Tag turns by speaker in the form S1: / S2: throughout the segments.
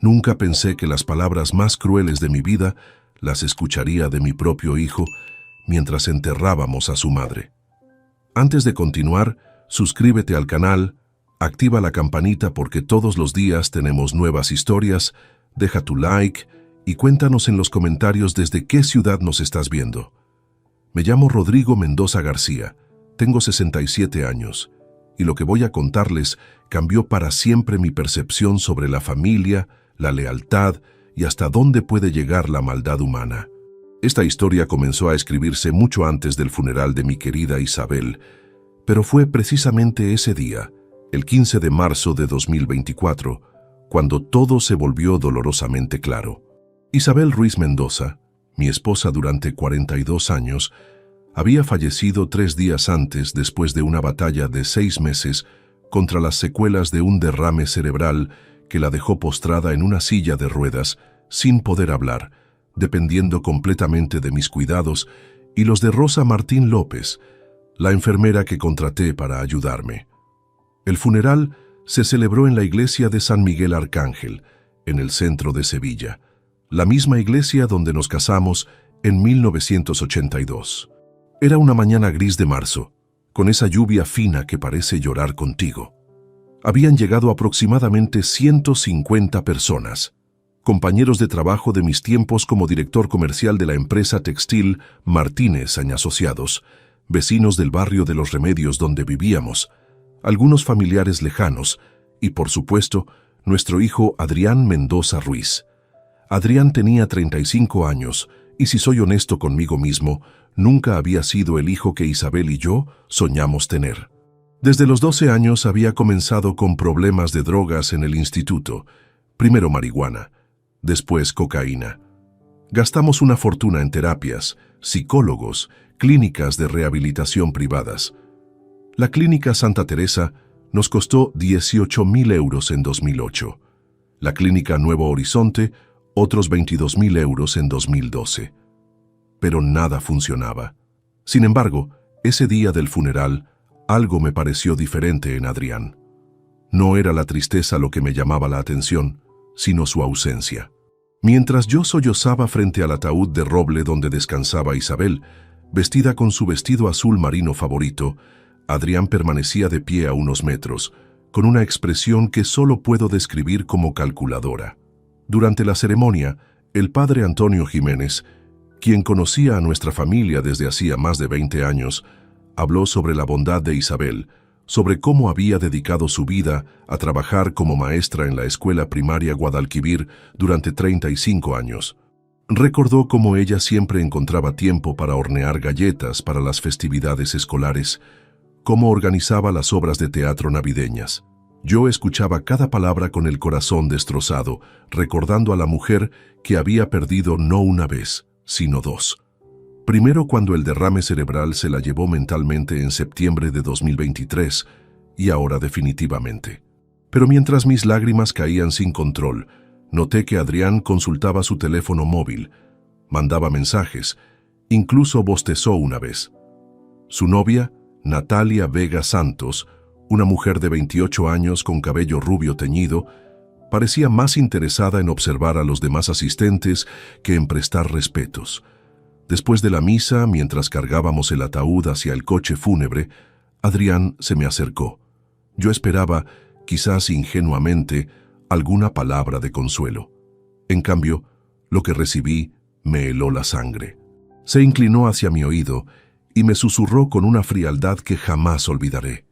S1: Nunca pensé que las palabras más crueles de mi vida las escucharía de mi propio hijo mientras enterrábamos a su madre. Antes de continuar, suscríbete al canal, activa la campanita porque todos los días tenemos nuevas historias, deja tu like y cuéntanos en los comentarios desde qué ciudad nos estás viendo. Me llamo Rodrigo Mendoza García, tengo 67 años y lo que voy a contarles cambió para siempre mi percepción sobre la familia, la lealtad y hasta dónde puede llegar la maldad humana. Esta historia comenzó a escribirse mucho antes del funeral de mi querida Isabel, pero fue precisamente ese día, el 15 de marzo de 2024, cuando todo se volvió dolorosamente claro. Isabel Ruiz Mendoza, mi esposa durante 42 años, había fallecido 3 días antes después de una batalla de 6 meses contra las secuelas de un derrame cerebral que la dejó postrada en una silla de ruedas, sin poder hablar, dependiendo completamente de mis cuidados y los de Rosa Martín López, la enfermera que contraté para ayudarme. El funeral se celebró en la iglesia de San Miguel Arcángel, en el centro de Sevilla, la misma iglesia donde nos casamos en 1982. Era una mañana gris de marzo, con esa lluvia fina que parece llorar contigo. Habían llegado aproximadamente 150 personas, compañeros de trabajo de mis tiempos como director comercial de la empresa textil Martínez & Asociados, vecinos del barrio de Los Remedios donde vivíamos, algunos familiares lejanos y, por supuesto, nuestro hijo Adrián Mendoza Ruiz. Adrián tenía 35 años y, si soy honesto conmigo mismo, nunca había sido el hijo que Isabel y yo soñamos tener. Desde los 12 años había comenzado con problemas de drogas en el instituto, primero marihuana, después cocaína. Gastamos una fortuna en terapias, psicólogos, clínicas de rehabilitación privadas. La clínica Santa Teresa nos costó 18.000 euros en 2008. La clínica Nuevo Horizonte, otros 22.000 euros en 2012. Pero nada funcionaba. Sin embargo, ese día del funeral, algo me pareció diferente en Adrián. No era la tristeza lo que me llamaba la atención, sino su ausencia. Mientras yo sollozaba frente al ataúd de roble donde descansaba Isabel, vestida con su vestido azul marino favorito, Adrián permanecía de pie a unos metros, con una expresión que solo puedo describir como calculadora. Durante la ceremonia, el padre Antonio Jiménez, quien conocía a nuestra familia desde hacía más de 20 años, habló sobre la bondad de Isabel, sobre cómo había dedicado su vida a trabajar como maestra en la escuela primaria Guadalquivir durante 35 años. Recordó cómo ella siempre encontraba tiempo para hornear galletas para las festividades escolares, cómo organizaba las obras de teatro navideñas. Yo escuchaba cada palabra con el corazón destrozado, recordando a la mujer que había perdido no una vez, sino 2. Primero cuando el derrame cerebral se la llevó mentalmente en septiembre de 2023 y ahora definitivamente. Pero mientras mis lágrimas caían sin control, noté que Adrián consultaba su teléfono móvil, mandaba mensajes, incluso bostezó una vez. Su novia, Natalia Vega Santos, una mujer de 28 años con cabello rubio teñido, parecía más interesada en observar a los demás asistentes que en prestar respetos. Después de la misa, mientras cargábamos el ataúd hacia el coche fúnebre, Adrián se me acercó. Yo esperaba, quizás ingenuamente, alguna palabra de consuelo. En cambio, lo que recibí me heló la sangre. Se inclinó hacia mi oído y me susurró con una frialdad que jamás olvidaré.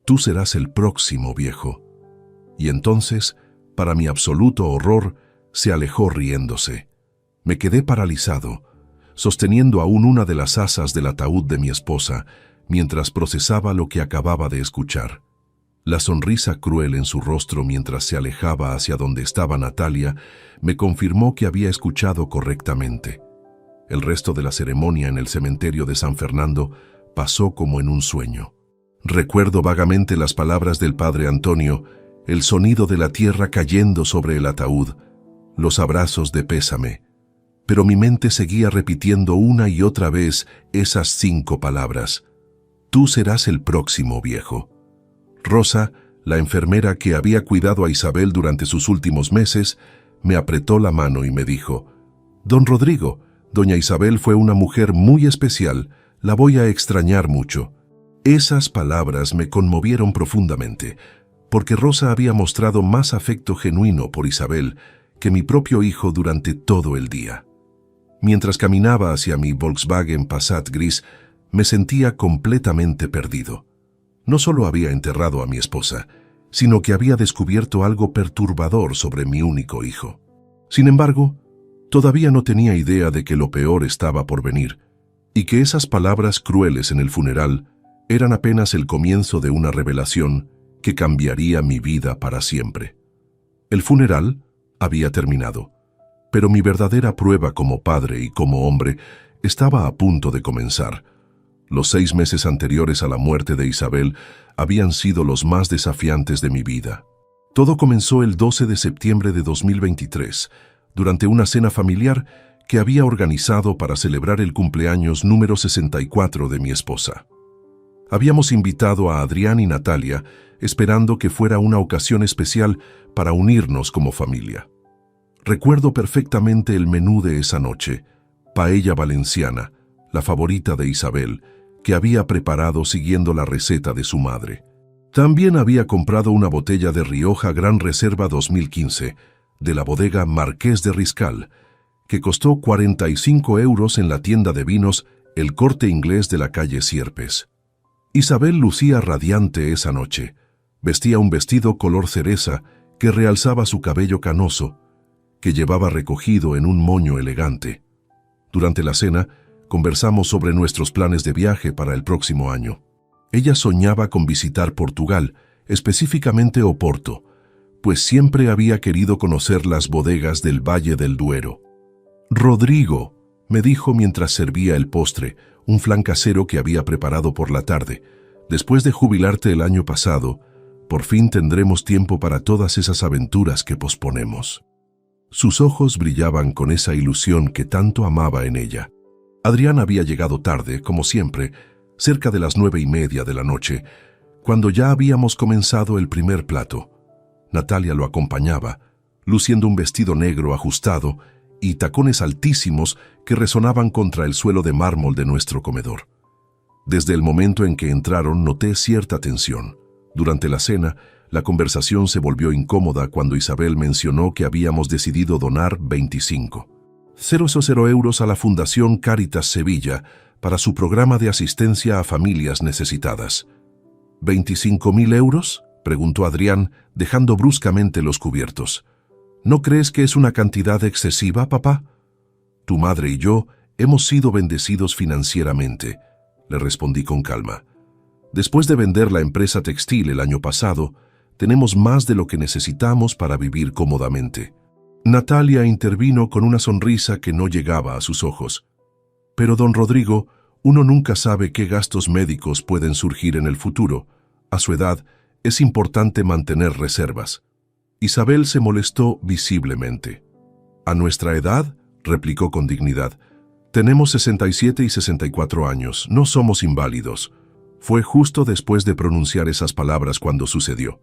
S1: «Tú serás el próximo, viejo». Y entonces, para mi absoluto horror, se alejó riéndose. Me quedé paralizado, sosteniendo aún una de las asas del ataúd de mi esposa, mientras procesaba lo que acababa de escuchar. La sonrisa cruel en su rostro mientras se alejaba hacia donde estaba Natalia me confirmó que había escuchado correctamente. El resto de la ceremonia en el cementerio de San Fernando pasó como en un sueño. Recuerdo vagamente las palabras del padre Antonio, el sonido de la tierra cayendo sobre el ataúd, los abrazos de pésame. Pero mi mente seguía repitiendo una y otra vez esas 5 palabras. «Tú serás el próximo, viejo». Rosa, la enfermera que había cuidado a Isabel durante sus últimos meses, me apretó la mano y me dijo: «Don Rodrigo, doña Isabel fue una mujer muy especial, la voy a extrañar mucho». Esas palabras me conmovieron profundamente, porque Rosa había mostrado más afecto genuino por Isabel que mi propio hijo durante todo el día. Mientras caminaba hacia mi Volkswagen Passat gris, me sentía completamente perdido. No solo había enterrado a mi esposa, sino que había descubierto algo perturbador sobre mi único hijo. Sin embargo, todavía no tenía idea de que lo peor estaba por venir, y que esas palabras crueles en el funeral eran apenas el comienzo de una revelación que cambiaría mi vida para siempre. El funeral había terminado, pero mi verdadera prueba como padre y como hombre estaba a punto de comenzar. Los 6 meses anteriores a la muerte de Isabel habían sido los más desafiantes de mi vida. Todo comenzó el 12 de septiembre de 2023, durante una cena familiar que había organizado para celebrar el cumpleaños número 64 de mi esposa. Habíamos invitado a Adrián y Natalia, esperando que fuera una ocasión especial para unirnos como familia. Recuerdo perfectamente el menú de esa noche: paella valenciana, la favorita de Isabel, que había preparado siguiendo la receta de su madre. También había comprado una botella de Rioja Gran Reserva 2015, de la bodega Marqués de Riscal, que costó 45 € en la tienda de vinos El Corte Inglés de la calle Sierpes. Isabel lucía radiante esa noche. Vestía un vestido color cereza que realzaba su cabello canoso, que llevaba recogido en un moño elegante. Durante la cena, conversamos sobre nuestros planes de viaje para el próximo año. Ella soñaba con visitar Portugal, específicamente Oporto, pues siempre había querido conocer las bodegas del Valle del Duero. «Rodrigo», me dijo mientras servía el postre, un flan casero que había preparado por la tarde, «después de jubilarte el año pasado, por fin tendremos tiempo para todas esas aventuras que posponemos». Sus ojos brillaban con esa ilusión que tanto amaba en ella. Adrián había llegado tarde, como siempre, cerca de las 9:30 de la noche, cuando ya habíamos comenzado el primer plato. Natalia lo acompañaba, luciendo un vestido negro ajustado y tacones altísimos que resonaban contra el suelo de mármol de nuestro comedor. Desde el momento en que entraron noté cierta tensión. Durante la cena, la conversación se volvió incómoda cuando Isabel mencionó que habíamos decidido donar 25,000 € a la Fundación Cáritas Sevilla para su programa de asistencia a familias necesitadas. ¿25,000 €? Preguntó Adrián, dejando bruscamente los cubiertos. ¿No crees que es una cantidad excesiva, papá? Tu madre y yo hemos sido bendecidos financieramente, le respondí con calma. Después de vender la empresa textil el año pasado, tenemos más de lo que necesitamos para vivir cómodamente. Natalia intervino con una sonrisa que no llegaba a sus ojos. Pero, don Rodrigo, uno nunca sabe qué gastos médicos pueden surgir en el futuro. A su edad, es importante mantener reservas. Isabel se molestó visiblemente. «¿A nuestra edad?», replicó con dignidad. «Tenemos 67 y 64 años, no somos inválidos». Fue justo después de pronunciar esas palabras cuando sucedió.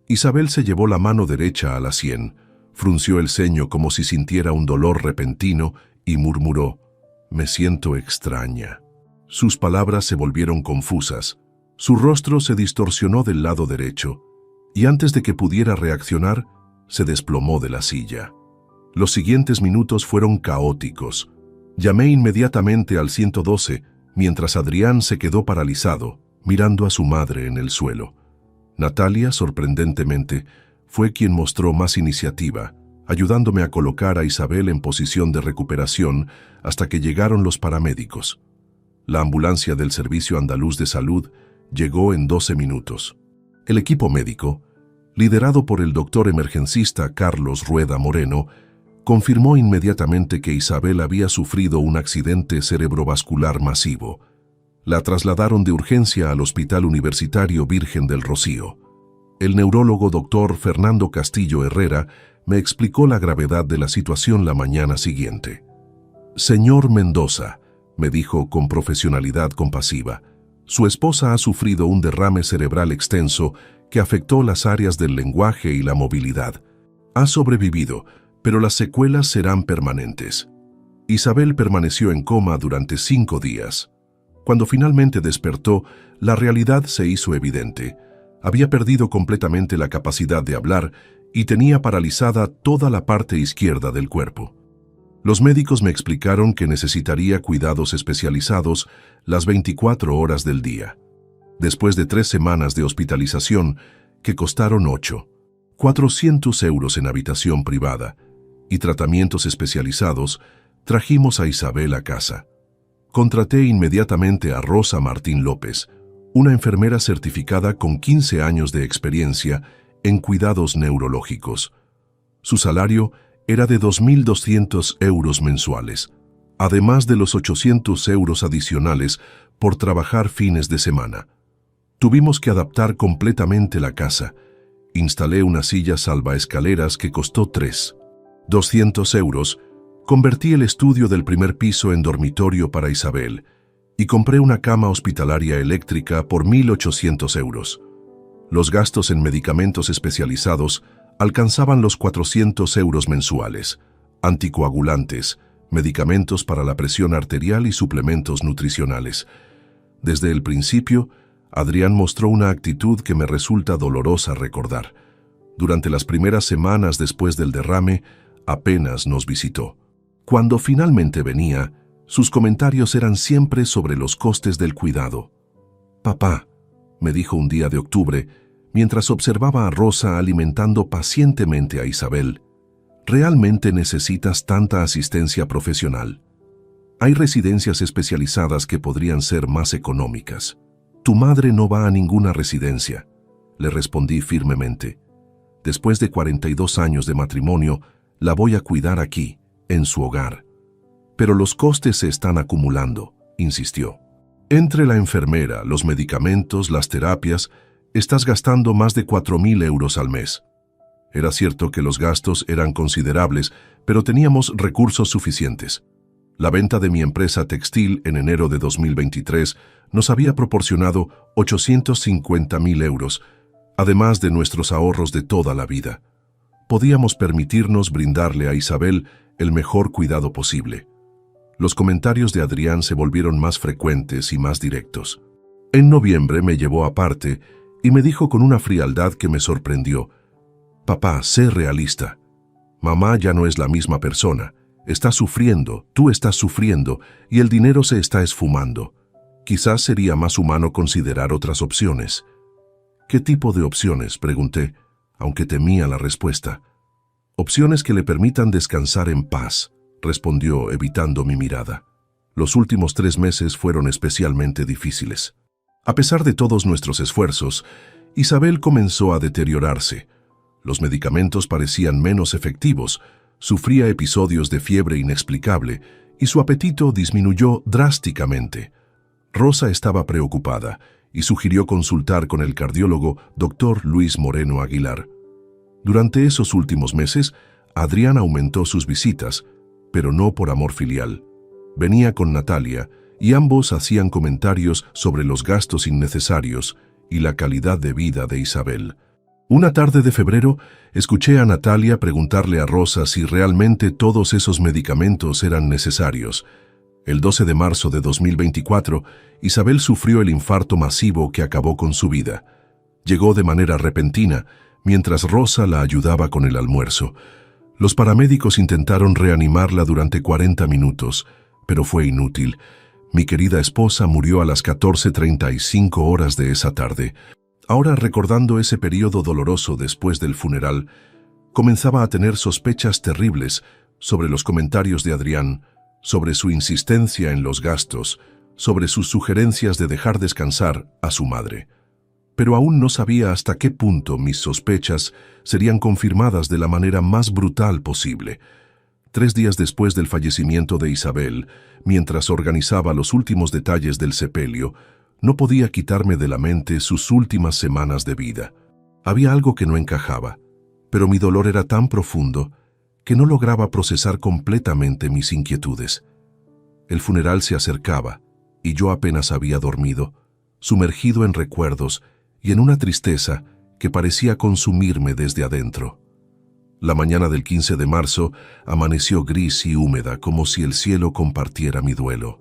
S1: Isabel se llevó la mano derecha a la sien, frunció el ceño como si sintiera un dolor repentino y murmuró: «Me siento extraña». Sus palabras se volvieron confusas. Su rostro se distorsionó del lado derecho, y antes de que pudiera reaccionar, se desplomó de la silla. Los siguientes minutos fueron caóticos. Llamé inmediatamente al 112, mientras Adrián se quedó paralizado, mirando a su madre en el suelo. Natalia, sorprendentemente, fue quien mostró más iniciativa, ayudándome a colocar a Isabel en posición de recuperación hasta que llegaron los paramédicos. La ambulancia del Servicio Andaluz de Salud llegó en 12 minutos. El equipo médico, liderado por el doctor emergencista Carlos Rueda Moreno, confirmó inmediatamente que Isabel había sufrido un accidente cerebrovascular masivo. La trasladaron de urgencia al Hospital Universitario Virgen del Rocío. El neurólogo doctor Fernando Castillo Herrera me explicó la gravedad de la situación la mañana siguiente. «Señor Mendoza», me dijo con profesionalidad compasiva, «su esposa ha sufrido un derrame cerebral extenso que afectó las áreas del lenguaje y la movilidad. Ha sobrevivido, pero las secuelas serán permanentes. Isabel permaneció en coma durante 5 días. Cuando finalmente despertó, la realidad se hizo evidente. Había perdido completamente la capacidad de hablar y tenía paralizada toda la parte izquierda del cuerpo. Los médicos me explicaron que necesitaría cuidados especializados las 24 horas del día. Después de 3 semanas de hospitalización, que costaron 400 euros en habitación privada y tratamientos especializados, trajimos a Isabel a casa. Contraté inmediatamente a Rosa Martín López, una enfermera certificada con 15 años de experiencia en cuidados neurológicos. Su salario era de 2.200 euros mensuales, además de los 800 euros adicionales por trabajar fines de semana. Tuvimos que adaptar completamente la casa. Instalé una silla salvaescaleras que costó 200 euros, convertí el estudio del primer piso en dormitorio para Isabel y compré una cama hospitalaria eléctrica por 1.800 euros. Los gastos en medicamentos especializados alcanzaban los 400 euros mensuales, anticoagulantes, medicamentos para la presión arterial y suplementos nutricionales. Desde el principio, Adrián mostró una actitud que me resulta dolorosa recordar. Durante las primeras semanas después del derrame, apenas nos visitó. Cuando finalmente venía, sus comentarios eran siempre sobre los costes del cuidado. «Papá», me dijo un día de octubre, mientras observaba a Rosa alimentando pacientemente a Isabel, «¿realmente necesitas tanta asistencia profesional? Hay residencias especializadas que podrían ser más económicas. Tu madre no va a ninguna residencia», le respondí firmemente. «Después de 42 años de matrimonio, la voy a cuidar aquí, en su hogar». «Pero los costes se están acumulando», insistió. «Entre la enfermera, los medicamentos, las terapias, estás gastando más de 4.000 euros al mes». Era cierto que los gastos eran considerables, pero teníamos recursos suficientes. La venta de mi empresa textil en enero de 2023 nos había proporcionado 850.000 euros, además de nuestros ahorros de toda la vida. Podíamos permitirnos brindarle a Isabel el mejor cuidado posible. Los comentarios de Adrián se volvieron más frecuentes y más directos. En noviembre me llevó aparte y me dijo con una frialdad que me sorprendió: «Papá, sé realista. Mamá ya no es la misma persona. Está sufriendo, tú estás sufriendo y el dinero se está esfumando. Quizás sería más humano considerar otras opciones». «¿Qué tipo de opciones?», pregunté, aunque temía la respuesta. «Opciones que le permitan descansar en paz», respondió, evitando mi mirada. Los últimos 3 meses fueron especialmente difíciles. A pesar de todos nuestros esfuerzos, Isabel comenzó a deteriorarse. Los medicamentos parecían menos efectivos, sufría episodios de fiebre inexplicable y su apetito disminuyó drásticamente. Rosa estaba preocupada y sugirió consultar con el cardiólogo Dr. Luis Moreno Aguilar. Durante esos últimos meses, Adrián aumentó sus visitas, pero no por amor filial. Venía con Natalia y ambos hacían comentarios sobre los gastos innecesarios y la calidad de vida de Isabel. Una tarde de febrero, escuché a Natalia preguntarle a Rosa si realmente todos esos medicamentos eran necesarios. El 12 de marzo de 2024, Isabel sufrió el infarto masivo que acabó con su vida. Llegó de manera repentina, mientras Rosa la ayudaba con el almuerzo. Los paramédicos intentaron reanimarla durante 40 minutos, pero fue inútil. Mi querida esposa murió a las 14:35 horas de esa tarde. Ahora, recordando ese periodo doloroso después del funeral, comenzaba a tener sospechas terribles sobre los comentarios de Adrián, sobre su insistencia en los gastos, sobre sus sugerencias de dejar descansar a su madre. Pero aún no sabía hasta qué punto mis sospechas serían confirmadas de la manera más brutal posible. 3 días después del fallecimiento de Isabel, mientras organizaba los últimos detalles del sepelio, no podía quitarme de la mente sus últimas semanas de vida. Había algo que no encajaba, pero mi dolor era tan profundo que no lograba procesar completamente mis inquietudes. El funeral se acercaba y yo apenas había dormido, sumergido en recuerdos y en una tristeza que parecía consumirme desde adentro. La mañana del 15 de marzo amaneció gris y húmeda, como si el cielo compartiera mi duelo.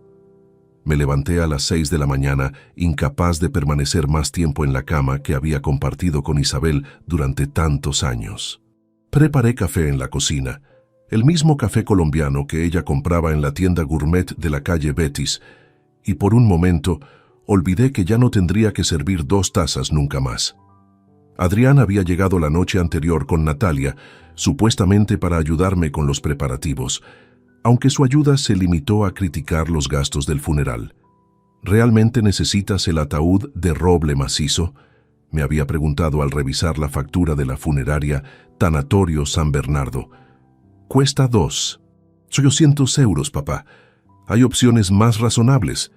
S1: Me levanté a las 6 de la mañana, incapaz de permanecer más tiempo en la cama que había compartido con Isabel durante tantos años. Preparé café en la cocina, el mismo café colombiano que ella compraba en la tienda gourmet de la calle Betis, y por un momento olvidé que ya no tendría que servir 2 tazas nunca más. Adrián había llegado la noche anterior con Natalia, supuestamente para ayudarme con los preparativos, aunque su ayuda se limitó a criticar los gastos del funeral. ¿Realmente necesitas el ataúd de roble macizo?, me había preguntado al revisar la factura de la funeraria Tanatorio San Bernardo. Cuesta 200 euros, papá. Hay opciones más razonables.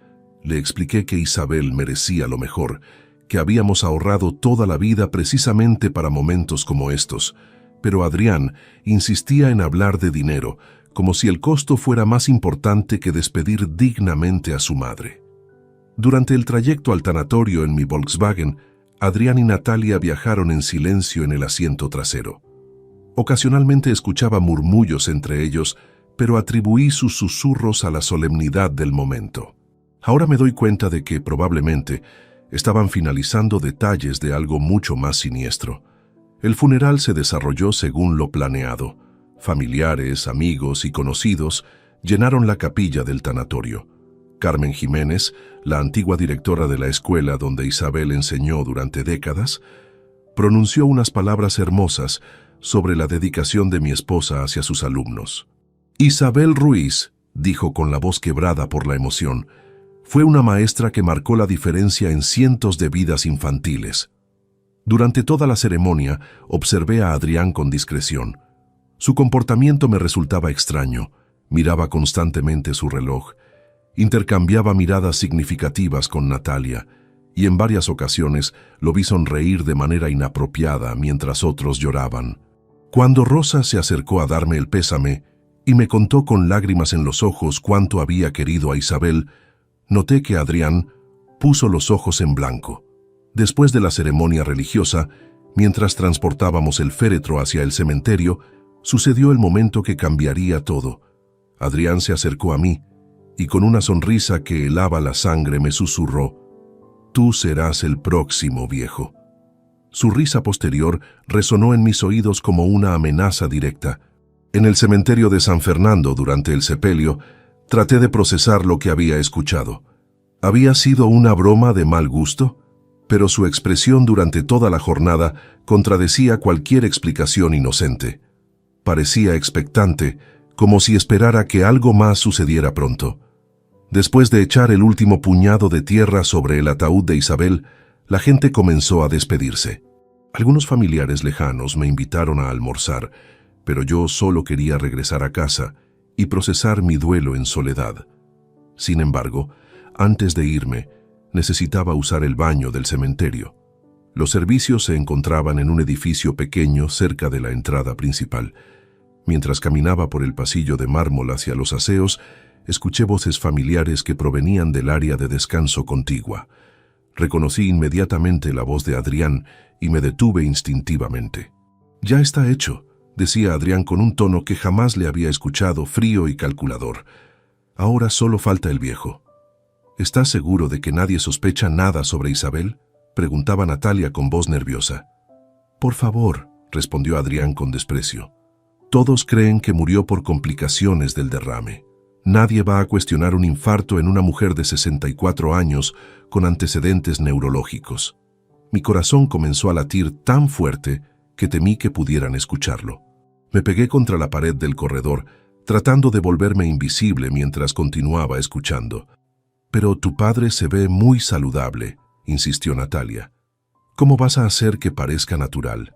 S1: Le expliqué que Isabel merecía lo mejor, que habíamos ahorrado toda la vida precisamente para momentos como estos, pero Adrián insistía en hablar de dinero, como si el costo fuera más importante que despedir dignamente a su madre. Durante el trayecto al tanatorio en mi Volkswagen, Adrián y Natalia viajaron en silencio en el asiento trasero. Ocasionalmente escuchaba murmullos entre ellos, pero atribuí sus susurros a la solemnidad del momento. Ahora me doy cuenta de que probablemente estaban finalizando detalles de algo mucho más siniestro. El funeral se desarrolló según lo planeado. Familiares, amigos y conocidos llenaron la capilla del tanatorio. Carmen Jiménez, la antigua directora de la escuela donde Isabel enseñó durante décadas, pronunció unas palabras hermosas sobre la dedicación de mi esposa hacia sus alumnos. Isabel Ruiz, dijo con la voz quebrada por la emoción, fue una maestra que marcó la diferencia en cientos de vidas infantiles. Durante toda la ceremonia observé a Adrián con discreción. Su comportamiento me resultaba extraño. Miraba constantemente su reloj. Intercambiaba miradas significativas con Natalia, y en varias ocasiones lo vi sonreír de manera inapropiada mientras otros lloraban. Cuando Rosa se acercó a darme el pésame y me contó con lágrimas en los ojos cuánto había querido a Isabel, noté que Adrián puso los ojos en blanco. Después de la ceremonia religiosa, mientras transportábamos el féretro hacia el cementerio, sucedió el momento que cambiaría todo. Adrián se acercó a mí y con una sonrisa que helaba la sangre me susurró: «Tú serás el próximo, viejo». Su risa posterior resonó en mis oídos como una amenaza directa. En el cementerio de San Fernando, durante el sepelio, traté de procesar lo que había escuchado. ¿Había sido una broma de mal gusto? Pero su expresión durante toda la jornada contradecía cualquier explicación inocente. Parecía expectante, como si esperara que algo más sucediera pronto. Después de echar el último puñado de tierra sobre el ataúd de Isabel, la gente comenzó a despedirse. Algunos familiares lejanos me invitaron a almorzar, pero yo solo quería regresar a casa y procesar mi duelo en soledad. Sin embargo, antes de irme, necesitaba usar el baño del cementerio. Los servicios se encontraban en un edificio pequeño cerca de la entrada principal. Mientras caminaba por el pasillo de mármol hacia los aseos, escuché voces familiares que provenían del área de descanso contigua. Reconocí inmediatamente la voz de Adrián y me detuve instintivamente. «Ya está hecho», decía Adrián con un tono que jamás le había escuchado, frío y calculador. «Ahora solo falta el viejo». «¿Estás seguro de que nadie sospecha nada sobre Isabel?», preguntaba Natalia con voz nerviosa. «Por favor», respondió Adrián con desprecio. «Todos creen que murió por complicaciones del derrame. Nadie va a cuestionar un infarto en una mujer de 64 años con antecedentes neurológicos». Mi corazón comenzó a latir tan fuerte que temí que pudieran escucharlo. Me pegué contra la pared del corredor, tratando de volverme invisible mientras continuaba escuchando. «Pero tu padre se ve muy saludable», insistió Natalia. «¿Cómo vas a hacer que parezca natural?»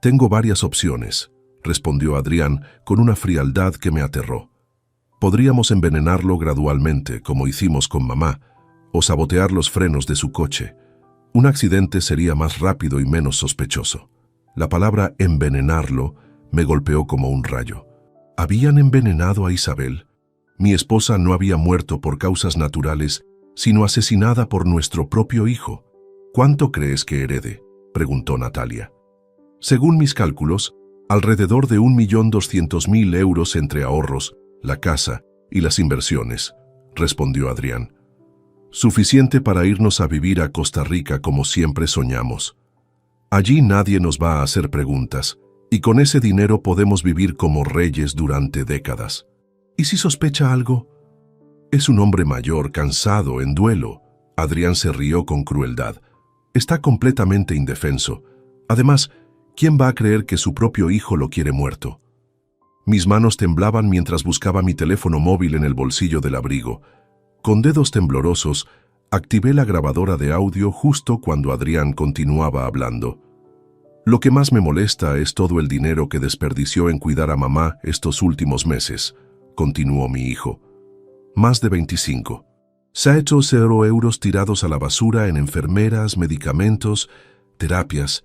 S1: «Tengo varias opciones», respondió Adrián con una frialdad que me aterró. «Podríamos envenenarlo gradualmente, como hicimos con mamá, o sabotear los frenos de su coche. Un accidente sería más rápido y menos sospechoso». La palabra envenenarlo me golpeó como un rayo. ¿Habían envenenado a Isabel? Mi esposa no había muerto por causas naturales, sino asesinada por nuestro propio hijo. ¿Cuánto crees que herede?, preguntó Natalia. Según mis cálculos, Alrededor de 1.200.000 euros entre ahorros, la casa y las inversiones, respondió Adrián. Suficiente para irnos a vivir a Costa Rica como siempre soñamos. Allí nadie nos va a hacer preguntas, y con ese dinero podemos vivir como reyes durante décadas. ¿Y si sospecha algo? Es un hombre mayor, cansado, en duelo. Adrián se rió con crueldad. Está completamente indefenso. Además, ¿quién va a creer que su propio hijo lo quiere muerto? Mis manos temblaban mientras buscaba mi teléfono móvil en el bolsillo del abrigo. Con dedos temblorosos, activé la grabadora de audio justo cuando Adrián continuaba hablando. Lo que más me molesta es todo el dinero que desperdició en cuidar a mamá estos últimos meses, continuó mi hijo. Más de 25. Se ha hecho 0 euros tirados a la basura en enfermeras, medicamentos, terapias,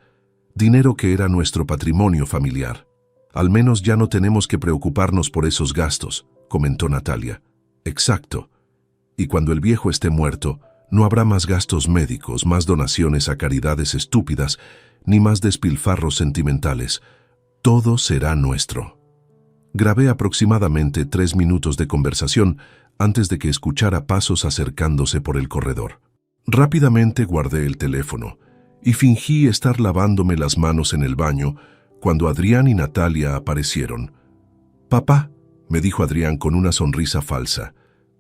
S1: dinero que era nuestro patrimonio familiar. Al menos ya no tenemos que preocuparnos por esos gastos, comentó Natalia. Exacto. Y cuando el viejo esté muerto, no habrá más gastos médicos, más donaciones a caridades estúpidas, ni más despilfarros sentimentales. Todo será nuestro. Grabé aproximadamente 3 minutos de conversación antes de que escuchara pasos acercándose por el corredor. Rápidamente guardé el teléfono y fingí estar lavándome las manos en el baño cuando Adrián y Natalia aparecieron. «Papá», me dijo Adrián con una sonrisa falsa,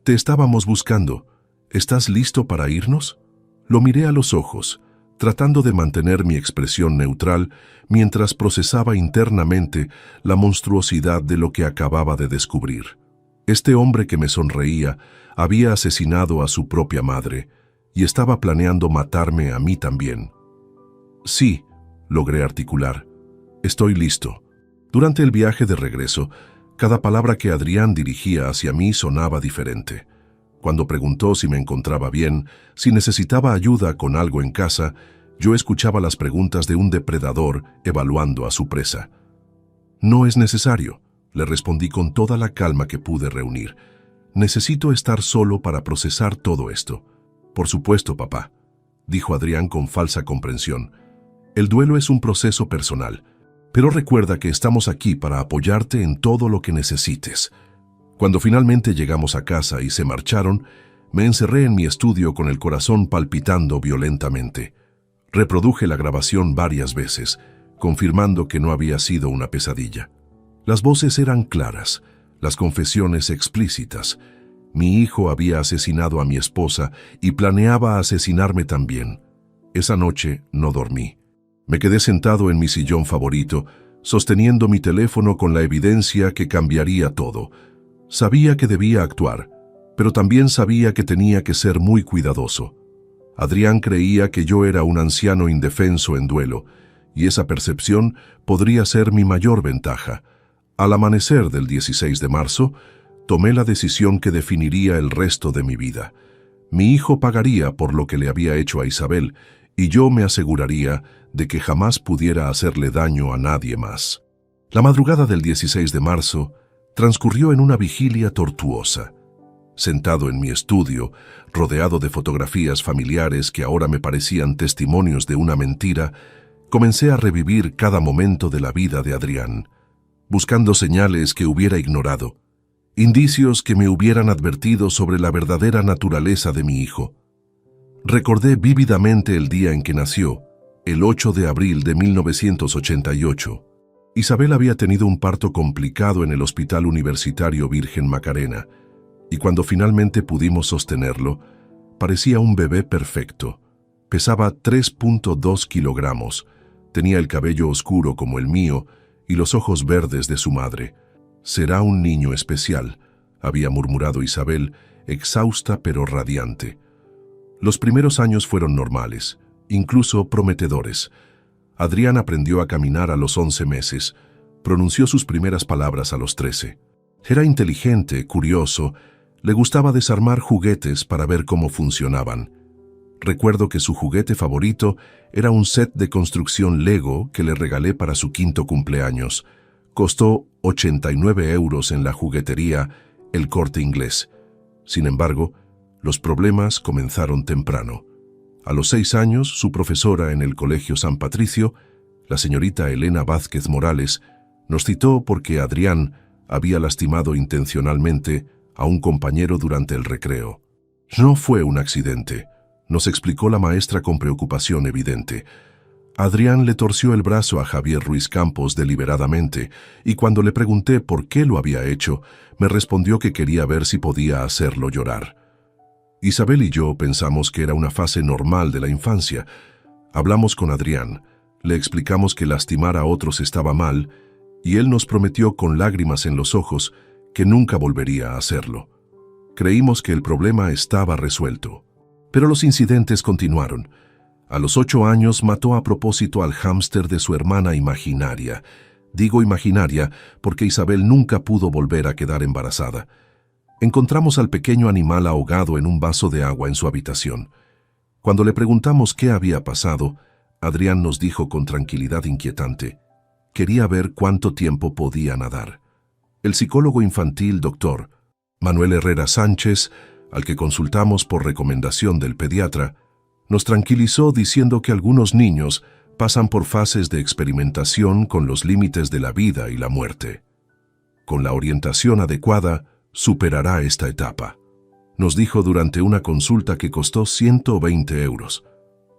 S1: «te estábamos buscando. ¿Estás listo para irnos?» Lo miré a los ojos, tratando de mantener mi expresión neutral mientras procesaba internamente la monstruosidad de lo que acababa de descubrir. Este hombre que me sonreía había asesinado a su propia madre y estaba planeando matarme a mí también. «Sí», logré articular. «Estoy listo». Durante el viaje de regreso, cada palabra que Adrián dirigía hacia mí sonaba diferente. Cuando preguntó si me encontraba bien, si necesitaba ayuda con algo en casa, yo escuchaba las preguntas de un depredador evaluando a su presa. «No es necesario», le respondí con toda la calma que pude reunir. «Necesito estar solo para procesar todo esto». «Por supuesto, papá», dijo Adrián con falsa comprensión. «El duelo es un proceso personal, pero recuerda que estamos aquí para apoyarte en todo lo que necesites». Cuando finalmente llegamos a casa y se marcharon, me encerré en mi estudio con el corazón palpitando violentamente. Reproduje la grabación varias veces, confirmando que no había sido una pesadilla. Las voces eran claras, las confesiones explícitas. Mi hijo había asesinado a mi esposa y planeaba asesinarme también. Esa noche no dormí. Me quedé sentado en mi sillón favorito, sosteniendo mi teléfono con la evidencia que cambiaría todo. Sabía que debía actuar, pero también sabía que tenía que ser muy cuidadoso. Adrián creía que yo era un anciano indefenso en duelo, y esa percepción podría ser mi mayor ventaja. Al amanecer del 16 de marzo, tomé la decisión que definiría el resto de mi vida. Mi hijo pagaría por lo que le había hecho a Isabel, y yo me aseguraría de que jamás pudiera hacerle daño a nadie más. La madrugada del 16 de marzo transcurrió en una vigilia tortuosa. Sentado en mi estudio, rodeado de fotografías familiares que ahora me parecían testimonios de una mentira, comencé a revivir cada momento de la vida de Adrián, buscando señales que hubiera ignorado, indicios que me hubieran advertido sobre la verdadera naturaleza de mi hijo. Recordé vívidamente el día en que nació, el 8 de abril de 1988. Isabel había tenido un parto complicado en el Hospital Universitario Virgen Macarena, y cuando finalmente pudimos sostenerlo, parecía un bebé perfecto. Pesaba 3.2 kilogramos, tenía el cabello oscuro como el mío y los ojos verdes de su madre. «Será un niño especial», había murmurado Isabel, exhausta pero radiante. Los primeros años fueron normales, incluso prometedores. Adrián aprendió a caminar a los 11 meses, pronunció sus primeras palabras a los 13. Era inteligente, curioso, le gustaba desarmar juguetes para ver cómo funcionaban. Recuerdo que su juguete favorito era un set de construcción Lego que le regalé para su 5º cumpleaños. Costó 89 euros en la juguetería El Corte Inglés. Sin embargo, los problemas comenzaron temprano. A los 6 años, su profesora en el Colegio San Patricio, la señorita Elena Vázquez Morales, Nos citó porque Adrián había lastimado intencionalmente a un compañero durante el recreo. No fue un accidente, nos explicó la maestra con preocupación evidente. Adrián le torció el brazo a Javier Ruiz Campos deliberadamente, y cuando le pregunté por qué lo había hecho, me respondió que quería ver si podía hacerlo llorar. Isabel y yo pensamos que era una fase normal de la infancia. Hablamos con Adrián, le explicamos que lastimar a otros estaba mal, y él nos prometió con lágrimas en los ojos que nunca volvería a hacerlo. Creímos que el problema estaba resuelto. Pero los incidentes continuaron. A los 8 años mató a propósito al hámster de su hermana imaginaria. Digo imaginaria porque Isabel nunca pudo volver a quedar embarazada. Encontramos al pequeño animal ahogado en un vaso de agua en su habitación. Cuando le preguntamos qué había pasado, Adrián nos dijo con tranquilidad inquietante: quería ver cuánto tiempo podía nadar. El psicólogo infantil Dr. Manuel Herrera Sánchez, al que consultamos por recomendación del pediatra, nos tranquilizó diciendo que algunos niños pasan por fases de experimentación con los límites de la vida y la muerte. Con la orientación adecuada, superará esta etapa. Nos dijo durante una consulta que costó 120 euros.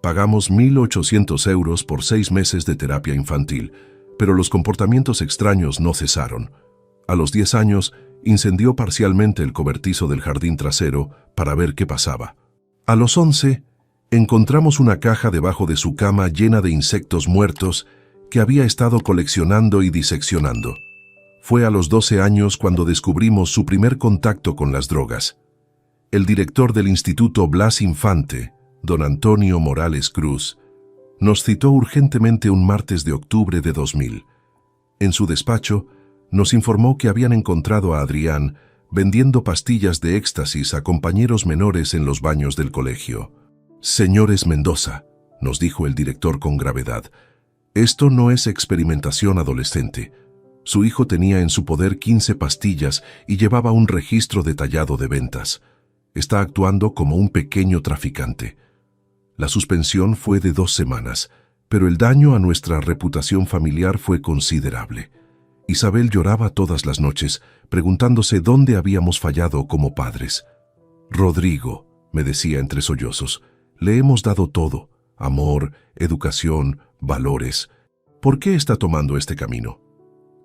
S1: Pagamos 1.800 euros por 6 meses de terapia infantil, pero los comportamientos extraños no cesaron. A los 10 años, incendió parcialmente el cobertizo del jardín trasero para ver qué pasaba. A los 11, encontramos una caja debajo de su cama llena de insectos muertos que había estado coleccionando y diseccionando. Fue a los 12 años cuando descubrimos su primer contacto con las drogas. El director del Instituto Blas Infante, don Antonio Morales Cruz, nos citó urgentemente un martes de octubre de 2000. En su despacho, nos informó que habían encontrado a Adrián vendiendo pastillas de éxtasis a compañeros menores en los baños del colegio. «Señores Mendoza», nos dijo el director con gravedad, «esto no es experimentación adolescente. Su hijo tenía en su poder 15 pastillas y llevaba un registro detallado de ventas. Está actuando como un pequeño traficante». La suspensión fue de 2 semanas, pero el daño a nuestra reputación familiar fue considerable. Isabel lloraba todas las noches, preguntándose dónde habíamos fallado como padres. «Rodrigo», me decía entre sollozos, «le hemos dado todo, amor, educación, valores. ¿Por qué está tomando este camino?».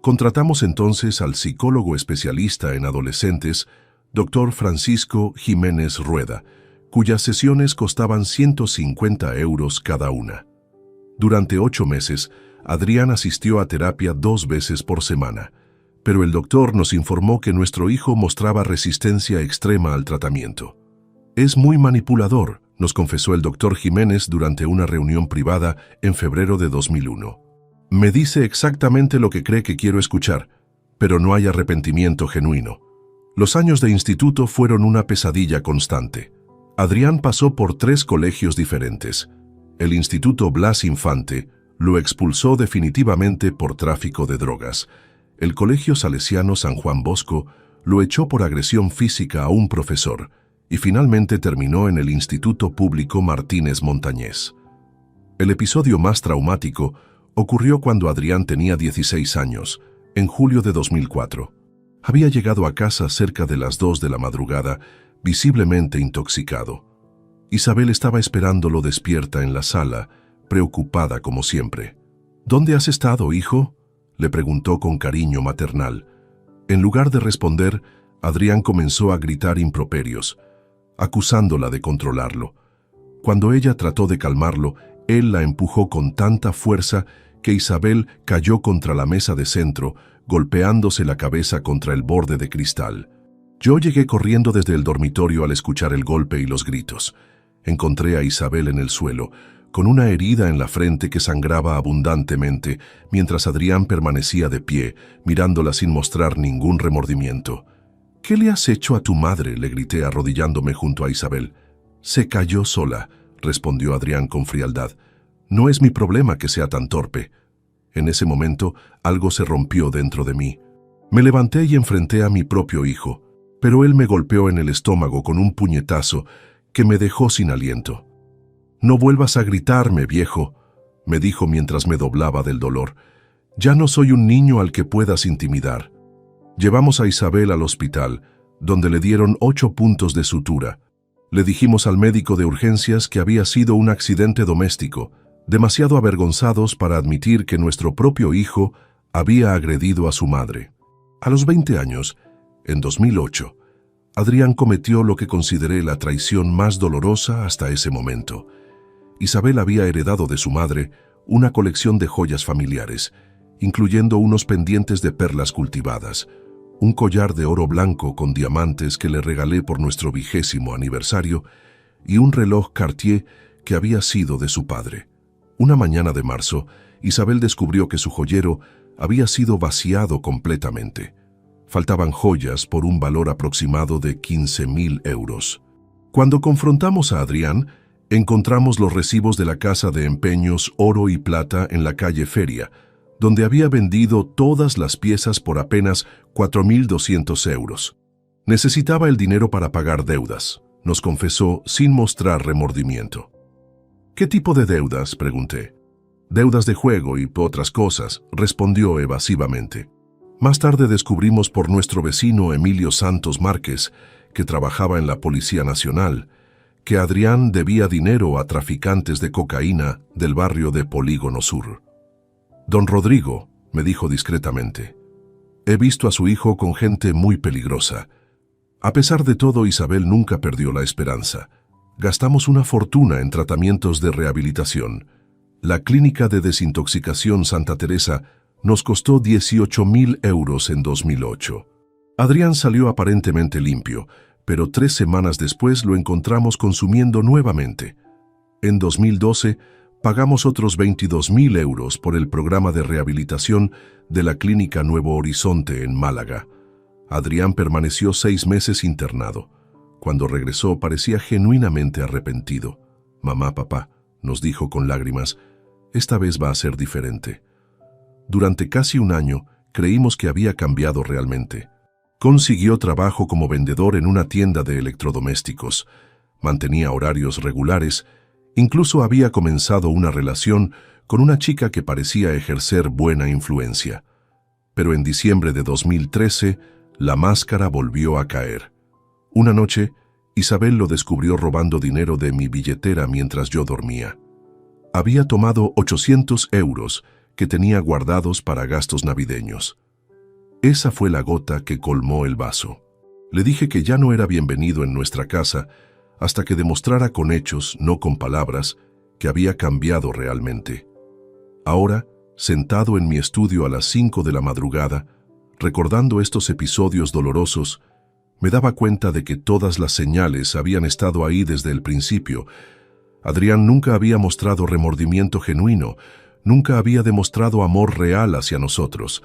S1: Contratamos entonces al psicólogo especialista en adolescentes, Dr. Francisco Jiménez Rueda, cuyas sesiones costaban 150 euros cada una. Durante 8 meses, Adrián asistió a terapia 2 veces por semana, pero el doctor nos informó que nuestro hijo mostraba resistencia extrema al tratamiento. «Es muy manipulador», nos confesó el doctor Jiménez durante una reunión privada en febrero de 2001. «Me dice exactamente lo que cree que quiero escuchar, pero no hay arrepentimiento genuino. Los años de instituto fueron una pesadilla constante. Adrián pasó por 3 colegios diferentes. El Instituto Blas Infante lo expulsó definitivamente por tráfico de drogas. El Colegio Salesiano San Juan Bosco lo echó por agresión física a un profesor y finalmente terminó en el Instituto Público Martínez Montañés. El episodio más traumático ocurrió cuando Adrián tenía 16 años, en julio de 2004. Había llegado a casa cerca de las 2 de la madrugada, visiblemente intoxicado. Isabel estaba esperándolo despierta en la sala, preocupada como siempre. «¿Dónde has estado, hijo?», le preguntó con cariño maternal. En lugar de responder, Adrián comenzó a gritar improperios, acusándola de controlarlo. Cuando ella trató de calmarlo, él la empujó con tanta fuerza que Isabel cayó contra la mesa de centro, golpeándose la cabeza contra el borde de cristal. Yo llegué corriendo desde el dormitorio al escuchar el golpe y los gritos. Encontré a Isabel en el suelo, con una herida en la frente que sangraba abundantemente, mientras Adrián permanecía de pie, mirándola sin mostrar ningún remordimiento. «¿Qué le has hecho a tu madre?», le grité arrodillándome junto a Isabel. «Se cayó sola», respondió Adrián con frialdad. «No es mi problema que sea tan torpe». En ese momento, algo se rompió dentro de mí. Me levanté y enfrenté a mi propio hijo, pero él me golpeó en el estómago con un puñetazo que me dejó sin aliento. «No vuelvas a gritarme, viejo», me dijo mientras me doblaba del dolor. Ya no soy un niño al que puedas intimidar. Llevamos a Isabel al hospital, donde le dieron 8 puntos de sutura. Le dijimos al médico de urgencias que había sido un accidente doméstico, demasiado avergonzados para admitir que nuestro propio hijo había agredido a su madre. A los 20 años, en 2008, Adrián cometió lo que consideré la traición más dolorosa hasta ese momento. Isabel había heredado de su madre una colección de joyas familiares, incluyendo unos pendientes de perlas cultivadas, un collar de oro blanco con diamantes que le regalé por nuestro 20º aniversario y un reloj Cartier que había sido de su padre. Una mañana de marzo, Isabel descubrió que su joyero había sido vaciado completamente. Faltaban joyas por un valor aproximado de 15.000 euros. Cuando confrontamos a Adrián, encontramos los recibos de la casa de empeños Oro y Plata en la calle Feria, donde había vendido todas las piezas por apenas 4.200 euros. Necesitaba el dinero para pagar deudas, nos confesó sin mostrar remordimiento. ¿Qué tipo de deudas?, pregunté. Deudas de juego y otras cosas, respondió evasivamente. Más tarde descubrimos por nuestro vecino Emilio Santos Márquez, que trabajaba en la Policía Nacional, que Adrián debía dinero a traficantes de cocaína del barrio de Polígono Sur. Don Rodrigo, me dijo discretamente, he visto a su hijo con gente muy peligrosa. A pesar de todo, Isabel nunca perdió la esperanza. Gastamos una fortuna en tratamientos de rehabilitación. La clínica de desintoxicación Santa Teresa nos costó 18.000 euros en 2008. Adrián salió aparentemente limpio, pero 3 semanas después lo encontramos consumiendo nuevamente. En 2012, pagamos otros 22.000 euros por el programa de rehabilitación de la Clínica Nuevo Horizonte en Málaga. Adrián permaneció 6 meses internado. Cuando regresó parecía genuinamente arrepentido. «Mamá, papá», nos dijo con lágrimas, «esta vez va a ser diferente». Durante casi un año creímos que había cambiado realmente. Consiguió trabajo como vendedor en una tienda de electrodomésticos, mantenía horarios regulares, incluso había comenzado una relación con una chica que parecía ejercer buena influencia. Pero en diciembre de 2013, la máscara volvió a caer. Una noche, Isabel lo descubrió robando dinero de mi billetera mientras yo dormía. Había tomado 800 euros que tenía guardados para gastos navideños. Esa fue la gota que colmó el vaso. Le dije que ya no era bienvenido en nuestra casa hasta que demostrara con hechos, no con palabras, que había cambiado realmente. Ahora, sentado en mi estudio a las 5 de la madrugada, recordando estos episodios dolorosos, me daba cuenta de que todas las señales habían estado ahí desde el principio. Adrián nunca había mostrado remordimiento genuino, nunca había demostrado amor real hacia nosotros.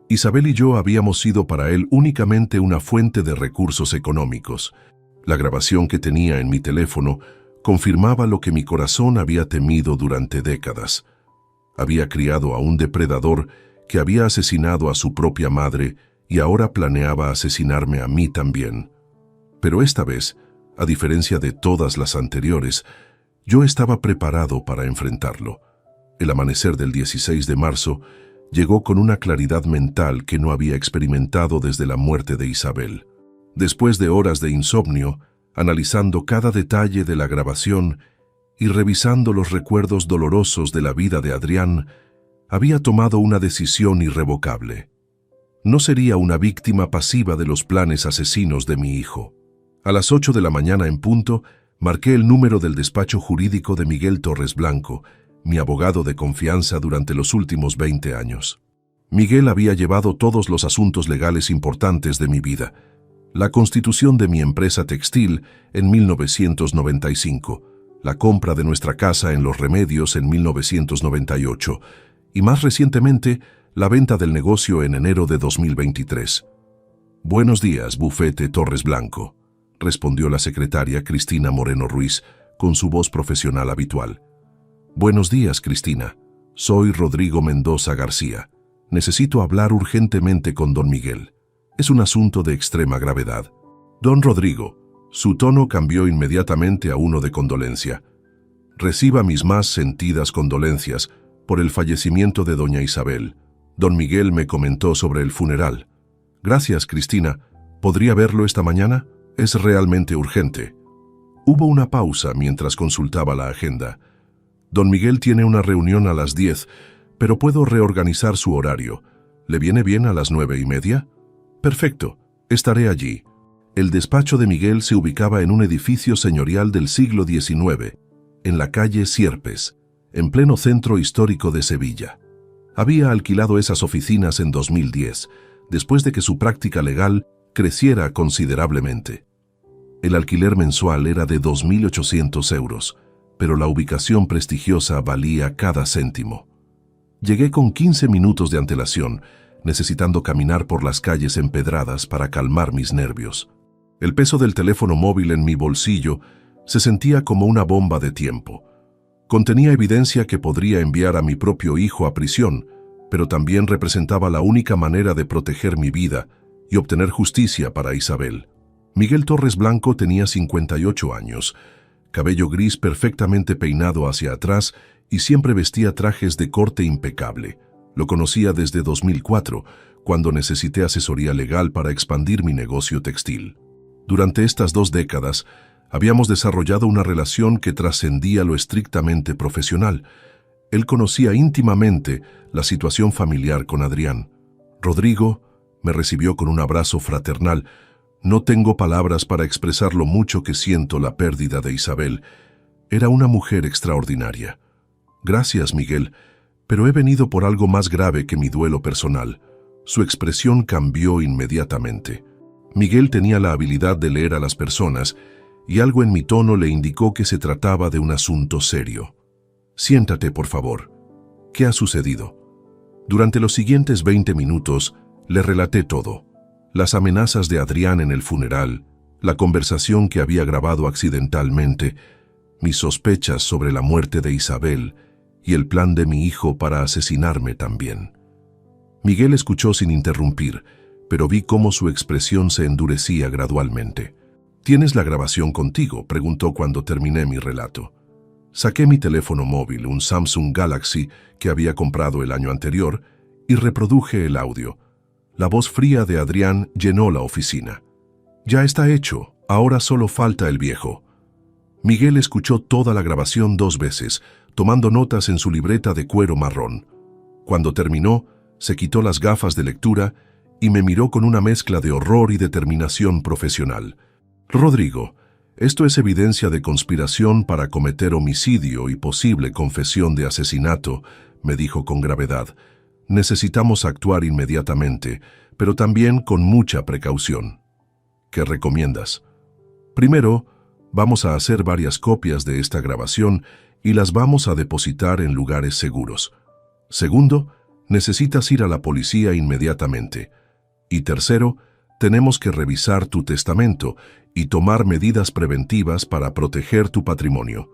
S1: Isabel y yo habíamos sido para él únicamente una fuente de recursos económicos. La grabación que tenía en mi teléfono confirmaba lo que mi corazón había temido durante décadas. Había criado a un depredador que había asesinado a su propia madre y ahora planeaba asesinarme a mí también. Pero esta vez, a diferencia de todas las anteriores, yo estaba preparado para enfrentarlo. El amanecer del 16 de marzo llegó con una claridad mental que no había experimentado desde la muerte de Isabel. Después de horas de insomnio, analizando cada detalle de la grabación y revisando los recuerdos dolorosos de la vida de Adrián, había tomado una decisión irrevocable. No sería una víctima pasiva de los planes asesinos de mi hijo. A las 8 de la mañana en punto, marqué el número del despacho jurídico de Miguel Torres Blanco, mi abogado de confianza durante los últimos 20 años. Miguel había llevado todos los asuntos legales importantes de mi vida. La constitución de mi empresa textil en 1995, la compra de nuestra casa en Los Remedios en 1998 y más recientemente la venta del negocio en enero de 2023. «Buenos días, bufete Torres Blanco», respondió la secretaria Cristina Moreno Ruiz con su voz profesional habitual. «Buenos días, Cristina. Soy Rodrigo Mendoza García. Necesito hablar urgentemente con don Miguel. Es un asunto de extrema gravedad». «Don Rodrigo», su tono cambió inmediatamente a uno de condolencia. «Reciba mis más sentidas condolencias por el fallecimiento de doña Isabel. Don Miguel me comentó sobre el funeral. Gracias, Cristina. ¿Podría verlo esta mañana? Es realmente urgente. Hubo una pausa mientras consultaba la agenda. Don Miguel tiene una reunión a las 10, pero puedo reorganizar su horario. ¿Le viene bien a las 9:30? Perfecto, estaré allí. El despacho de Miguel se ubicaba en un edificio señorial del siglo XIX, en la calle Sierpes, en pleno centro histórico de Sevilla. Había alquilado esas oficinas en 2010, después de que su práctica legal creciera considerablemente. El alquiler mensual era de 2.800 euros, pero la ubicación prestigiosa valía cada céntimo. Llegué con 15 minutos de antelación, necesitando caminar por las calles empedradas para calmar mis nervios. El peso del teléfono móvil en mi bolsillo se sentía como una bomba de tiempo. Contenía evidencia que podría enviar a mi propio hijo a prisión, pero también representaba la única manera de proteger mi vida y obtener justicia para Isabel. Miguel Torres Blanco tenía 58 años, cabello gris perfectamente peinado hacia atrás y siempre vestía trajes de corte impecable. Lo conocía desde 2004, cuando necesité asesoría legal para expandir mi negocio textil. Durante estas 2 décadas, habíamos desarrollado una relación que trascendía lo estrictamente profesional. Él conocía íntimamente la situación familiar con Adrián. Rodrigo me recibió con un abrazo fraternal. No tengo palabras para expresar lo mucho que siento la pérdida de Isabel. Era una mujer extraordinaria. Gracias, Miguel, pero he venido por algo más grave que mi duelo personal. Su expresión cambió inmediatamente. Miguel tenía la habilidad de leer a las personas y algo en mi tono le indicó que se trataba de un asunto serio. Siéntate, por favor. ¿Qué ha sucedido? Durante los siguientes 20 minutos le relaté todo. Las amenazas de Adrián en el funeral, la conversación que había grabado accidentalmente, mis sospechas sobre la muerte de Isabel y el plan de mi hijo para asesinarme también. Miguel escuchó sin interrumpir, pero vi cómo su expresión se endurecía gradualmente. ¿Tienes la grabación contigo?, preguntó cuando terminé mi relato. Saqué mi teléfono móvil, un Samsung Galaxy que había comprado el año anterior, y reproduje el audio. La voz fría de Adrián llenó la oficina. Ya está hecho, ahora solo falta el viejo. Miguel escuchó toda la grabación 2 veces, tomando notas en su libreta de cuero marrón. Cuando terminó, se quitó las gafas de lectura y me miró con una mezcla de horror y determinación profesional. Rodrigo, esto es evidencia de conspiración para cometer homicidio y posible confesión de asesinato, me dijo con gravedad. Necesitamos actuar inmediatamente, pero también con mucha precaución. ¿Qué recomiendas? Primero, vamos a hacer varias copias de esta grabación y las vamos a depositar en lugares seguros. Segundo, necesitas ir a la policía inmediatamente. Y tercero, tenemos que revisar tu testamento y tomar medidas preventivas para proteger tu patrimonio.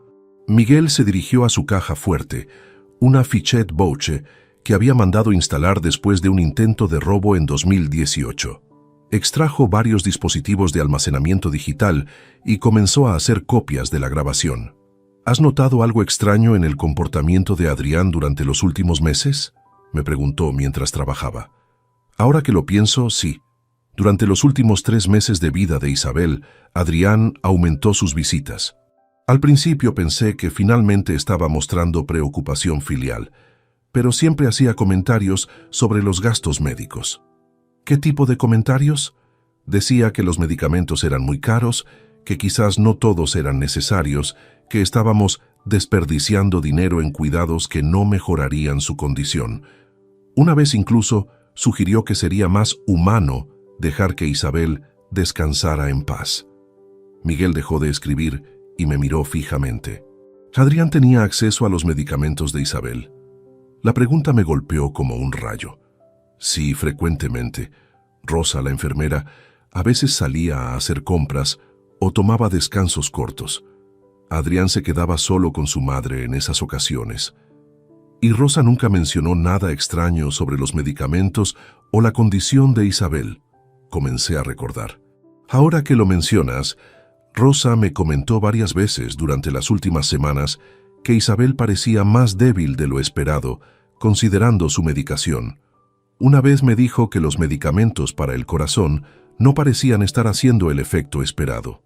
S1: Miguel se dirigió a su caja fuerte, una Fichet Boche que había mandado instalar después de un intento de robo en 2018. Extrajo varios dispositivos de almacenamiento digital y comenzó a hacer copias de la grabación. ¿Has notado algo extraño en el comportamiento de Adrián durante los últimos meses?, me preguntó mientras trabajaba. Ahora que lo pienso, sí. Durante los últimos 3 meses de vida de Isabel, Adrián aumentó sus visitas. Al principio pensé que finalmente estaba mostrando preocupación filial, pero siempre hacía comentarios sobre los gastos médicos. ¿Qué tipo de comentarios? Decía que los medicamentos eran muy caros, que quizás no todos eran necesarios, que estábamos desperdiciando dinero en cuidados que no mejorarían su condición. Una vez incluso sugirió que sería más humano dejar que Isabel descansara en paz. Miguel dejó de escribir y me miró fijamente. ¿Adrián tenía acceso a los medicamentos de Isabel? La pregunta me golpeó como un rayo. Sí, frecuentemente. Rosa, la enfermera, a veces salía a hacer compras o tomaba descansos cortos. Adrián se quedaba solo con su madre en esas ocasiones. Y Rosa nunca mencionó nada extraño sobre los medicamentos o la condición de Isabel. Comencé a recordar. Ahora que lo mencionas, Rosa me comentó varias veces durante las últimas semanas que Isabel parecía más débil de lo esperado, considerando su medicación. Una vez me dijo que los medicamentos para el corazón no parecían estar haciendo el efecto esperado.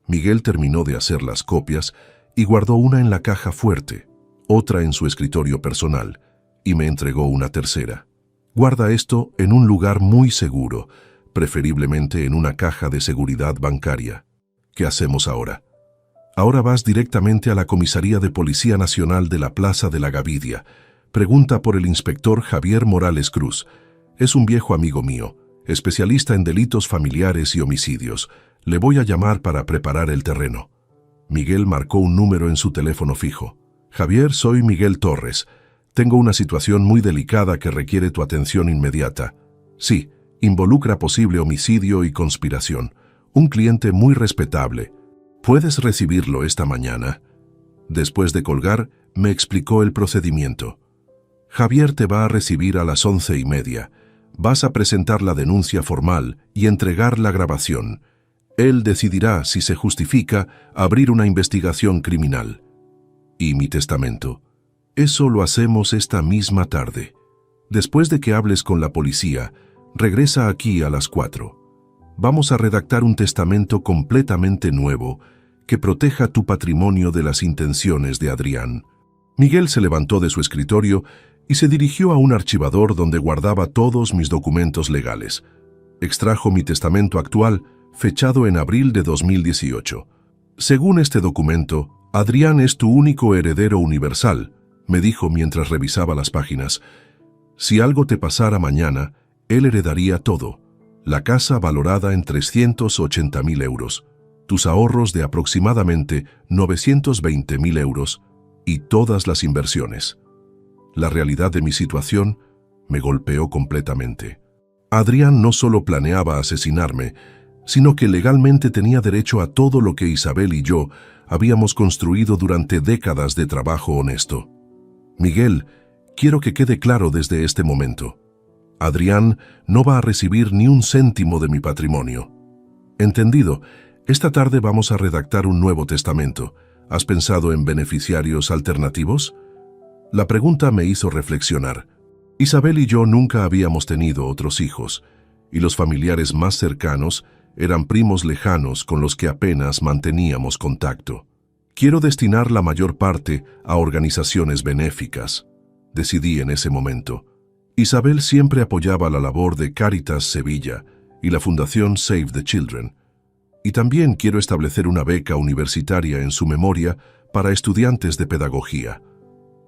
S1: Miguel terminó de hacer las copias y guardó una en la caja fuerte, otra en su escritorio personal, y me entregó una tercera. Guarda esto en un lugar muy seguro, preferiblemente en una caja de seguridad bancaria. ¿Qué hacemos ahora? Ahora vas directamente a la Comisaría de Policía Nacional de la Plaza de la Gavidia. Pregunta por el inspector Javier Morales Cruz. Es un viejo amigo mío, especialista en delitos familiares y homicidios. Le voy a llamar para preparar el terreno. Miguel marcó un número en su teléfono fijo. Javier, soy Miguel Torres. Tengo una situación muy delicada que requiere tu atención inmediata. Sí, involucra posible homicidio y conspiración. Un cliente muy respetable. ¿Puedes recibirlo esta mañana? Después de colgar, me explicó el procedimiento. Javier te va a recibir a las 11:30. Vas a presentar la denuncia formal y entregar la grabación. Él decidirá si se justifica abrir una investigación criminal. ¿Y mi testamento? Eso lo hacemos esta misma tarde. Después de que hables con la policía, regresa aquí a las 4. Vamos a redactar un testamento completamente nuevo que proteja tu patrimonio de las intenciones de Adrián. Miguel se levantó de su escritorio y se dirigió a un archivador donde guardaba todos mis documentos legales. Extrajo mi testamento actual, fechado en abril de 2018. Según este documento, Adrián es tu único heredero universal, me dijo mientras revisaba las páginas. Si algo te pasara mañana, él heredaría todo. La casa valorada en 380.000 euros, tus ahorros de aproximadamente 920.000 euros y todas las inversiones. La realidad de mi situación me golpeó completamente. Adrián no solo planeaba asesinarme, sino que legalmente tenía derecho a todo lo que Isabel y yo habíamos construido durante décadas de trabajo honesto. Miguel, quiero que quede claro desde este momento. Adrián no va a recibir ni un céntimo de mi patrimonio. Entendido, esta tarde vamos a redactar un nuevo testamento. ¿Has pensado en beneficiarios alternativos? La pregunta me hizo reflexionar. Isabel y yo nunca habíamos tenido otros hijos, y los familiares más cercanos eran primos lejanos con los que apenas manteníamos contacto. Quiero destinar la mayor parte a organizaciones benéficas, decidí en ese momento. Isabel siempre apoyaba la labor de Cáritas Sevilla y la Fundación Save the Children, y también quiero establecer una beca universitaria en su memoria para estudiantes de pedagogía.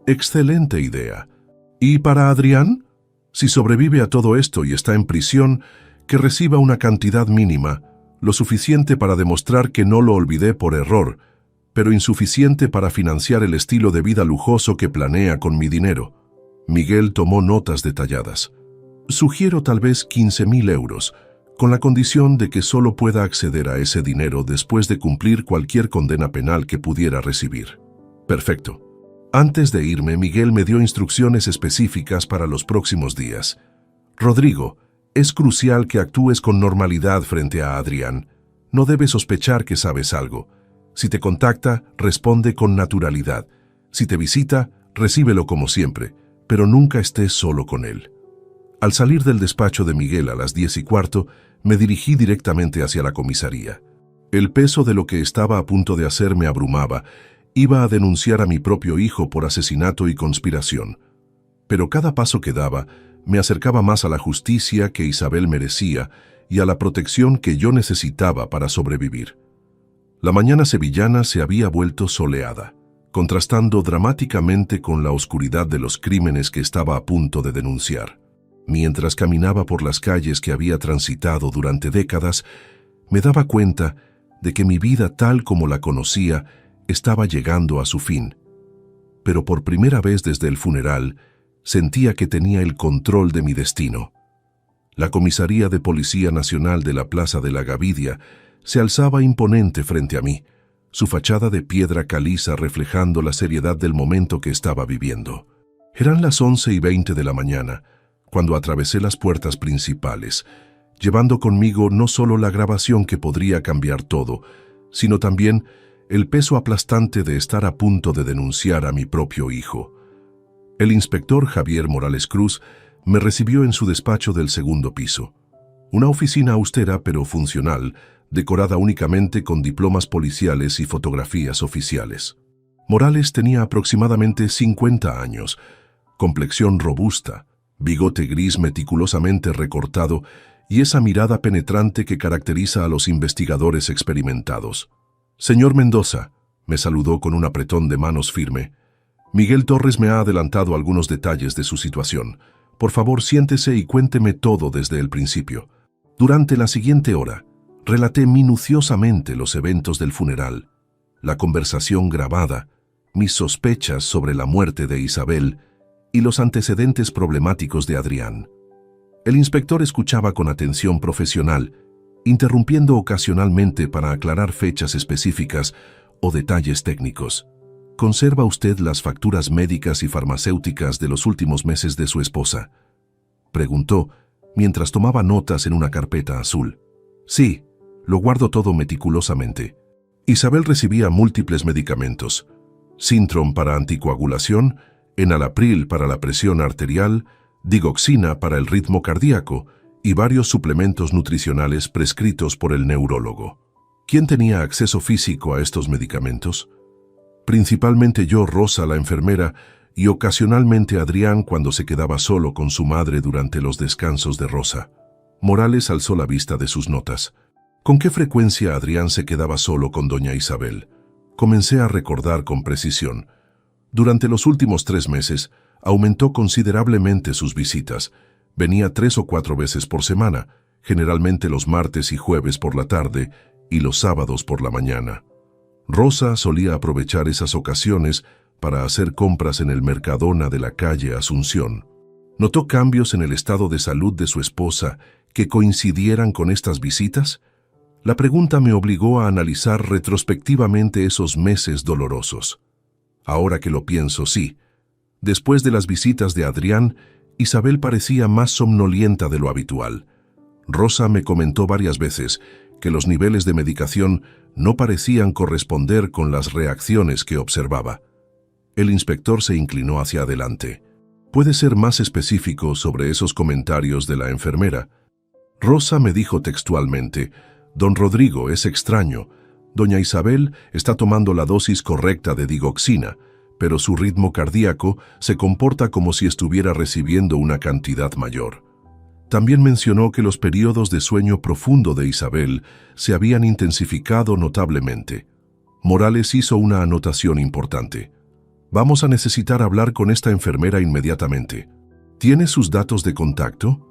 S1: Excelente idea. ¿Y para Adrián? Si sobrevive a todo esto y está en prisión, que reciba una cantidad mínima, lo suficiente para demostrar que no lo olvidé por error, pero insuficiente para financiar el estilo de vida lujoso que planea con mi dinero. Miguel tomó notas detalladas. Sugiero tal vez 15.000 euros, con la condición de que solo pueda acceder a ese dinero después de cumplir cualquier condena penal que pudiera recibir. Perfecto. Antes de irme, Miguel me dio instrucciones específicas para los próximos días. Rodrigo, es crucial que actúes con normalidad frente a Adrián. No debe sospechar que sabes algo. Si te contacta, responde con naturalidad. Si te visita, recíbelo como siempre, pero nunca estés solo con él. Al salir del despacho de Miguel a las 10:15, me dirigí directamente hacia la comisaría. El peso de lo que estaba a punto de hacer me abrumaba. Iba a denunciar a mi propio hijo por asesinato y conspiración. Pero cada paso que daba me acercaba más a la justicia que Isabel merecía y a la protección que yo necesitaba para sobrevivir. La mañana sevillana se había vuelto soleada, contrastando dramáticamente con la oscuridad de los crímenes que estaba a punto de denunciar. Mientras caminaba por las calles que había transitado durante décadas, me daba cuenta de que mi vida tal como la conocía estaba llegando a su fin. Pero por primera vez desde el funeral, sentía que tenía el control de mi destino. La Comisaría de Policía Nacional de la Plaza de la Gavidia se alzaba imponente frente a mí, su fachada de piedra caliza reflejando la seriedad del momento que estaba viviendo. Eran las 11:20 de la mañana, cuando atravesé las puertas principales, llevando conmigo no solo la grabación que podría cambiar todo, sino también el peso aplastante de estar a punto de denunciar a mi propio hijo. El inspector Javier Morales Cruz Me recibió en su despacho del segundo piso. Una oficina austera pero funcional, decorada únicamente con diplomas policiales y fotografías oficiales. Morales tenía aproximadamente 50 años, complexión robusta, bigote gris meticulosamente recortado y esa mirada penetrante que caracteriza a los investigadores experimentados. «Señor Mendoza», me saludó con un apretón de manos firme. «Miguel Torres me ha adelantado algunos detalles de su situación. Por favor, siéntese y cuénteme todo desde el principio». Durante la siguiente hora, relaté minuciosamente los eventos del funeral, la conversación grabada, mis sospechas sobre la muerte de Isabel y los antecedentes problemáticos de Adrián. El inspector escuchaba con atención profesional, interrumpiendo ocasionalmente para aclarar fechas específicas o detalles técnicos. ¿Conserva usted las facturas médicas y farmacéuticas de los últimos meses de su esposa?, preguntó, mientras tomaba notas en una carpeta azul. Sí, lo guardo todo meticulosamente. Isabel recibía múltiples medicamentos: Sintrom para anticoagulación, Enalapril para la presión arterial, Digoxina para el ritmo cardíaco y varios suplementos nutricionales prescritos por el neurólogo. ¿Quién tenía acceso físico a estos medicamentos? Principalmente yo, Rosa, la enfermera, y ocasionalmente Adrián cuando se quedaba solo con su madre durante los descansos de Rosa. Morales alzó la vista de sus notas. ¿Con qué frecuencia Adrián se quedaba solo con doña Isabel? Comencé a recordar con precisión. Durante los últimos 3 meses, aumentó considerablemente sus visitas. Venía 3 o 4 veces por semana, generalmente los martes y jueves por la tarde y los sábados por la mañana. Rosa solía aprovechar esas ocasiones para hacer compras en el Mercadona de la calle Asunción. ¿Notó cambios en el estado de salud de su esposa que coincidieran con estas visitas? La pregunta me obligó a analizar retrospectivamente esos meses dolorosos. Ahora que lo pienso, sí. Después de las visitas de Adrián, Isabel parecía más somnolienta de lo habitual. Rosa me comentó varias veces que los niveles de medicación no parecían corresponder con las reacciones que observaba. El inspector se inclinó hacia adelante. ¿Puede ser más específico sobre esos comentarios de la enfermera? Rosa me dijo textualmente: «Don Rodrigo, es extraño. Doña Isabel está tomando la dosis correcta de digoxina, pero su ritmo cardíaco se comporta como si estuviera recibiendo una cantidad mayor». También mencionó que los periodos de sueño profundo de Isabel se habían intensificado notablemente. Morales hizo una anotación importante. «Vamos a necesitar hablar con esta enfermera inmediatamente. ¿Tiene sus datos de contacto?».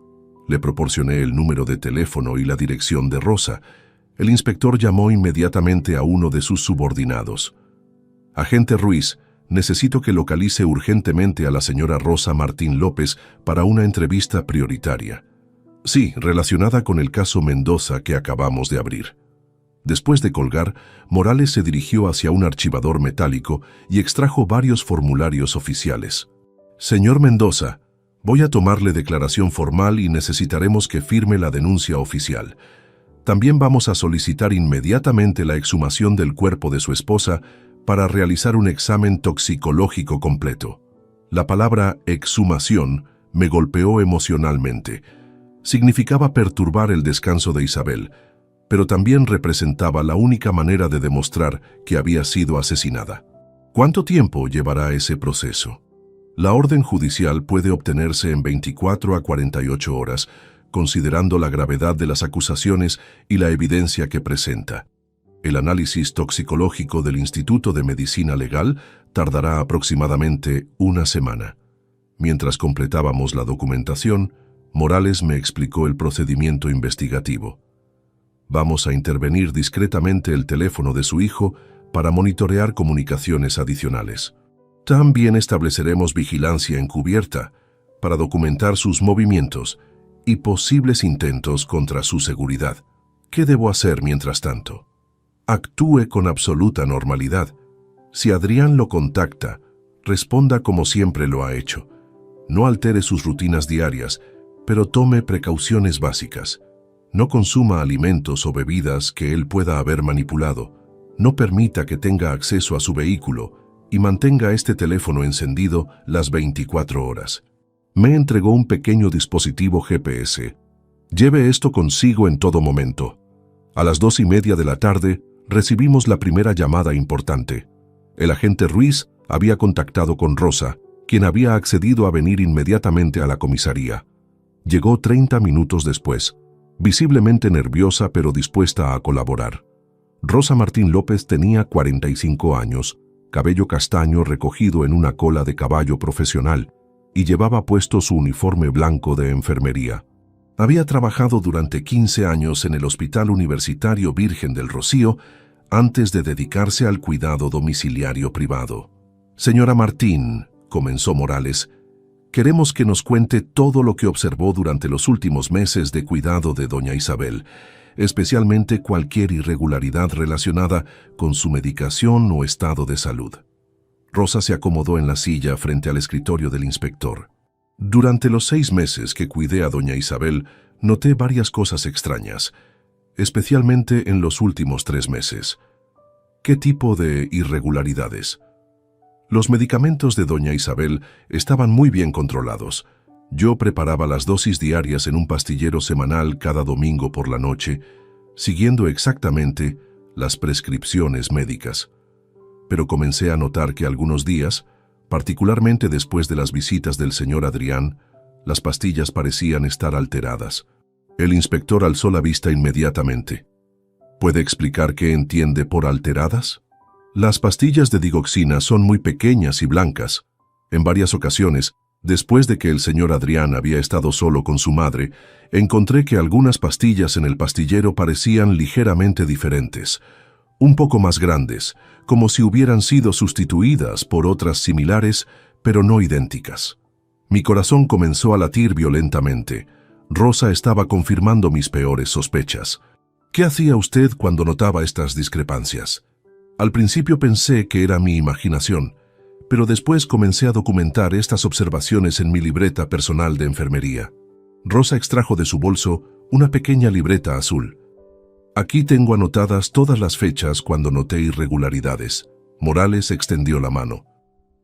S1: Le proporcioné el número de teléfono y la dirección de Rosa. El inspector llamó inmediatamente a uno de sus subordinados. «Agente Ruiz, necesito que localice urgentemente a la señora Rosa Martín López para una entrevista prioritaria». «Sí, relacionada con el caso Mendoza que acabamos de abrir». Después de colgar, Morales se dirigió hacia un archivador metálico y extrajo varios formularios oficiales. «Señor Mendoza, voy a tomarle declaración formal y necesitaremos que firme la denuncia oficial. También vamos a solicitar inmediatamente la exhumación del cuerpo de su esposa para realizar un examen toxicológico completo». La palabra exhumación me golpeó emocionalmente. Significaba perturbar el descanso de Isabel, pero también representaba la única manera de demostrar que había sido asesinada. ¿Cuánto tiempo llevará ese proceso? La orden judicial puede obtenerse en 24 a 48 horas, considerando la gravedad de las acusaciones y la evidencia que presenta. El análisis toxicológico del Instituto de Medicina Legal tardará aproximadamente 1 semana. Mientras completábamos la documentación, Morales me explicó el procedimiento investigativo. Vamos a intervenir discretamente el teléfono de su hijo para monitorear comunicaciones adicionales. También estableceremos vigilancia encubierta para documentar sus movimientos y posibles intentos contra su seguridad. ¿Qué debo hacer mientras tanto? Actúe con absoluta normalidad. Si Adrián lo contacta, responda como siempre lo ha hecho. No altere sus rutinas diarias, pero tome precauciones básicas. No consuma alimentos o bebidas que él pueda haber manipulado. No permita que tenga acceso a su vehículo y mantenga este teléfono encendido las 24 horas. Me entregó un pequeño dispositivo GPS. Lleve esto consigo en todo momento. A las 2:30 de la tarde, recibimos la primera llamada importante. El agente Ruiz había contactado con Rosa, quien había accedido a venir inmediatamente a la comisaría. Llegó 30 minutos después, visiblemente nerviosa pero dispuesta a colaborar. Rosa Martín López tenía 45 años, cabello castaño recogido en una cola de caballo profesional, y llevaba puesto su uniforme blanco de enfermería. Había trabajado durante 15 años en el Hospital Universitario Virgen del Rocío antes de dedicarse al cuidado domiciliario privado. Señora Martín, comenzó Morales, queremos que nos cuente todo lo que observó durante los últimos meses de cuidado de doña Isabel, especialmente cualquier irregularidad relacionada con su medicación o estado de salud. Rosa se acomodó en la silla frente al escritorio del inspector. Durante los 6 meses que cuidé a doña Isabel, noté varias cosas extrañas, especialmente en los últimos 3 meses. ¿Qué tipo de irregularidades? Los medicamentos de doña Isabel estaban muy bien controlados. Yo preparaba las dosis diarias en un pastillero semanal cada domingo por la noche, siguiendo exactamente las prescripciones médicas. Pero comencé a notar que algunos días, particularmente después de las visitas del señor Adrián, las pastillas parecían estar alteradas. El inspector alzó la vista inmediatamente. ¿Puede explicar qué entiende por alteradas? Las pastillas de digoxina son muy pequeñas y blancas. En varias ocasiones, después de que el señor Adrián había estado solo con su madre, encontré que algunas pastillas en el pastillero parecían ligeramente diferentes, un poco más grandes, como si hubieran sido sustituidas por otras similares, pero no idénticas. Mi corazón comenzó a latir violentamente. Rosa estaba confirmando mis peores sospechas. ¿Qué hacía usted cuando notaba estas discrepancias? Al principio pensé que era mi imaginación, pero después comencé a documentar estas observaciones en mi libreta personal de enfermería. Rosa extrajo de su bolso una pequeña libreta azul. Aquí tengo anotadas todas las fechas cuando noté irregularidades. Morales extendió la mano.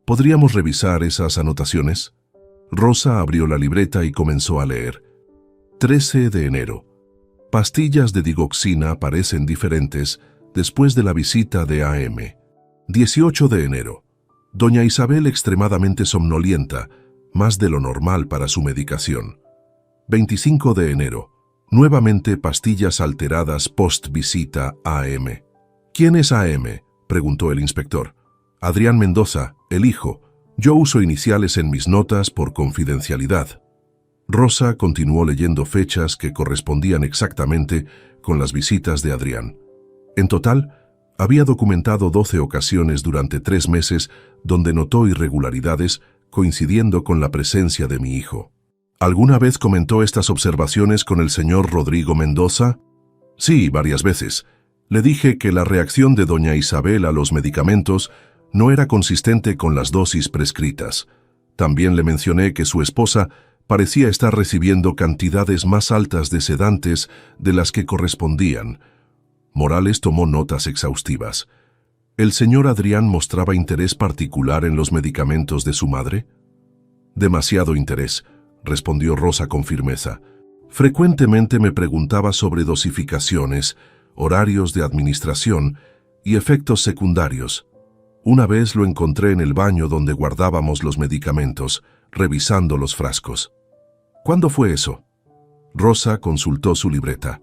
S1: ¿Podríamos revisar esas anotaciones? Rosa abrió la libreta y comenzó a leer. 13 de enero. Pastillas de digoxina parecen diferentes después de la visita de AM. 18 de enero. Doña Isabel extremadamente somnolienta, más de lo normal para su medicación. 25 de enero. Nuevamente pastillas alteradas post-visita AM. ¿Quién es AM?, preguntó el inspector. Adrián Mendoza, el hijo. Yo uso iniciales en mis notas por confidencialidad. Rosa continuó leyendo fechas que correspondían exactamente con las visitas de Adrián. En total, había documentado 12 ocasiones durante 3 meses donde notó irregularidades coincidiendo con la presencia de mi hijo. ¿Alguna vez comentó estas observaciones con el señor Rodrigo Mendoza? Sí, varias veces. Le dije que la reacción de doña Isabel a los medicamentos no era consistente con las dosis prescritas. También le mencioné que su esposa parecía estar recibiendo cantidades más altas de sedantes de las que correspondían. Morales tomó notas exhaustivas. ¿El señor Adrián mostraba interés particular en los medicamentos de su madre? Demasiado interés, respondió Rosa con firmeza. Frecuentemente me preguntaba sobre dosificaciones, horarios de administración y efectos secundarios. Una vez lo encontré en el baño donde guardábamos los medicamentos, revisando los frascos. ¿Cuándo fue eso? Rosa consultó su libreta.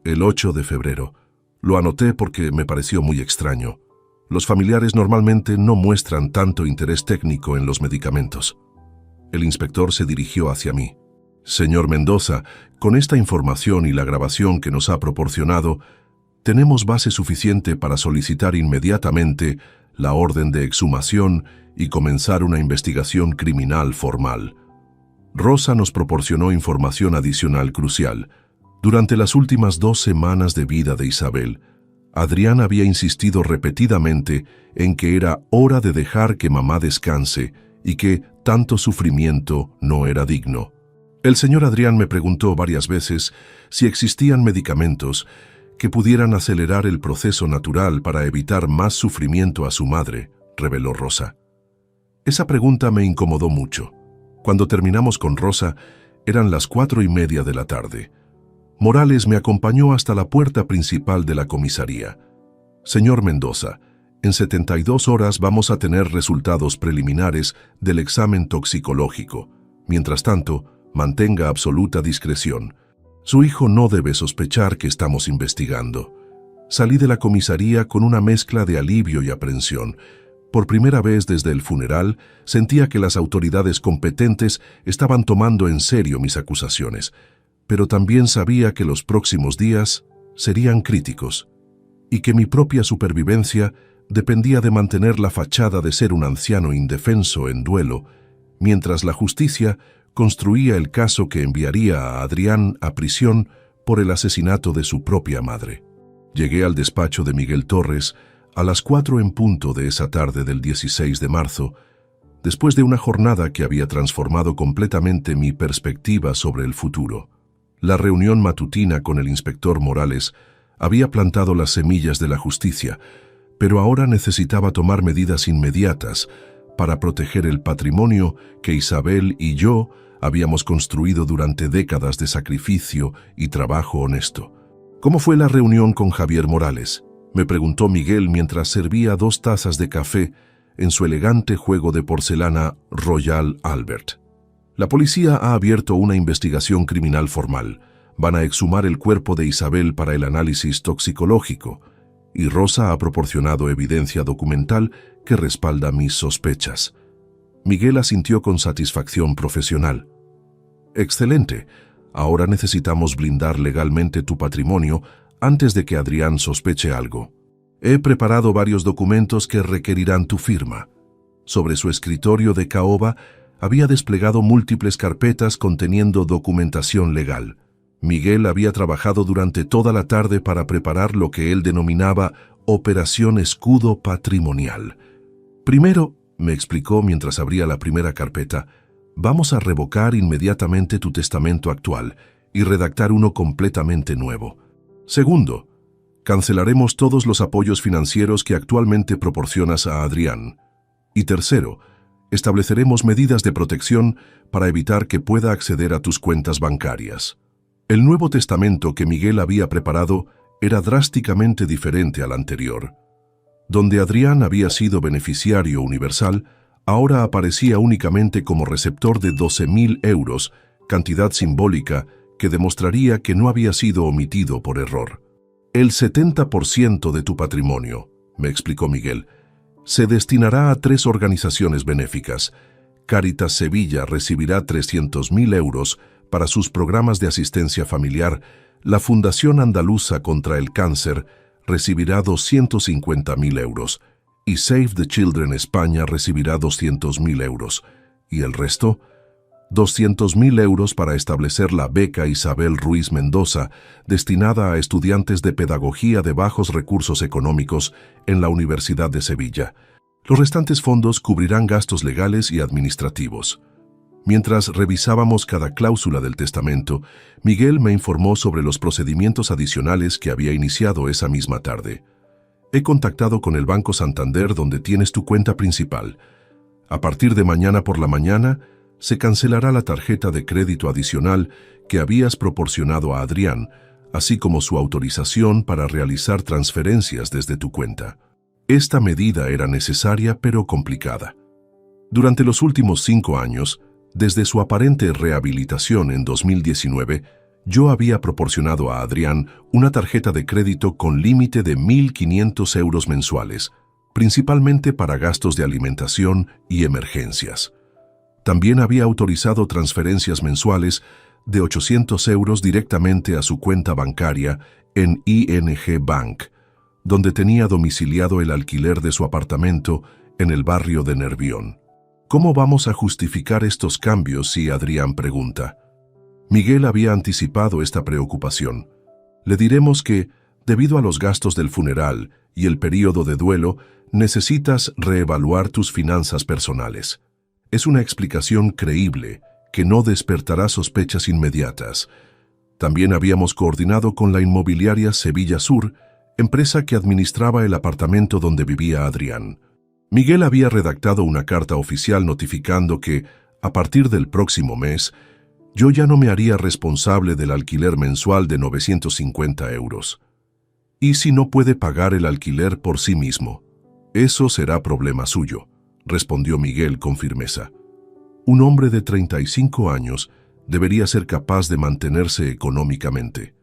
S1: El 8 de febrero. Lo anoté porque me pareció muy extraño. Los familiares normalmente no muestran tanto interés técnico en los medicamentos. El inspector se dirigió hacia mí. Señor Mendoza, con esta información y la grabación que nos ha proporcionado, tenemos base suficiente para solicitar inmediatamente la orden de exhumación y comenzar una investigación criminal formal. Rosa nos proporcionó información adicional crucial. Durante las últimas 2 semanas de vida de Isabel, Adrián había insistido repetidamente en que era hora de dejar que mamá descanse y que tanto sufrimiento no era digno. El señor Adrián me preguntó varias veces si existían medicamentos que pudieran acelerar el proceso natural para evitar más sufrimiento a su madre, reveló Rosa. Esa pregunta me incomodó mucho. Cuando terminamos con Rosa, eran las 4:30 de la tarde. Morales me acompañó hasta la puerta principal de la comisaría. Señor Mendoza, en 72 horas vamos a tener resultados preliminares del examen toxicológico. Mientras tanto, mantenga absoluta discreción. Su hijo no debe sospechar que estamos investigando. Salí de la comisaría con una mezcla de alivio y aprensión. Por primera vez desde el funeral, sentía que las autoridades competentes estaban tomando en serio mis acusaciones, pero también sabía que los próximos días serían críticos y que mi propia supervivencia dependía de mantener la fachada de ser un anciano indefenso en duelo, mientras la justicia construía el caso que enviaría a Adrián a prisión por el asesinato de su propia madre. Llegué al despacho de Miguel Torres a las 4 en punto de esa tarde del 16 de marzo, después de una jornada que había transformado completamente mi perspectiva sobre el futuro. La reunión matutina con el inspector Morales había plantado las semillas de la justicia, pero ahora necesitaba tomar medidas inmediatas para proteger el patrimonio que Isabel y yo habíamos construido durante décadas de sacrificio y trabajo honesto. ¿Cómo fue la reunión con Javier Morales?, me preguntó Miguel mientras servía 2 tazas de café en su elegante juego de porcelana Royal Albert. La policía ha abierto una investigación criminal formal. Van a exhumar el cuerpo de Isabel para el análisis toxicológico, y Rosa ha proporcionado evidencia documental que respalda mis sospechas. Miguel asintió con satisfacción profesional. Excelente. Ahora necesitamos blindar legalmente tu patrimonio antes de que Adrián sospeche algo. He preparado varios documentos que requerirán tu firma. Sobre su escritorio de caoba había desplegado múltiples carpetas conteniendo documentación legal. Miguel había trabajado durante toda la tarde para preparar lo que él denominaba Operación Escudo Patrimonial. Primero, me explicó mientras abría la primera carpeta, vamos a revocar inmediatamente tu testamento actual y redactar uno completamente nuevo. Segundo, cancelaremos todos los apoyos financieros que actualmente proporcionas a Adrián. Y tercero, estableceremos medidas de protección para evitar que pueda acceder a tus cuentas bancarias. El nuevo testamento que Miguel había preparado era drásticamente diferente al anterior. Donde Adrián había sido beneficiario universal, ahora aparecía únicamente como receptor de 12.000 euros, cantidad simbólica que demostraría que no había sido omitido por error. El 70% de tu patrimonio, me explicó Miguel, se destinará a 3 organizaciones benéficas. Cáritas Sevilla recibirá 300.000 euros para sus programas de asistencia familiar. La Fundación Andaluza contra el Cáncer recibirá 250.000 euros y Save the Children España recibirá 200.000 euros. ¿Y el resto? 200.000 euros para establecer la beca Isabel Ruiz Mendoza, destinada a estudiantes de pedagogía de bajos recursos económicos en la Universidad de Sevilla. Los restantes fondos cubrirán gastos legales y administrativos. Mientras revisábamos cada cláusula del testamento, Miguel me informó sobre los procedimientos adicionales que había iniciado esa misma tarde. He contactado con el Banco Santander donde tienes tu cuenta principal. A partir de mañana por la mañana, se cancelará la tarjeta de crédito adicional que habías proporcionado a Adrián, así como su autorización para realizar transferencias desde tu cuenta. Esta medida era necesaria pero complicada. Durante los últimos 5 años, desde su aparente rehabilitación en 2019, yo había proporcionado a Adrián una tarjeta de crédito con límite de 1.500 euros mensuales, principalmente para gastos de alimentación y emergencias. También había autorizado transferencias mensuales de 800 euros directamente a su cuenta bancaria en ING Bank, donde tenía domiciliado el alquiler de su apartamento en el barrio de Nervión. ¿Cómo vamos a justificar estos cambios si Adrián pregunta? Miguel había anticipado esta preocupación. Le diremos que, debido a los gastos del funeral y el período de duelo, necesitas reevaluar tus finanzas personales. Es una explicación creíble que no despertará sospechas inmediatas. También habíamos coordinado con la inmobiliaria Sevilla Sur, empresa que administraba el apartamento donde vivía Adrián. Miguel había redactado una carta oficial notificando que, A partir del próximo mes, yo ya no me haría responsable del alquiler mensual de 950 euros. ¿Y si no puede pagar el alquiler por sí mismo? Eso será problema suyo, respondió Miguel con firmeza. Un hombre de 35 años debería ser capaz de mantenerse económicamente.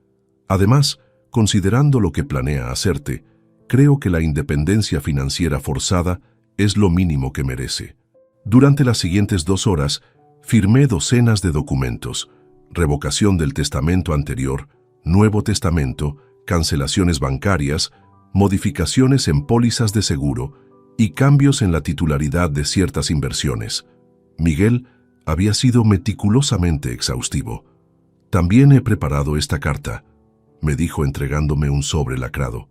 S1: Además, considerando lo que planea hacerte, creo que la independencia financiera forzada es lo mínimo que merece. Durante las siguientes 2 horas, firmé docenas de documentos: revocación del testamento anterior, nuevo testamento, cancelaciones bancarias, modificaciones en pólizas de seguro y cambios en la titularidad de ciertas inversiones. Miguel había sido meticulosamente exhaustivo. También he preparado esta carta, me dijo entregándome un sobre lacrado.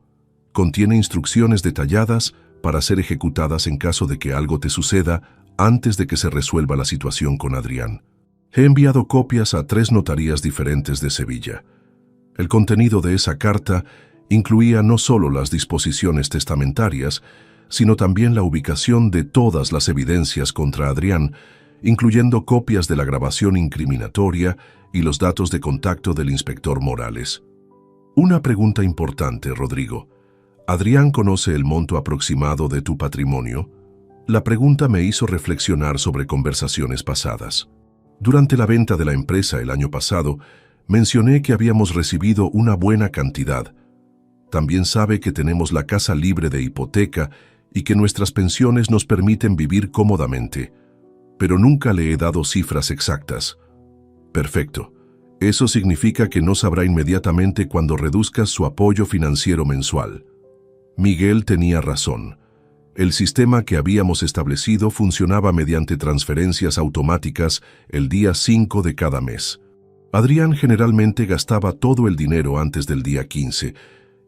S1: Contiene instrucciones detalladas para ser ejecutadas en caso de que algo te suceda antes de que se resuelva la situación con Adrián. He enviado copias a 3 notarías diferentes de Sevilla. El contenido de esa carta incluía no solo las disposiciones testamentarias, sino también la ubicación de todas las evidencias contra Adrián, incluyendo copias de la grabación incriminatoria y los datos de contacto del inspector Morales. Una pregunta importante, Rodrigo. ¿Adrián conoce el monto aproximado de tu patrimonio? La pregunta me hizo reflexionar sobre conversaciones pasadas. Durante la venta de la empresa el año pasado, mencioné que habíamos recibido una buena cantidad. También sabe que tenemos la casa libre de hipoteca y que nuestras pensiones nos permiten vivir cómodamente, pero nunca le he dado cifras exactas. Perfecto. Eso significa que no sabrá inmediatamente cuando reduzcas su apoyo financiero mensual. Miguel tenía razón. El sistema que habíamos establecido funcionaba mediante transferencias automáticas el día 5 de cada mes. Adrián generalmente gastaba todo el dinero antes del día 15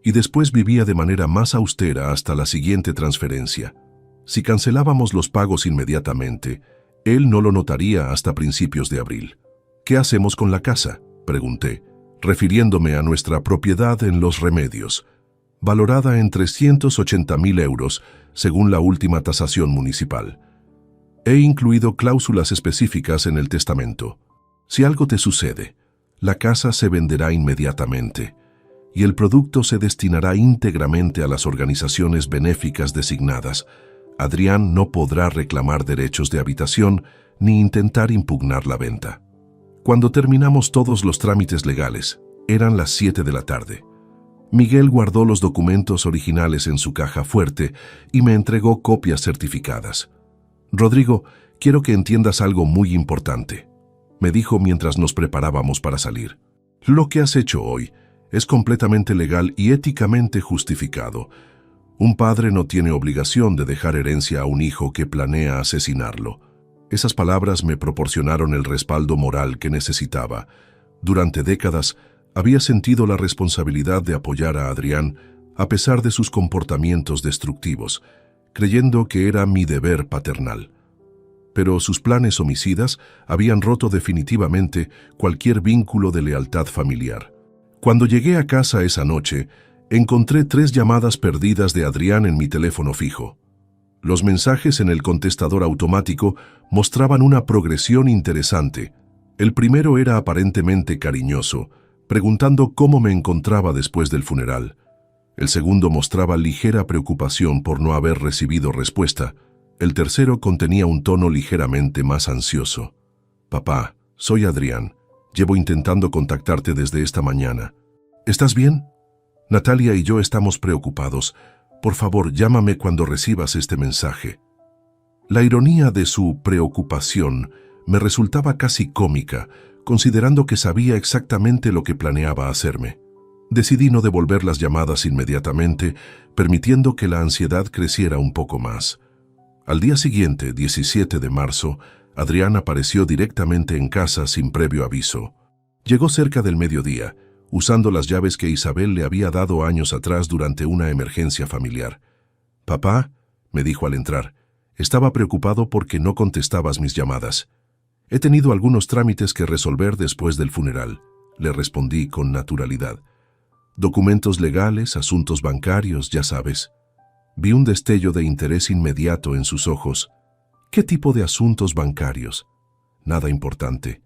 S1: y después vivía de manera más austera hasta la siguiente transferencia. Si cancelábamos los pagos inmediatamente, él no lo notaría hasta principios de abril. ¿Qué hacemos con la casa?, pregunté, refiriéndome a nuestra propiedad en Los Remedios, valorada en 380.000 euros según la última tasación municipal. He incluido cláusulas específicas en el testamento. Si algo te sucede, la casa se venderá inmediatamente y el producto se destinará íntegramente a las organizaciones benéficas designadas. Adrián no podrá reclamar derechos de habitación ni intentar impugnar la venta. Cuando terminamos todos los trámites legales, eran las 7 de la tarde. Miguel guardó los documentos originales en su caja fuerte y me entregó copias certificadas. Rodrigo, quiero que entiendas algo muy importante, me dijo mientras nos preparábamos para salir. Lo que has hecho hoy es completamente legal y éticamente justificado. Un padre no tiene obligación de dejar herencia a un hijo que planea asesinarlo. Esas palabras me proporcionaron el respaldo moral que necesitaba. Durante décadas, había sentido la responsabilidad de apoyar a Adrián a pesar de sus comportamientos destructivos, creyendo que era mi deber paternal. Pero sus planes homicidas habían roto definitivamente cualquier vínculo de lealtad familiar. Cuando llegué a casa esa noche, encontré 3 llamadas perdidas de Adrián en mi teléfono fijo. Los mensajes en el contestador automático mostraban una progresión interesante. El primero era aparentemente cariñoso, preguntando cómo me encontraba después del funeral. El segundo mostraba ligera preocupación por no haber recibido respuesta. El tercero contenía un tono ligeramente más ansioso. Papá, soy Adrián. Llevo intentando contactarte desde esta mañana. ¿Estás bien? Natalia y yo estamos preocupados. Por favor, llámame cuando recibas este mensaje. La ironía de su preocupación me resultaba casi cómica, considerando que sabía exactamente lo que planeaba hacerme. Decidí no devolver las llamadas inmediatamente, permitiendo que la ansiedad creciera un poco más. Al día siguiente, 17 de marzo, Adrián apareció directamente en casa sin previo aviso. Llegó cerca del mediodía, usando las llaves que Isabel le había dado años atrás durante una emergencia familiar. «Papá», me dijo al entrar, «estaba preocupado porque no contestabas mis llamadas. He tenido algunos trámites que resolver después del funeral», le respondí con naturalidad. «Documentos legales, asuntos bancarios, ya sabes». Vi un destello de interés inmediato en sus ojos. «¿Qué tipo de asuntos bancarios?». nada importante.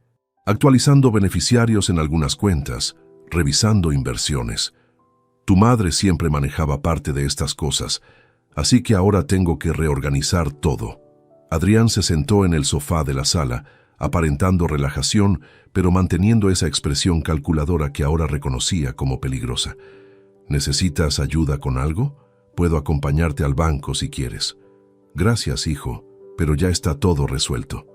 S1: Actualizando beneficiarios en algunas cuentas, revisando inversiones. Tu madre siempre manejaba parte de estas cosas, así que ahora tengo que reorganizar todo. Adrián se sentó en el sofá de la sala, aparentando relajación, pero manteniendo esa expresión calculadora que ahora reconocía como peligrosa. ¿Necesitas ayuda con algo? Puedo acompañarte al banco si quieres. Gracias, hijo, pero ya está todo resuelto.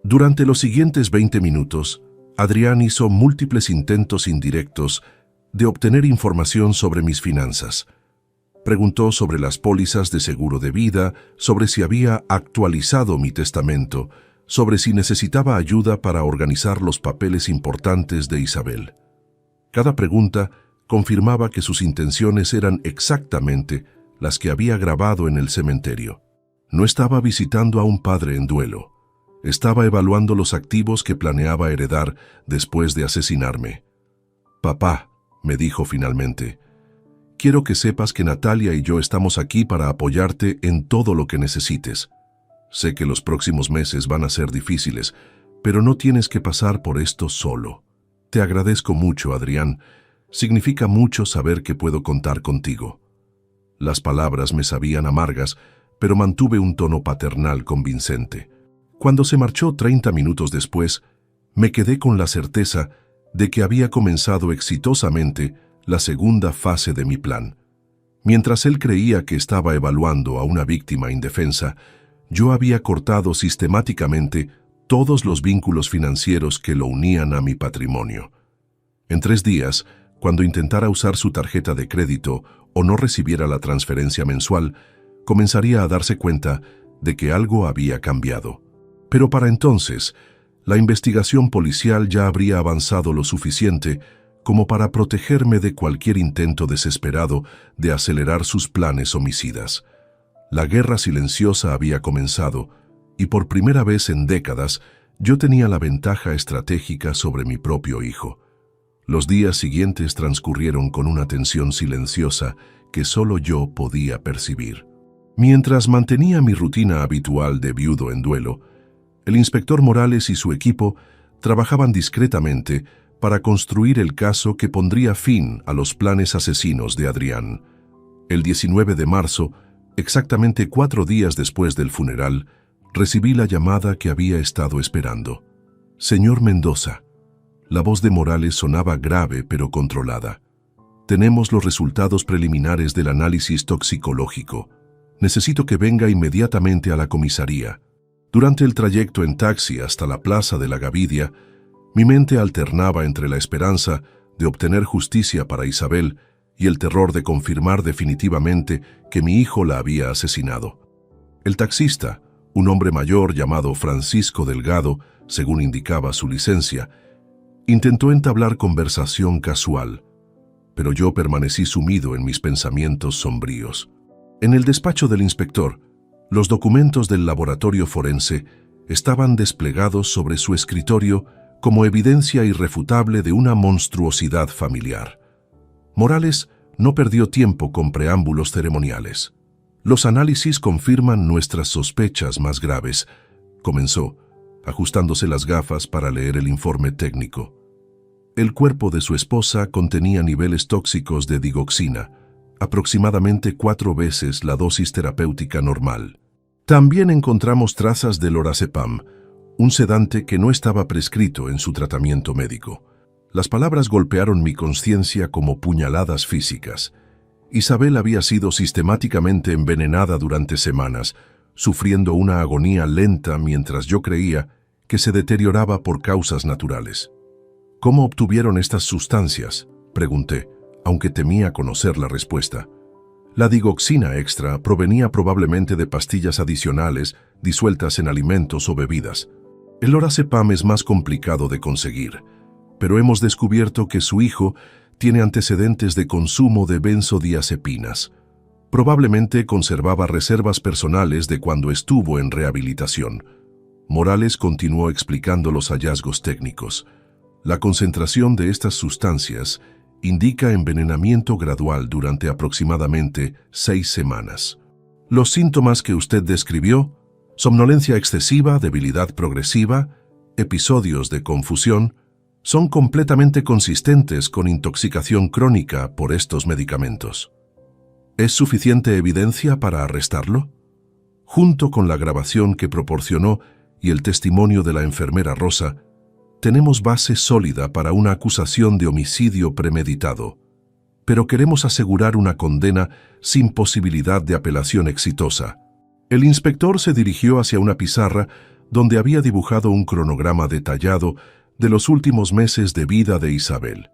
S1: Durante los siguientes 20 minutos, Adrián hizo múltiples intentos indirectos de obtener información sobre mis finanzas. Preguntó sobre las pólizas de seguro de vida, sobre si había actualizado mi testamento, sobre si necesitaba ayuda para organizar los papeles importantes de Isabel. Cada pregunta confirmaba que sus intenciones eran exactamente las que había grabado en el cementerio. No estaba visitando a un padre en duelo. Estaba evaluando los activos que planeaba heredar después de asesinarme. «Papá», me dijo finalmente, «quiero que sepas que Natalia y yo estamos aquí para apoyarte en todo lo que necesites. Sé que los próximos meses van a ser difíciles, pero no tienes que pasar por esto solo. Te agradezco mucho, Adrián. Significa mucho saber que puedo contar contigo». Las palabras me sabían amargas, pero mantuve un tono paternal convincente. Cuando se marchó 30 minutos después, me quedé con la certeza de que había comenzado exitosamente la segunda fase de mi plan. Mientras él creía que estaba evaluando a una víctima indefensa, yo había cortado sistemáticamente todos los vínculos financieros que lo unían a mi patrimonio. En 3 días, cuando intentara usar su tarjeta de crédito o no recibiera la transferencia mensual, comenzaría a darse cuenta de que algo había cambiado. Pero para entonces, la investigación policial ya habría avanzado lo suficiente como para protegerme de cualquier intento desesperado de acelerar sus planes homicidas. La guerra silenciosa había comenzado, y por primera vez en décadas, yo tenía la ventaja estratégica sobre mi propio hijo. Los días siguientes transcurrieron con una tensión silenciosa que solo yo podía percibir. Mientras mantenía mi rutina habitual de viudo en duelo, el inspector Morales y su equipo trabajaban discretamente para construir el caso que pondría fin a los planes asesinos de Adrián. El 19 de marzo, exactamente 4 días después del funeral, recibí la llamada que había estado esperando. «Señor Mendoza». La voz de Morales sonaba grave pero controlada. «Tenemos los resultados preliminares del análisis toxicológico. Necesito que venga inmediatamente a la comisaría». Durante el trayecto en taxi hasta la plaza de la Gavidia, mi mente alternaba entre la esperanza de obtener justicia para Isabel y el terror de confirmar definitivamente que mi hijo la había asesinado. El taxista, un hombre mayor llamado Francisco Delgado, según indicaba su licencia, intentó entablar conversación casual, pero yo permanecí sumido en mis pensamientos sombríos. En el despacho del inspector, los documentos del laboratorio forense estaban desplegados sobre su escritorio como evidencia irrefutable de una monstruosidad familiar. Morales no perdió tiempo con preámbulos ceremoniales. «Los análisis confirman nuestras sospechas más graves», comenzó, ajustándose las gafas para leer el informe técnico. El cuerpo de su esposa contenía niveles tóxicos de digoxina, aproximadamente 4 veces la dosis terapéutica normal. También encontramos trazas de lorazepam, un sedante que no estaba prescrito en su tratamiento médico. Las palabras golpearon mi conciencia como puñaladas físicas. Isabel había sido sistemáticamente envenenada durante semanas, sufriendo una agonía lenta mientras yo creía que se deterioraba por causas naturales. «¿Cómo obtuvieron estas sustancias?», pregunté, aunque temía conocer la respuesta. La digoxina extra provenía probablemente de pastillas adicionales disueltas en alimentos o bebidas. El lorazepam es más complicado de conseguir, pero hemos descubierto que su hijo tiene antecedentes de consumo de benzodiazepinas. Probablemente conservaba reservas personales de cuando estuvo en rehabilitación. Morales continuó explicando los hallazgos técnicos. La concentración de estas sustancias indica envenenamiento gradual durante aproximadamente 6 semanas. Los síntomas que usted describió: somnolencia excesiva, debilidad progresiva, episodios de confusión son completamente consistentes con intoxicación crónica por estos medicamentos. ¿Es suficiente evidencia para arrestarlo? Junto con la grabación que proporcionó y el testimonio de la enfermera Rosa, tenemos base sólida para una acusación de homicidio premeditado, pero queremos asegurar una condena sin posibilidad de apelación exitosa. El inspector se dirigió hacia una pizarra donde había dibujado un cronograma detallado de los últimos meses de vida de Isabel.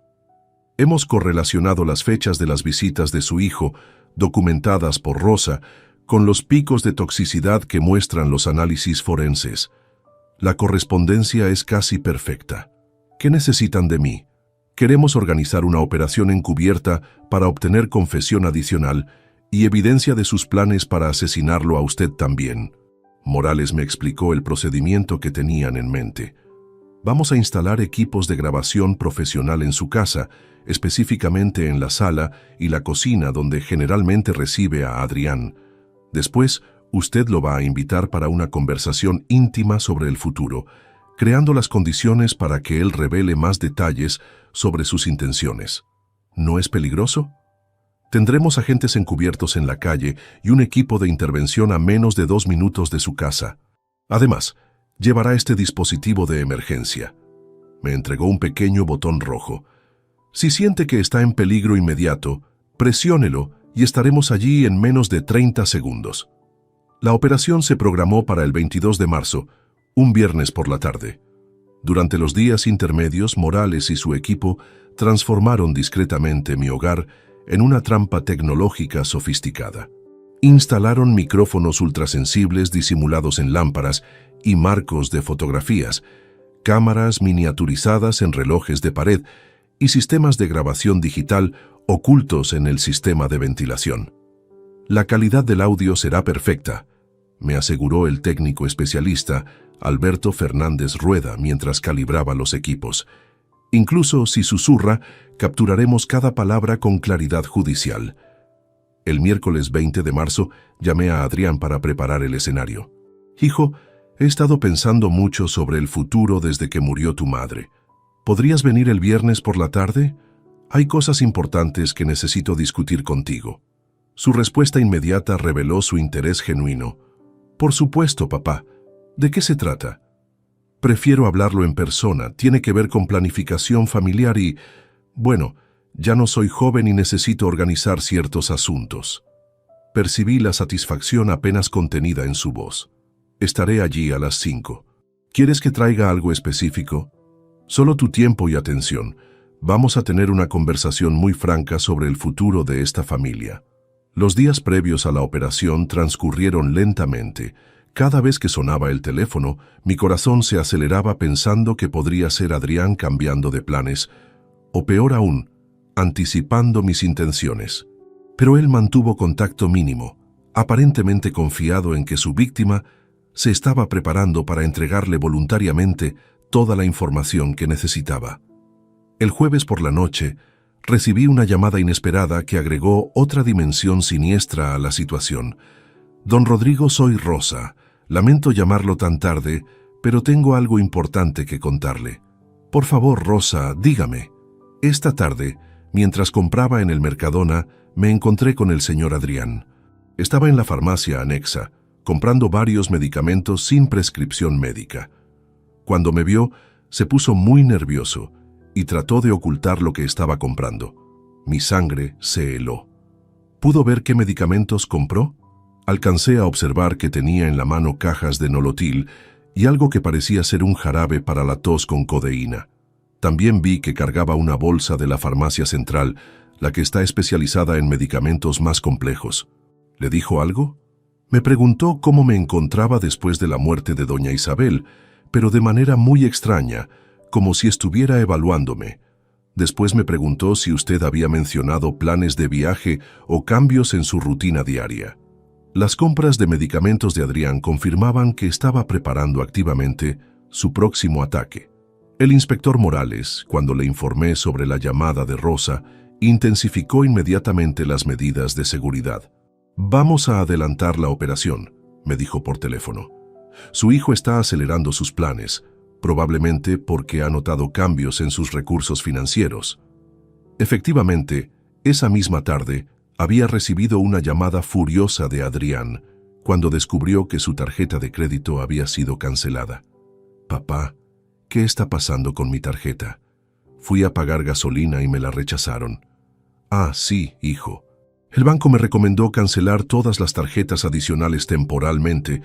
S1: Hemos correlacionado las fechas de las visitas de su hijo, documentadas por Rosa, con los picos de toxicidad que muestran los análisis forenses. La correspondencia es casi perfecta. ¿Qué necesitan de mí? Queremos organizar una operación encubierta para obtener confesión adicional y evidencia de sus planes para asesinarlo a usted también. Morales me explicó el procedimiento que tenían en mente. Vamos a instalar equipos de grabación profesional en su casa, específicamente en la sala y la cocina donde generalmente recibe a Adrián. Después, usted lo va a invitar para una conversación íntima sobre el futuro, creando las condiciones para que él revele más detalles sobre sus intenciones. ¿No es peligroso? Tendremos agentes encubiertos en la calle y un equipo de intervención a menos de 2 minutos de su casa. Además, llevará este dispositivo de emergencia. Me entregó un pequeño botón rojo. Si siente que está en peligro inmediato, presiónelo y estaremos allí en menos de 30 segundos. La operación se programó para el 22 de marzo, un viernes por la tarde. Durante los días intermedios, Morales y su equipo transformaron discretamente mi hogar en una trampa tecnológica sofisticada. Instalaron micrófonos ultrasensibles disimulados en lámparas y marcos de fotografías, cámaras miniaturizadas en relojes de pared y sistemas de grabación digital ocultos en el sistema de ventilación. La calidad del audio será perfecta, me aseguró el técnico especialista Alberto Fernández Rueda mientras calibraba los equipos. Incluso si susurra, capturaremos cada palabra con claridad judicial. El miércoles 20 de marzo llamé a Adrián para preparar el escenario. Hijo, he estado pensando mucho sobre el futuro desde que murió tu madre. ¿Podrías venir el viernes por la tarde? Hay cosas importantes que necesito discutir contigo. Su respuesta inmediata reveló su interés genuino. Por supuesto, papá. ¿De qué se trata? Prefiero hablarlo en persona. Tiene que ver con planificación familiar y... Bueno, ya no soy joven y necesito organizar ciertos asuntos. Percibí la satisfacción apenas contenida en su voz. Estaré allí a las 5. ¿Quieres que traiga algo específico? Solo tu tiempo y atención. Vamos a tener una conversación muy franca sobre el futuro de esta familia. Los días previos a la operación transcurrieron lentamente. Cada vez que sonaba el teléfono, mi corazón se aceleraba pensando que podría ser Adrián cambiando de planes, o peor aún, anticipando mis intenciones. Pero él mantuvo contacto mínimo, aparentemente confiado en que su víctima se estaba preparando para entregarle voluntariamente toda la información que necesitaba. El jueves por la noche, recibí una llamada inesperada que agregó otra dimensión siniestra a la situación. Don Rodrigo, soy Rosa. Lamento llamarlo tan tarde, pero tengo algo importante que contarle. Por favor, Rosa, dígame. Esta tarde, mientras compraba en el Mercadona, me encontré con el señor Adrián. Estaba en la farmacia anexa, comprando varios medicamentos sin prescripción médica. Cuando me vio, se puso muy nervioso y trató de ocultar lo que estaba comprando. Mi sangre se heló. ¿Pudo ver qué medicamentos compró? Alcancé a observar que tenía en la mano cajas de Nolotil y algo que parecía ser un jarabe para la tos con codeína. También vi que cargaba una bolsa de la farmacia central, la que está especializada en medicamentos más complejos. ¿Le dijo algo? Me preguntó cómo me encontraba después de la muerte de doña Isabel, pero de manera muy extraña, como si estuviera evaluándome. Después me preguntó si usted había mencionado planes de viaje o cambios en su rutina diaria. Las compras de medicamentos de Adrián confirmaban que estaba preparando activamente su próximo ataque. El inspector Morales, cuando le informé sobre la llamada de Rosa, intensificó inmediatamente las medidas de seguridad. «Vamos a adelantar la operación», me dijo por teléfono. «Su hijo está acelerando sus planes. probablemente porque ha notado cambios en sus recursos financieros. Efectivamente, esa misma tarde había recibido una llamada furiosa de Adrián cuando descubrió que su tarjeta de crédito había sido cancelada. «Papá, ¿qué está pasando con mi tarjeta? Fui a pagar gasolina y me la rechazaron». «Ah, sí, hijo. El banco me recomendó cancelar todas las tarjetas adicionales temporalmente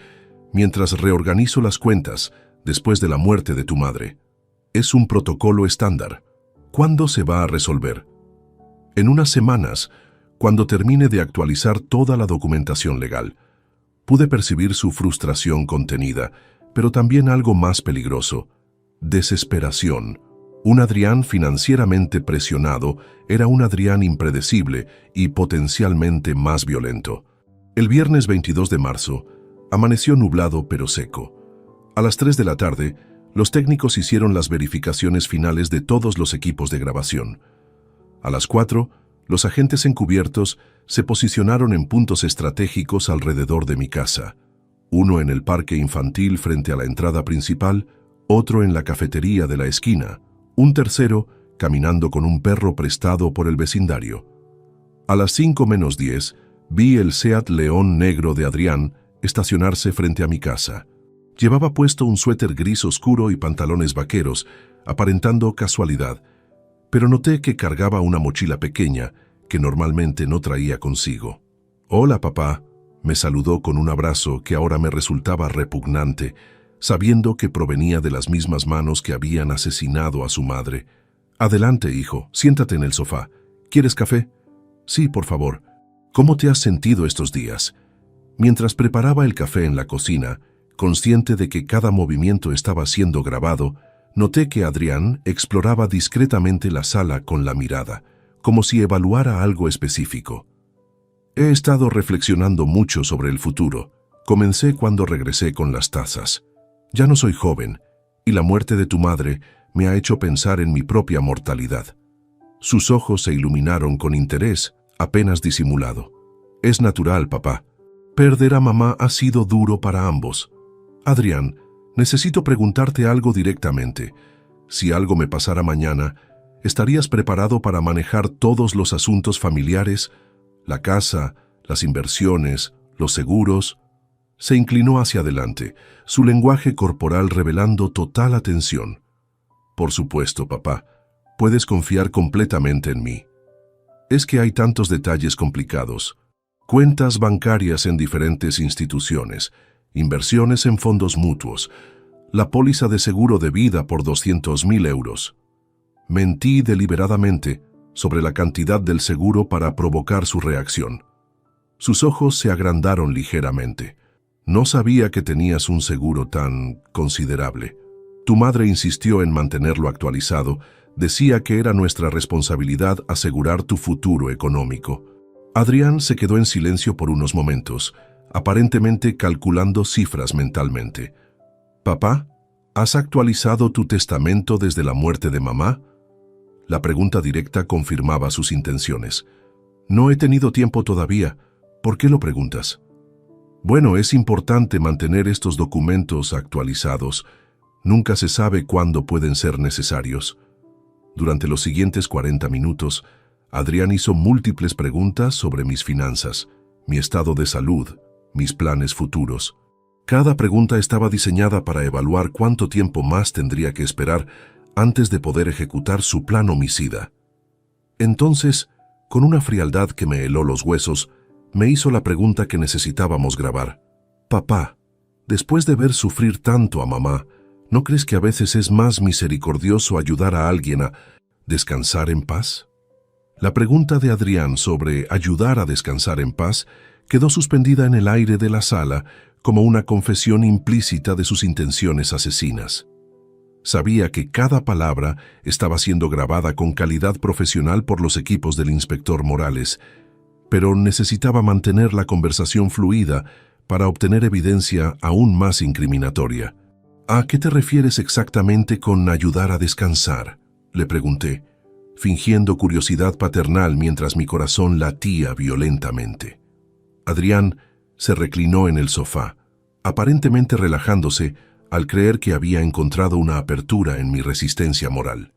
S1: mientras reorganizo las cuentas después de la muerte de tu madre. Es un protocolo estándar. ¿Cuándo se va a resolver?» «En unas semanas, cuando termine de actualizar toda la documentación legal». Pude percibir su frustración contenida, pero también algo más peligroso: desesperación. Un Adrián financieramente presionado era un Adrián impredecible y potencialmente más violento. El viernes 22 de marzo, amaneció nublado pero seco. A las 3 de la tarde, los técnicos hicieron las verificaciones finales de todos los equipos de grabación. A las 4, los agentes encubiertos se posicionaron en puntos estratégicos alrededor de mi casa. Uno en el parque infantil frente a la entrada principal, otro en la cafetería de la esquina, un tercero caminando con un perro prestado por el vecindario. A las 5:10 vi el Seat León negro de Adrián estacionarse frente a mi casa. Llevaba puesto un suéter gris oscuro y pantalones vaqueros, aparentando casualidad, pero noté que cargaba una mochila pequeña que normalmente no traía consigo. «Hola, papá», me saludó con un abrazo que ahora me resultaba repugnante, sabiendo que provenía de las mismas manos que habían asesinado a su madre. «Adelante, hijo, siéntate en el sofá. ¿Quieres café?» «Sí, por favor». «¿Cómo te has sentido estos días?» Mientras preparaba el café en la cocina, consciente de que cada movimiento estaba siendo grabado, noté que Adrián exploraba discretamente la sala con la mirada, como si evaluara algo específico. «He estado reflexionando mucho sobre el futuro. Comencé cuando regresé con las tazas. Ya no soy joven, y la muerte de tu madre me ha hecho pensar en mi propia mortalidad». Sus ojos se iluminaron con interés, apenas disimulado. «Es natural, papá. Perder a mamá ha sido duro para ambos. Adrián, necesito preguntarte algo directamente. Si algo me pasara mañana, ¿estarías preparado para manejar todos los asuntos familiares? La casa, las inversiones, los seguros». Se inclinó hacia adelante, su lenguaje corporal revelando total atención. «Por supuesto, papá. Puedes confiar completamente en mí. Es que hay tantos detalles complicados. Cuentas bancarias en diferentes instituciones, inversiones en fondos mutuos, la póliza de seguro de vida por 200.000 euros. Mentí deliberadamente sobre la cantidad del seguro para provocar su reacción». Sus ojos se agrandaron ligeramente. «No sabía que tenías un seguro tan considerable. Tu madre insistió en mantenerlo actualizado. Decía que era nuestra responsabilidad asegurar tu futuro económico». Adrián se quedó en silencio por unos momentos, aparentemente calculando cifras mentalmente. «Papá, ¿has actualizado tu testamento desde la muerte de mamá?» La pregunta directa confirmaba sus intenciones. «No he tenido tiempo todavía. ¿Por qué lo preguntas?» «Bueno, es importante mantener estos documentos actualizados. Nunca se sabe cuándo pueden ser necesarios». Durante los siguientes 40 minutos, Adrián hizo múltiples preguntas sobre mis finanzas, mi estado de salud, mis planes futuros. Cada pregunta estaba diseñada para evaluar cuánto tiempo más tendría que esperar antes de poder ejecutar su plan homicida. Entonces, con una frialdad que me heló los huesos, me hizo la pregunta que necesitábamos grabar. «Papá, después de ver sufrir tanto a mamá, ¿no crees que a veces es más misericordioso ayudar a alguien a descansar en paz?» La pregunta de Adrián sobre ayudar a descansar en paz quedó suspendida en el aire de la sala como una confesión implícita de sus intenciones asesinas. Sabía que cada palabra estaba siendo grabada con calidad profesional por los equipos del inspector Morales, pero necesitaba mantener la conversación fluida para obtener evidencia aún más incriminatoria. «¿A qué te refieres exactamente con ayudar a descansar?», le pregunté, fingiendo curiosidad paternal mientras mi corazón latía violentamente. Adrián se reclinó en el sofá, aparentemente relajándose, al creer que había encontrado una apertura en mi resistencia moral.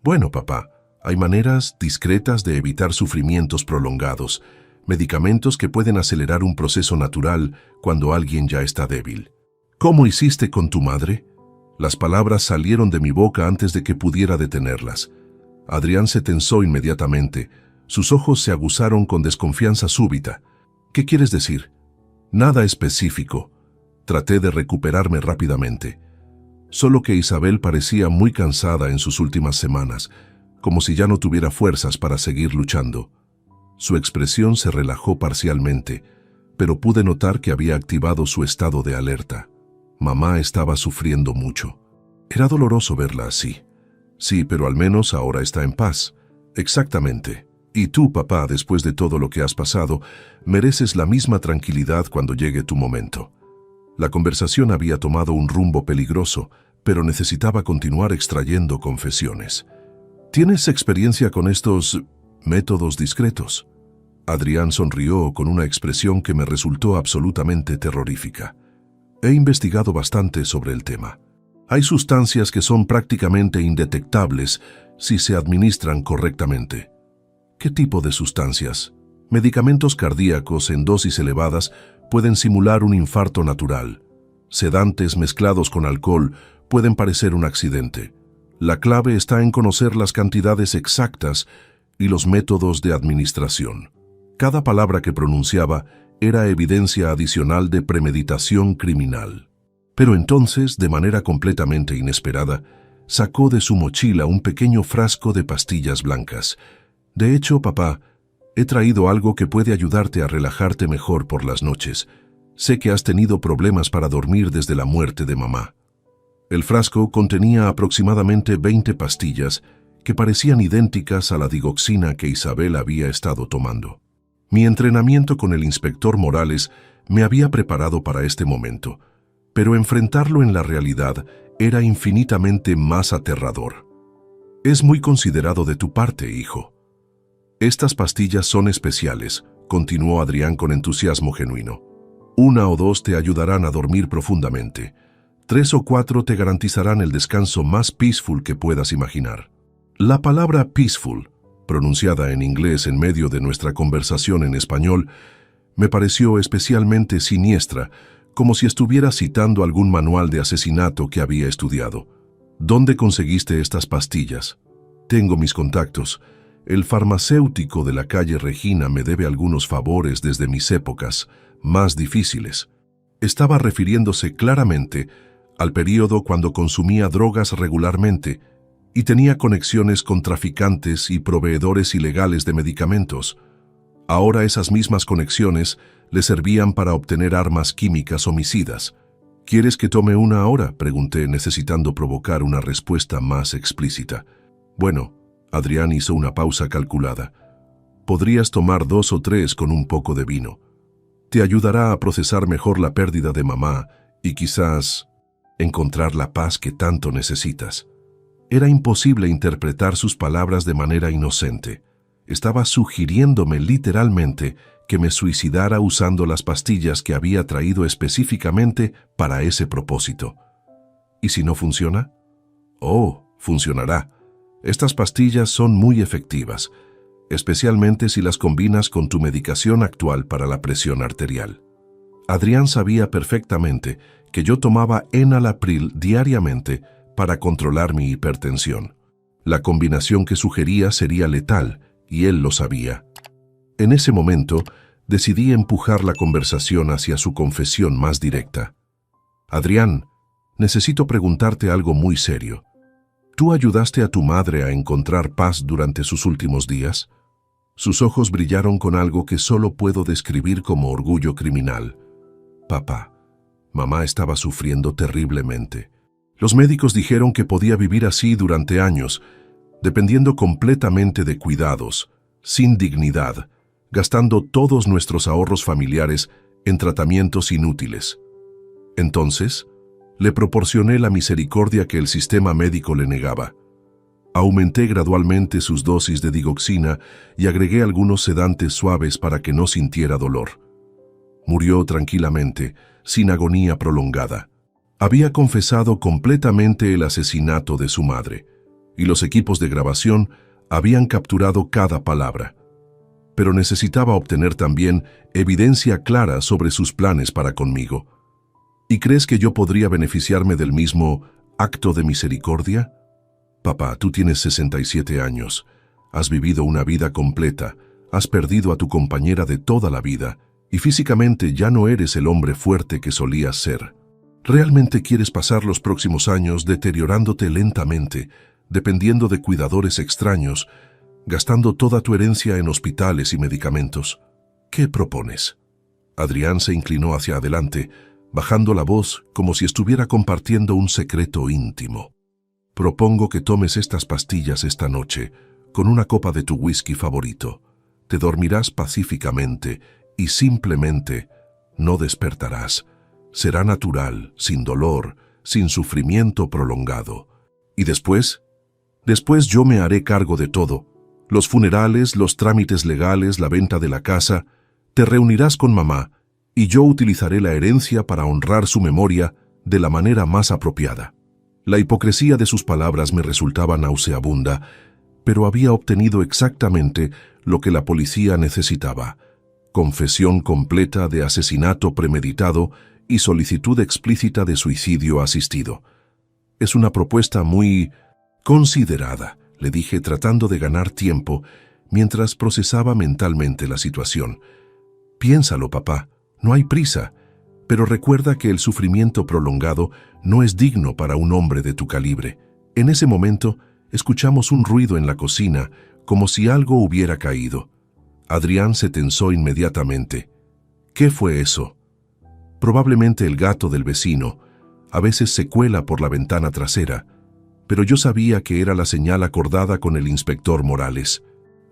S1: Bueno, papá, hay maneras discretas de evitar sufrimientos prolongados, medicamentos que pueden acelerar un proceso natural cuando alguien ya está débil. ¿Cómo hiciste con tu madre? Las palabras salieron de mi boca antes de que pudiera detenerlas. Adrián se tensó inmediatamente. Sus ojos se aguzaron con desconfianza súbita. ¿Qué quieres decir? Nada específico. Traté de recuperarme rápidamente. Solo que Isabel parecía muy cansada en sus últimas semanas, como si ya no tuviera fuerzas para seguir luchando. Su expresión se relajó parcialmente, pero pude notar que había activado su estado de alerta. Mamá estaba sufriendo mucho. Era doloroso verla así. Sí, pero al menos ahora está en paz. Exactamente. Y tú, papá, después de todo lo que has pasado, mereces la misma tranquilidad cuando llegue tu momento. La conversación había tomado un rumbo peligroso, pero necesitaba continuar extrayendo confesiones. ¿Tienes experiencia con estos métodos discretos? Adrián sonrió con una expresión que me resultó absolutamente terrorífica. He investigado bastante sobre el tema. Hay sustancias que son prácticamente indetectables si se administran correctamente. ¿Qué tipo de sustancias? Medicamentos cardíacos en dosis elevadas pueden simular un infarto natural. Sedantes mezclados con alcohol pueden parecer un accidente. La clave está en conocer las cantidades exactas y los métodos de administración. Cada palabra que pronunciaba era evidencia adicional de premeditación criminal. Pero entonces, de manera completamente inesperada, sacó de su mochila un pequeño frasco de pastillas blancas. De hecho, papá, he traído algo que puede ayudarte a relajarte mejor por las noches. Sé que has tenido problemas para dormir desde la muerte de mamá. El frasco contenía aproximadamente 20 pastillas que parecían idénticas a la digoxina que Isabel había estado tomando. Mi entrenamiento con el inspector Morales me había preparado para este momento, pero enfrentarlo en la realidad era infinitamente más aterrador. Es muy considerado de tu parte, hijo. Estas pastillas son especiales, continuó Adrián con entusiasmo genuino. 1 o 2 te ayudarán a dormir profundamente. 3 o 4 te garantizarán el descanso más peaceful que puedas imaginar. La palabra peaceful, pronunciada en inglés en medio de nuestra conversación en español, me pareció especialmente siniestra, como si estuviera citando algún manual de asesinato que había estudiado. ¿Dónde conseguiste estas pastillas? Tengo mis contactos. El farmacéutico de la calle Regina me debe algunos favores desde mis épocas más difíciles. Estaba refiriéndose claramente al período cuando consumía drogas regularmente y tenía conexiones con traficantes y proveedores ilegales de medicamentos. Ahora esas mismas conexiones le servían para obtener armas químicas homicidas. ¿Quieres que tome una ahora?, pregunté, necesitando provocar una respuesta más explícita. Bueno, Adrián hizo una pausa calculada. Podrías tomar 2 o 3 con un poco de vino. Te ayudará a procesar mejor la pérdida de mamá y quizás encontrar la paz que tanto necesitas. Era imposible interpretar sus palabras de manera inocente. Estaba sugiriéndome literalmente que me suicidara usando las pastillas que había traído específicamente para ese propósito. ¿Y si no funciona? Oh, funcionará. Estas pastillas son muy efectivas, especialmente si las combinas con tu medicación actual para la presión arterial. Adrián sabía perfectamente que yo tomaba enalapril diariamente para controlar mi hipertensión. La combinación que sugería sería letal, y él lo sabía. En ese momento, decidí empujar la conversación hacia su confesión más directa. Adrián, necesito preguntarte algo muy serio. ¿Tú ayudaste a tu madre a encontrar paz durante sus últimos días? Sus ojos brillaron con algo que solo puedo describir como orgullo criminal. Papá, mamá estaba sufriendo terriblemente. Los médicos dijeron que podía vivir así durante años, dependiendo completamente de cuidados, sin dignidad, gastando todos nuestros ahorros familiares en tratamientos inútiles. Entonces, le proporcioné la misericordia que el sistema médico le negaba. Aumenté gradualmente sus dosis de digoxina y agregué algunos sedantes suaves para que no sintiera dolor. Murió tranquilamente, sin agonía prolongada. Había confesado completamente el asesinato de su madre, y los equipos de grabación habían capturado cada palabra. Pero necesitaba obtener también evidencia clara sobre sus planes para conmigo. ¿Y crees que yo podría beneficiarme del mismo acto de misericordia? Papá, tú tienes 67 años, has vivido una vida completa, has perdido a tu compañera de toda la vida, y físicamente ya no eres el hombre fuerte que solías ser. ¿Realmente quieres pasar los próximos años deteriorándote lentamente, dependiendo de cuidadores extraños, gastando toda tu herencia en hospitales y medicamentos? ¿Qué propones? Adrián se inclinó hacia adelante, bajando la voz como si estuviera compartiendo un secreto íntimo. Propongo que tomes estas pastillas esta noche, con una copa de tu whisky favorito. Te dormirás pacíficamente y simplemente no despertarás. Será natural, sin dolor, sin sufrimiento prolongado. ¿Y después? Después yo me haré cargo de todo. Los funerales, los trámites legales, la venta de la casa. Te reunirás con mamá y yo utilizaré la herencia para honrar su memoria de la manera más apropiada. La hipocresía de sus palabras me resultaba nauseabunda, pero había obtenido exactamente lo que la policía necesitaba: confesión completa de asesinato premeditado y solicitud explícita de suicidio asistido. Es una propuesta muy considerada, le dije tratando de ganar tiempo mientras procesaba mentalmente la situación. Piénsalo, papá, no hay prisa, pero recuerda que el sufrimiento prolongado no es digno para un hombre de tu calibre. En ese momento, escuchamos un ruido en la cocina, como si algo hubiera caído. Adrián se tensó inmediatamente. ¿Qué fue eso? Probablemente el gato del vecino. A veces se cuela por la ventana trasera, pero yo sabía que era la señal acordada con el inspector Morales.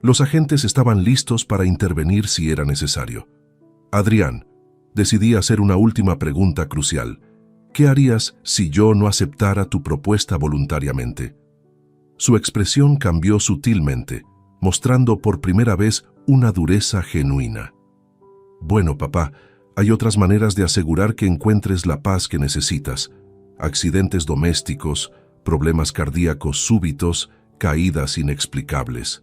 S1: Los agentes estaban listos para intervenir si era necesario. Adrián, decidí hacer una última pregunta crucial. ¿Qué harías si yo no aceptara tu propuesta voluntariamente? Su expresión cambió sutilmente, mostrando por primera vez una dureza genuina. Bueno, papá, hay otras maneras de asegurar que encuentres la paz que necesitas. Accidentes domésticos, problemas cardíacos súbitos, caídas inexplicables.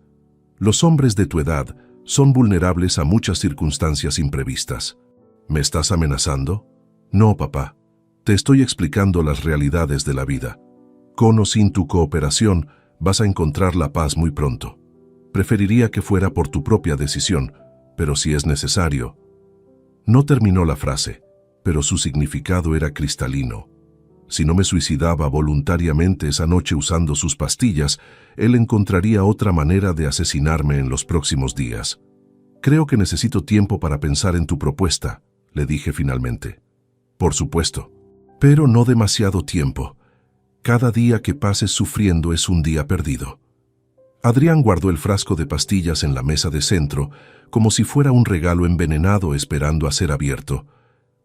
S1: Los hombres de tu edad son vulnerables a muchas circunstancias imprevistas. ¿Me estás amenazando? No, papá. Te estoy explicando las realidades de la vida. Con o sin tu cooperación, vas a encontrar la paz muy pronto. Preferiría que fuera por tu propia decisión, pero si es necesario. No terminó la frase, pero su significado era cristalino. Si no me suicidaba voluntariamente esa noche usando sus pastillas, él encontraría otra manera de asesinarme en los próximos días. Creo que necesito tiempo para pensar en tu propuesta, le dije finalmente. Por supuesto, pero no demasiado tiempo. Cada día que pases sufriendo es un día perdido. Adrián guardó el frasco de pastillas en la mesa de centro, como si fuera un regalo envenenado esperando a ser abierto.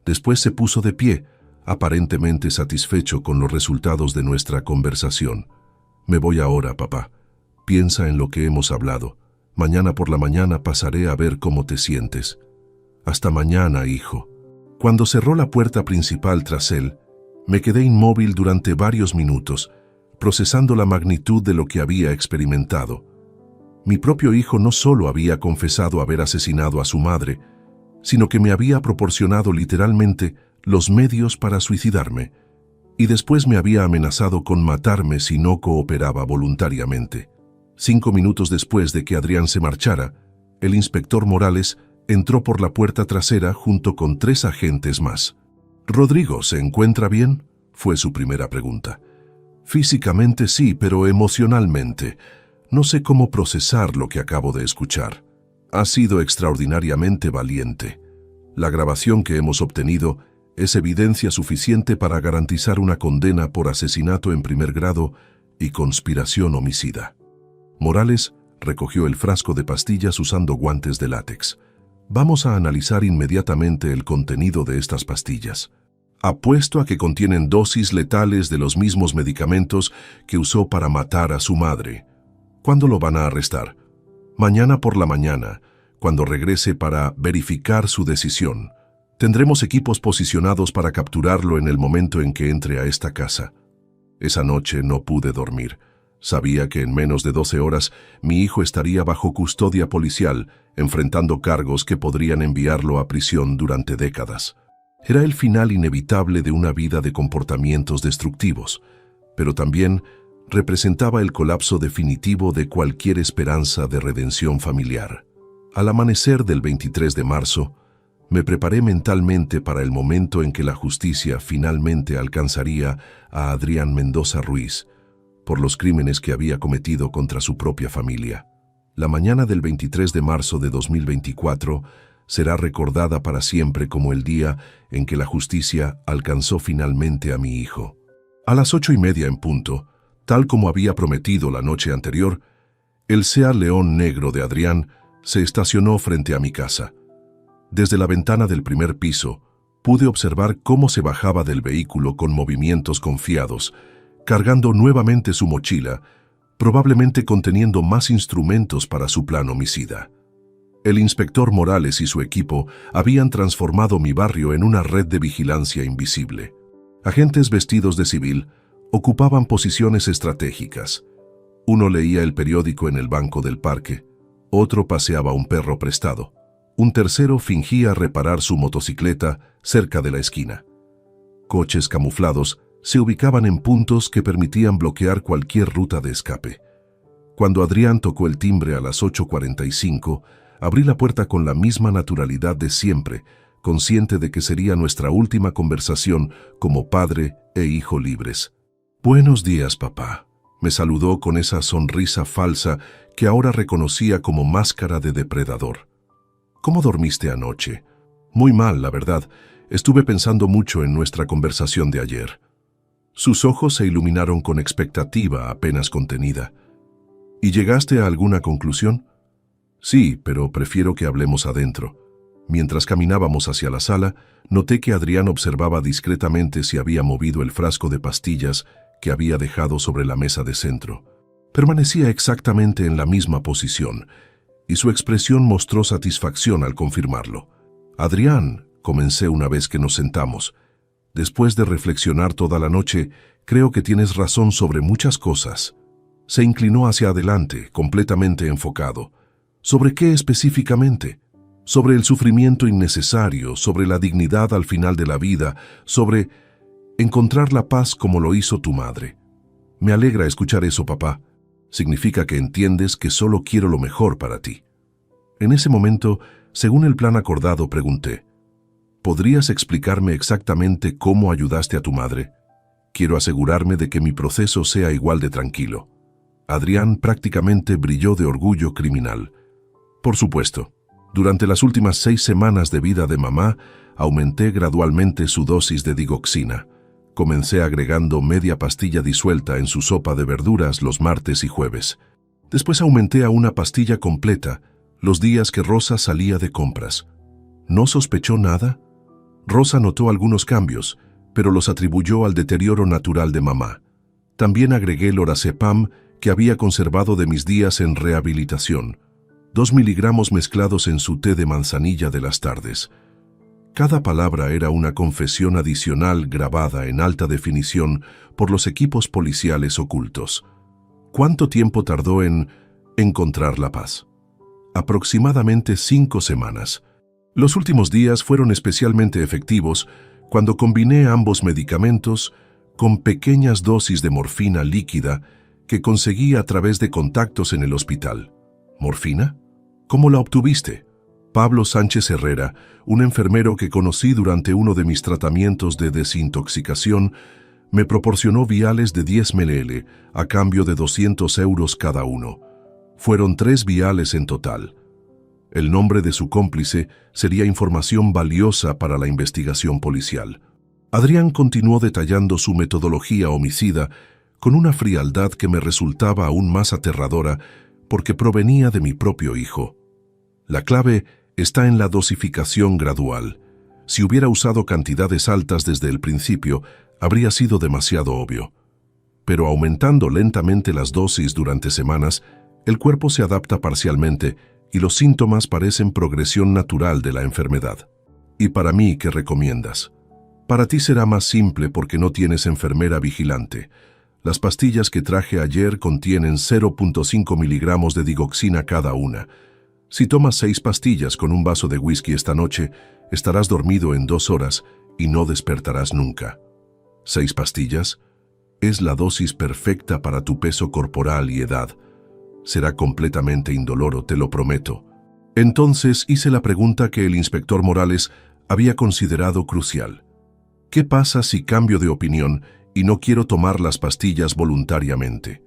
S1: Después se puso de pie, aparentemente satisfecho con los resultados de nuestra conversación. Me voy ahora, papá. Piensa en lo que hemos hablado. Mañana por la mañana pasaré a ver cómo te sientes. Hasta mañana, hijo. Cuando cerró la puerta principal tras él, me quedé inmóvil durante varios minutos, procesando la magnitud de lo que había experimentado. Mi propio hijo no solo había confesado haber asesinado a su madre, sino que me había proporcionado literalmente los medios para suicidarme, y después me había amenazado con matarme si no cooperaba voluntariamente. 5 minutos después de que Adrián se marchara, el inspector Morales entró por la puerta trasera junto con 3 agentes más. «¿Rodrigo se encuentra bien?», fue su primera pregunta. «Físicamente sí, pero emocionalmente. No sé cómo procesar lo que acabo de escuchar. Ha sido extraordinariamente valiente. La grabación que hemos obtenido es evidencia suficiente para garantizar una condena por asesinato en primer grado y conspiración homicida». Morales recogió el frasco de pastillas usando guantes de látex. «Vamos a analizar inmediatamente el contenido de estas pastillas. Apuesto a que contienen dosis letales de los mismos medicamentos que usó para matar a su madre. ¿Cuándo lo van a arrestar?» «Mañana por la mañana, cuando regrese para verificar su decisión. Tendremos equipos posicionados para capturarlo en el momento en que entre a esta casa. Esa noche no pude dormir. Sabía que en menos de 12 horas mi hijo estaría bajo custodia policial, enfrentando cargos que podrían enviarlo a prisión durante décadas. Era el final inevitable de una vida de comportamientos destructivos, pero también representaba el colapso definitivo de cualquier esperanza de redención familiar. Al amanecer del 23 de marzo, me preparé mentalmente para el momento en que la justicia finalmente alcanzaría a Adrián Mendoza Ruiz por los crímenes que había cometido contra su propia familia. La mañana del 23 de marzo de 2024 será recordada para siempre como el día en que la justicia alcanzó finalmente a mi hijo. A las 8:30 en punto, tal como había prometido la noche anterior, el Seat León negro de Adrián se estacionó frente a mi casa. Desde la ventana del primer piso, pude observar cómo se bajaba del vehículo con movimientos confiados, cargando nuevamente su mochila, probablemente conteniendo más instrumentos para su plan homicida. El inspector Morales y su equipo habían transformado mi barrio en una red de vigilancia invisible. Agentes vestidos de civil ocupaban posiciones estratégicas. Uno leía el periódico en el banco del parque, otro paseaba un perro prestado. Un tercero fingía reparar su motocicleta cerca de la esquina. Coches camuflados se ubicaban en puntos que permitían bloquear cualquier ruta de escape. Cuando Adrián tocó el timbre a las 8:45, abrí la puerta con la misma naturalidad de siempre, consciente de que sería nuestra última conversación como padre e hijo libres. «Buenos días, papá», me saludó con esa sonrisa falsa que ahora reconocía como máscara de depredador. «¿Cómo dormiste anoche?» «Muy mal, la verdad. Estuve pensando mucho en nuestra conversación de ayer». Sus ojos se iluminaron con expectativa apenas contenida. «¿Y llegaste a alguna conclusión?» «Sí, pero prefiero que hablemos adentro». Mientras caminábamos hacia la sala, noté que Adrián observaba discretamente si había movido el frasco de pastillas que había dejado sobre la mesa de centro. Permanecía exactamente en la misma posición, y su expresión mostró satisfacción al confirmarlo. «Adrián», comencé una vez que nos sentamos, «después de reflexionar toda la noche, creo que tienes razón sobre muchas cosas». Se inclinó hacia adelante, completamente enfocado. ¿Sobre qué específicamente? Sobre el sufrimiento innecesario, sobre la dignidad al final de la vida, sobre encontrar la paz como lo hizo tu madre. Me alegra escuchar eso, papá. Significa que entiendes que solo quiero lo mejor para ti. En ese momento, según el plan acordado, pregunté, ¿podrías explicarme exactamente cómo ayudaste a tu madre? Quiero asegurarme de que mi proceso sea igual de tranquilo. Adrián prácticamente brilló de orgullo criminal. Por supuesto, durante las últimas 6 semanas de vida de mamá, aumenté gradualmente su dosis de digoxina. Comencé agregando media pastilla disuelta en su sopa de verduras los martes y jueves. Después aumenté a una pastilla completa los días que Rosa salía de compras. ¿No sospechó nada? Rosa notó algunos cambios, pero los atribuyó al deterioro natural de mamá. También agregué lorazepam que había conservado de mis días en rehabilitación, 2 miligramos mezclados en su té de manzanilla de las tardes. Cada palabra era una confesión adicional grabada en alta definición por los equipos policiales ocultos. ¿Cuánto tiempo tardó en encontrar la paz? Aproximadamente 5 semanas. Los últimos días fueron especialmente efectivos cuando combiné ambos medicamentos con pequeñas dosis de morfina líquida que conseguí a través de contactos en el hospital. ¿Morfina? ¿Cómo la obtuviste? Pablo Sánchez Herrera, un enfermero que conocí durante uno de mis tratamientos de desintoxicación, me proporcionó viales de 10 ml a cambio de 200 euros cada uno. Fueron 3 viales en total. El nombre de su cómplice sería información valiosa para la investigación policial. Adrián continuó detallando su metodología homicida con una frialdad que me resultaba aún más aterradora porque provenía de mi propio hijo. La clave está en la dosificación gradual. Si hubiera usado cantidades altas desde el principio, habría sido demasiado obvio. Pero aumentando lentamente las dosis durante semanas, el cuerpo se adapta parcialmente y los síntomas parecen progresión natural de la enfermedad. ¿Y para mí qué recomiendas? Para ti será más simple porque no tienes enfermera vigilante. Las pastillas que traje ayer contienen 0.5 miligramos de digoxina cada una. Si tomas 6 pastillas con un vaso de whisky esta noche, estarás dormido en 2 horas y no despertarás nunca. 6 pastillas es la dosis perfecta para tu peso corporal y edad. Será completamente indoloro, te lo prometo. Entonces hice la pregunta que el inspector Morales había considerado crucial. ¿Qué pasa si cambio de opinión y no quiero tomar las pastillas voluntariamente?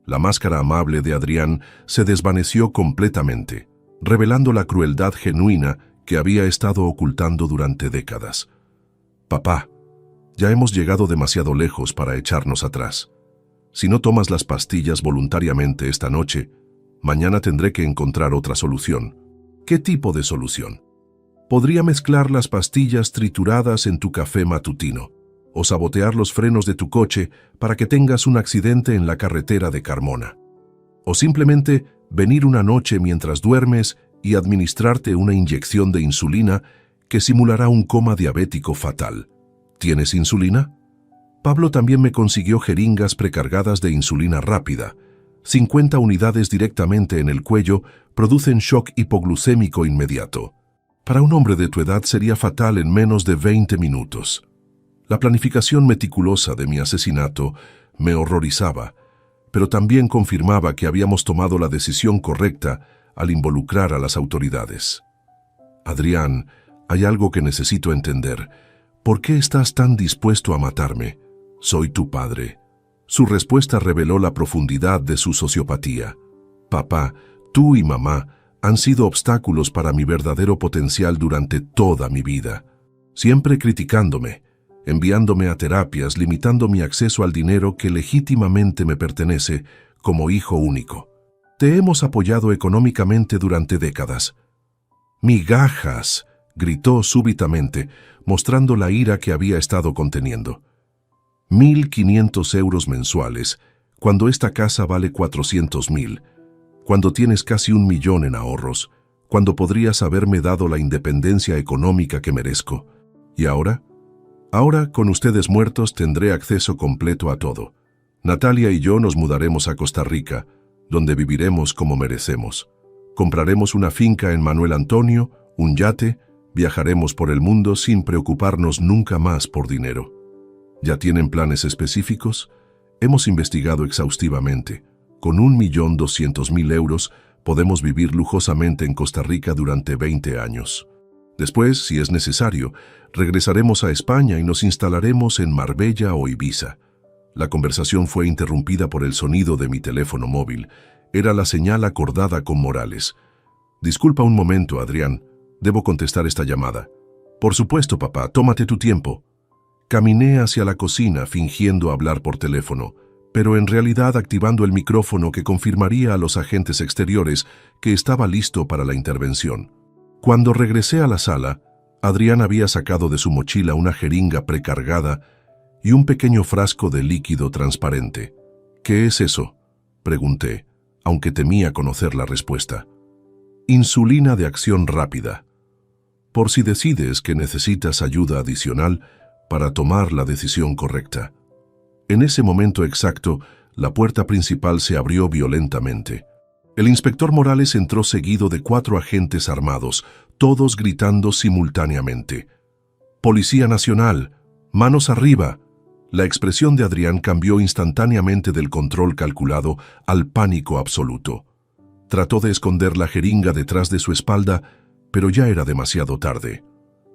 S1: La máscara amable de Adrián se desvaneció completamente, revelando la crueldad genuina que había estado ocultando durante décadas. Papá, ya hemos llegado demasiado lejos para echarnos atrás. Si no tomas las pastillas voluntariamente esta noche, mañana tendré que encontrar otra solución. ¿Qué tipo de solución? Podría mezclar las pastillas trituradas en tu café matutino, o sabotear los frenos de tu coche para que tengas un accidente en la carretera de Carmona. O simplemente venir una noche mientras duermes y administrarte una inyección de insulina que simulará un coma diabético fatal. ¿Tienes insulina? Pablo también me consiguió jeringas precargadas de insulina rápida. 50 unidades directamente en el cuello producen shock hipoglucémico inmediato. Para un hombre de tu edad sería fatal en menos de 20 minutos. La planificación meticulosa de mi asesinato me horrorizaba, pero también confirmaba que habíamos tomado la decisión correcta al involucrar a las autoridades. Adrián, hay algo que necesito entender. ¿Por qué estás tan dispuesto a matarme? Soy tu padre. Su respuesta reveló la profundidad de su sociopatía. Papá, tú y mamá han sido obstáculos para mi verdadero potencial durante toda mi vida. Siempre criticándome, enviándome a terapias, limitando mi acceso al dinero que legítimamente me pertenece como hijo único. Te hemos apoyado económicamente durante décadas. ¡Migajas!, gritó súbitamente, mostrando la ira que había estado conteniendo. 1.500 euros mensuales, cuando esta casa vale 400.000, cuando tienes casi 1 millón en ahorros, cuando podrías haberme dado la independencia económica que merezco. ¿Y ahora? Ahora, con ustedes muertos, tendré acceso completo a todo. Natalia y yo nos mudaremos a Costa Rica, donde viviremos como merecemos. Compraremos una finca en Manuel Antonio, un yate, viajaremos por el mundo sin preocuparnos nunca más por dinero. ¿Ya tienen planes específicos? Hemos investigado exhaustivamente. Con 1.200.000 euros podemos vivir lujosamente en Costa Rica durante 20 años. Después, si es necesario, regresaremos a España y nos instalaremos en Marbella o Ibiza. La conversación fue interrumpida por el sonido de mi teléfono móvil. Era la señal acordada con Morales. Disculpa un momento, Adrián. Debo contestar esta llamada. Por supuesto, papá, tómate tu tiempo. Caminé hacia la cocina fingiendo hablar por teléfono, pero en realidad activando el micrófono que confirmaría a los agentes exteriores que estaba listo para la intervención. Cuando regresé a la sala, Adrián había sacado de su mochila una jeringa precargada y un pequeño frasco de líquido transparente. ¿Qué es eso?, pregunté, aunque temía conocer la respuesta. Insulina de acción rápida. Por si decides que necesitas ayuda adicional para tomar la decisión correcta. En ese momento exacto, la puerta principal se abrió violentamente. El inspector Morales entró seguido de 4 agentes armados, todos gritando simultáneamente. «¡Policía Nacional! ¡Manos arriba!». La expresión de Adrián cambió instantáneamente del control calculado al pánico absoluto. Trató de esconder la jeringa detrás de su espalda, pero ya era demasiado tarde.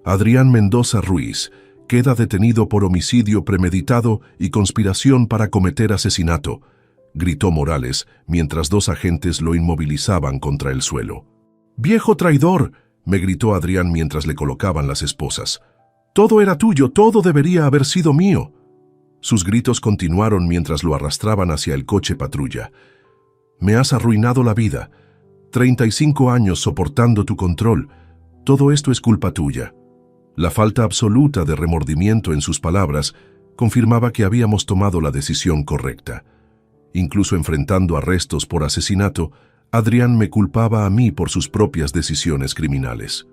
S1: Adrián Mendoza Ruiz queda detenido por homicidio premeditado y conspiración para cometer asesinato, gritó Morales mientras 2 agentes lo inmovilizaban contra el suelo. «¡Viejo traidor!», me gritó Adrián mientras le colocaban las esposas. «Todo era tuyo, todo debería haber sido mío». Sus gritos continuaron mientras lo arrastraban hacia el coche patrulla. «Me has arruinado la vida. 35 años soportando tu control. Todo esto es culpa tuya». La falta absoluta de remordimiento en sus palabras confirmaba que habíamos tomado la decisión correcta. Incluso enfrentando arrestos por asesinato, Adrián me culpaba a mí por sus propias decisiones criminales.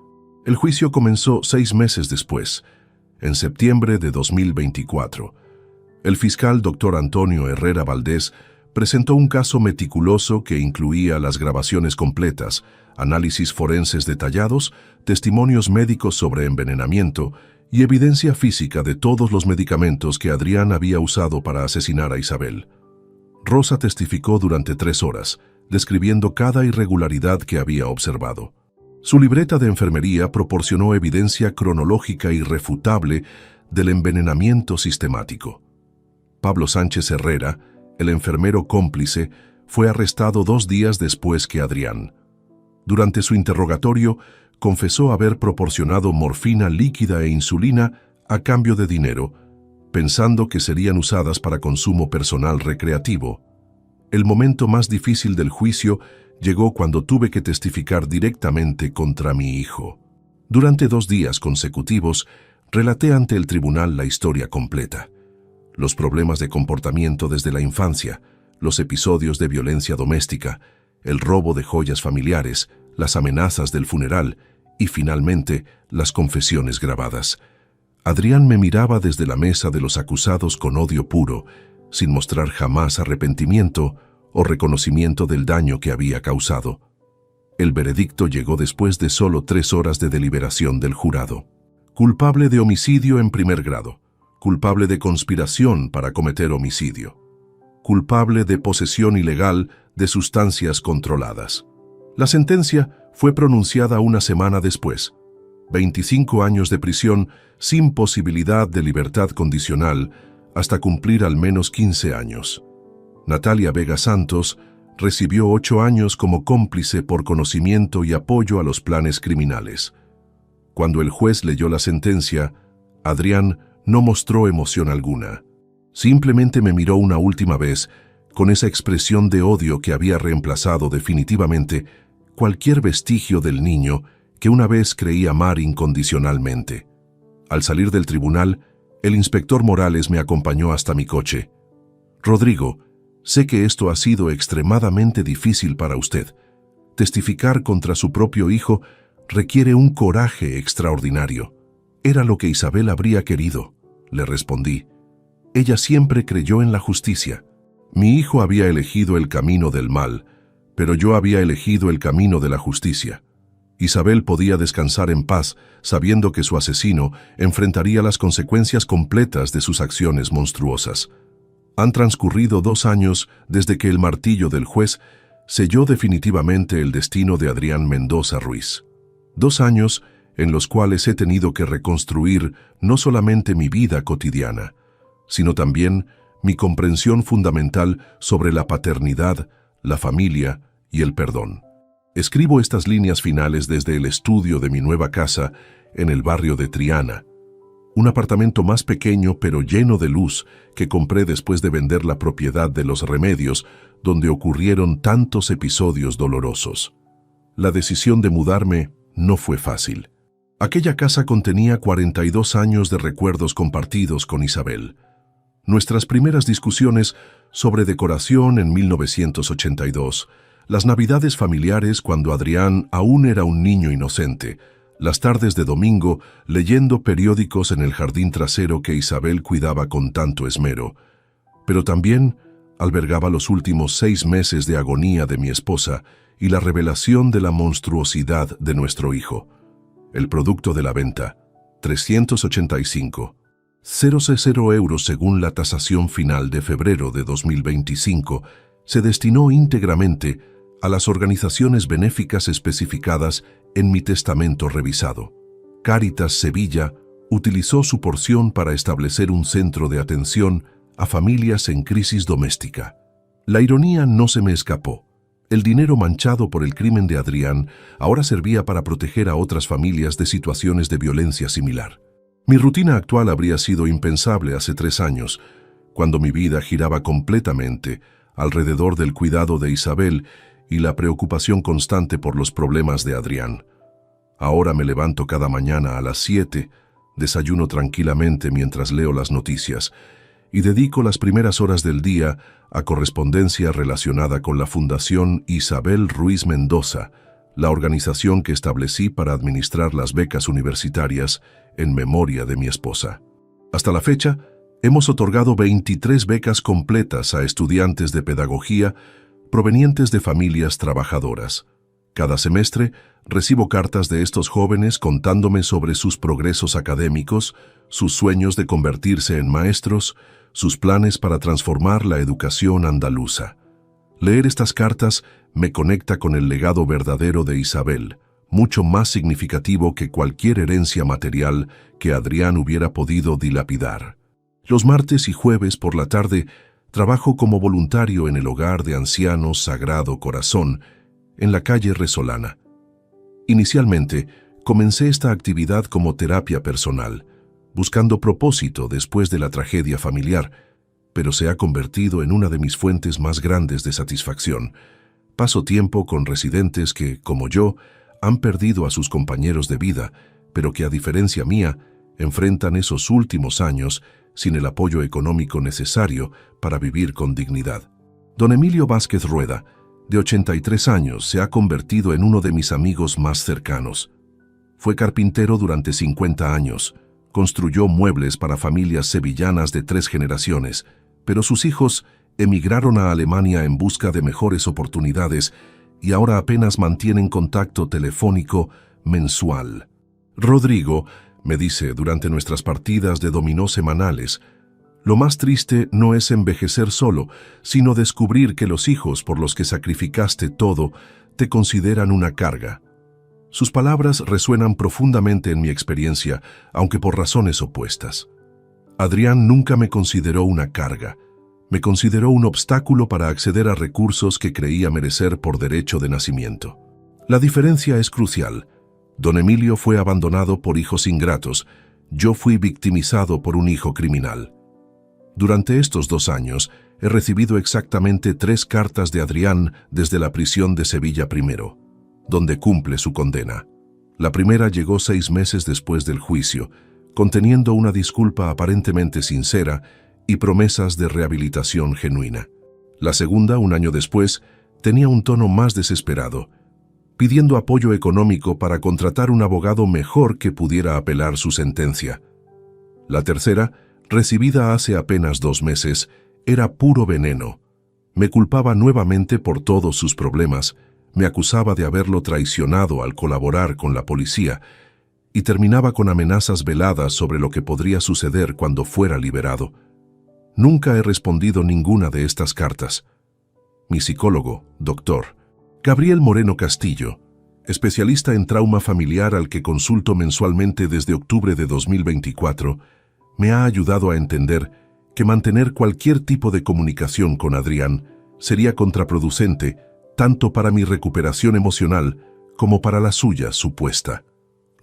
S1: El juicio comenzó 6 meses después, en septiembre de 2024. El fiscal Dr. Antonio Herrera Valdés presentó un caso meticuloso que incluía las grabaciones completas, análisis forenses detallados, testimonios médicos sobre envenenamiento y evidencia física de todos los medicamentos que Adrián había usado para asesinar a Isabel. Rosa testificó durante 3 horas, describiendo cada irregularidad que había observado. Su libreta de enfermería proporcionó evidencia cronológica irrefutable del envenenamiento sistemático. Pablo Sánchez Herrera, el enfermero cómplice, fue arrestado 2 días después que Adrián. Durante su interrogatorio, confesó haber proporcionado morfina líquida e insulina a cambio de dinero, pensando que serían usadas para consumo personal recreativo. El momento más difícil del juicio llegó cuando tuve que testificar directamente contra mi hijo. Durante 2 días consecutivos, relaté ante el tribunal la historia completa. Los problemas de comportamiento desde la infancia, los episodios de violencia doméstica, el robo de joyas familiares, las amenazas del funeral y, finalmente, las confesiones grabadas. Adrián me miraba desde la mesa de los acusados con odio puro, sin mostrar jamás arrepentimiento o reconocimiento del daño que había causado. El veredicto llegó después de solo 3 horas de deliberación del jurado. Culpable de homicidio en primer grado. Culpable de conspiración para cometer homicidio. Culpable de posesión ilegal de sustancias controladas. La sentencia fue pronunciada una semana después. 25 años de prisión sin posibilidad de libertad condicional hasta cumplir al menos 15 años. Natalia Vega Santos recibió 8 años como cómplice por conocimiento y apoyo a los planes criminales. Cuando el juez leyó la sentencia, Adrián no mostró emoción alguna. Simplemente me miró una última vez con esa expresión de odio que había reemplazado definitivamente cualquier vestigio del niño que una vez creí amar incondicionalmente. Al salir del tribunal, el inspector Morales me acompañó hasta mi coche. «Rodrigo, sé que esto ha sido extremadamente difícil para usted. Testificar contra su propio hijo requiere un coraje extraordinario. Era lo que Isabel habría querido», le respondí. «Ella siempre creyó en la justicia. Mi hijo había elegido el camino del mal, pero yo había elegido el camino de la justicia. Isabel podía descansar en paz sabiendo que su asesino enfrentaría las consecuencias completas de sus acciones monstruosas. Han transcurrido 2 años desde que el martillo del juez selló definitivamente el destino de Adrián Mendoza Ruiz. 2 años en los cuales he tenido que reconstruir no solamente mi vida cotidiana, sino también mi comprensión fundamental sobre la paternidad, la familia y el perdón. Escribo estas líneas finales desde el estudio de mi nueva casa en el barrio de Triana, un apartamento más pequeño pero lleno de luz que compré después de vender la propiedad de Los Remedios, donde ocurrieron tantos episodios dolorosos. La decisión de mudarme no fue fácil. Aquella casa contenía 42 años de recuerdos compartidos con Isabel. Nuestras primeras discusiones sobre decoración en 1982, las navidades familiares cuando Adrián aún era un niño inocente, las tardes de domingo leyendo periódicos en el jardín trasero que Isabel cuidaba con tanto esmero, pero también albergaba los últimos 6 meses de agonía de mi esposa y la revelación de la monstruosidad de nuestro hijo. El producto de la venta, 385,000 euros según la tasación final de febrero de 2025, se destinó íntegramente a las organizaciones benéficas especificadas en mi testamento revisado. Cáritas Sevilla utilizó su porción para establecer un centro de atención a familias en crisis doméstica. La ironía no se me escapó. El dinero manchado por el crimen de Adrián ahora servía para proteger a otras familias de situaciones de violencia similar. Mi rutina actual habría sido impensable hace 3 años, cuando mi vida giraba completamente alrededor del cuidado de Isabel y la preocupación constante por los problemas de Adrián. Ahora me levanto cada mañana a las 7, desayuno tranquilamente mientras leo las noticias y dedico las primeras horas del día a correspondencia relacionada con la Fundación Isabel Ruiz Mendoza, la organización que establecí para administrar las becas universitarias en memoria de mi esposa. Hasta la fecha, hemos otorgado 23 becas completas a estudiantes de pedagogía provenientes de familias trabajadoras. Cada semestre recibo cartas de estos jóvenes contándome sobre sus progresos académicos, sus sueños de convertirse en maestros, sus planes para transformar la educación andaluza. Leer estas cartas me conecta con el legado verdadero de Isabel, mucho más significativo que cualquier herencia material que Adrián hubiera podido dilapidar. Los martes y jueves por la tarde trabajo como voluntario en el Hogar de Ancianos Sagrado Corazón, en la calle Resolana. Inicialmente, comencé esta actividad como terapia personal, buscando propósito después de la tragedia familiar, pero se ha convertido en una de mis fuentes más grandes de satisfacción. Paso tiempo con residentes que, como yo, han perdido a sus compañeros de vida, pero que a diferencia mía, enfrentan esos últimos años sin el apoyo económico necesario para vivir con dignidad. Don Emilio Vázquez Rueda, de 83 años, se ha convertido en uno de mis amigos más cercanos. Fue carpintero durante 50 años, construyó muebles para familias sevillanas de 3 generaciones, pero sus hijos emigraron a Alemania en busca de mejores oportunidades y ahora apenas mantienen contacto telefónico mensual. Rodrigo me dice durante nuestras partidas de dominó semanales: lo más triste no es envejecer solo, sino descubrir que los hijos por los que sacrificaste todo te consideran una carga. Sus palabras resuenan profundamente en mi experiencia, aunque por razones opuestas. Adrián nunca me consideró una carga. Me consideró un obstáculo para acceder a recursos que creía merecer por derecho de nacimiento. La diferencia es crucial. Don Emilio fue abandonado por hijos ingratos. Yo fui victimizado por un hijo criminal. Durante estos 2 años, he recibido exactamente 3 cartas de Adrián desde la prisión de Sevilla I, donde cumple su condena. La primera llegó 6 meses después del juicio, conteniendo una disculpa aparentemente sincera y promesas de rehabilitación genuina. La segunda, 1 año después, tenía un tono más desesperado, pidiendo apoyo económico para contratar un abogado mejor que pudiera apelar su sentencia. La tercera, recibida hace apenas 2 meses, era puro veneno. Me culpaba nuevamente por todos sus problemas, me acusaba de haberlo traicionado al colaborar con la policía y terminaba con amenazas veladas sobre lo que podría suceder cuando fuera liberado. Nunca he respondido ninguna de estas cartas. Mi psicólogo, Dr. Gabriel Moreno Castillo, especialista en trauma familiar al que consulto mensualmente desde octubre de 2024, me ha ayudado a entender que mantener cualquier tipo de comunicación con Adrián sería contraproducente tanto para mi recuperación emocional como para la suya supuesta.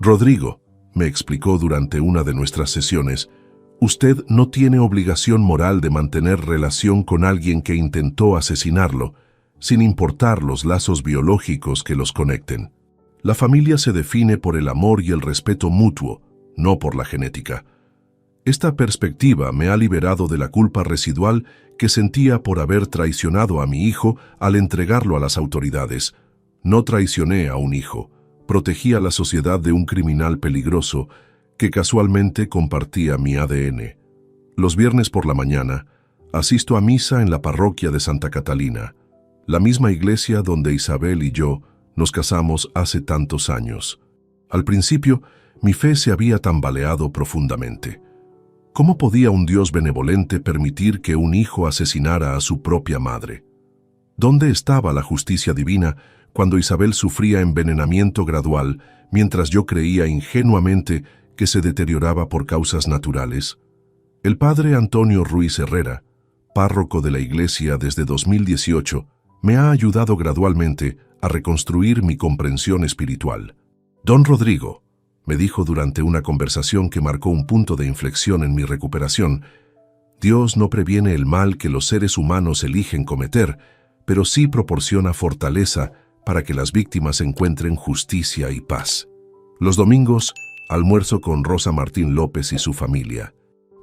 S1: Rodrigo, me explicó durante una de nuestras sesiones, usted no tiene obligación moral de mantener relación con alguien que intentó asesinarlo, sin importar los lazos biológicos que los conecten. La familia se define por el amor y el respeto mutuo, no por la genética. Esta perspectiva me ha liberado de la culpa residual que sentía por haber traicionado a mi hijo al entregarlo a las autoridades. No traicioné a un hijo, protegí a la sociedad de un criminal peligroso que casualmente compartía mi ADN. Los viernes por la mañana, asisto a misa en la parroquia de Santa Catalina, la misma iglesia donde Isabel y yo nos casamos hace tantos años. Al principio, mi fe se había tambaleado profundamente. ¿Cómo podía un Dios benevolente permitir que un hijo asesinara a su propia madre? ¿Dónde estaba la justicia divina cuando Isabel sufría envenenamiento gradual mientras yo creía ingenuamente que se deterioraba por causas naturales? El padre Antonio Ruiz Herrera, párroco de la iglesia desde 2018, me ha ayudado gradualmente a reconstruir mi comprensión espiritual. Don Rodrigo, me dijo durante una conversación que marcó un punto de inflexión en mi recuperación, Dios no previene el mal que los seres humanos eligen cometer, pero sí proporciona fortaleza para que las víctimas encuentren justicia y paz. Los domingos, almuerzo con Rosa Martín López y su familia.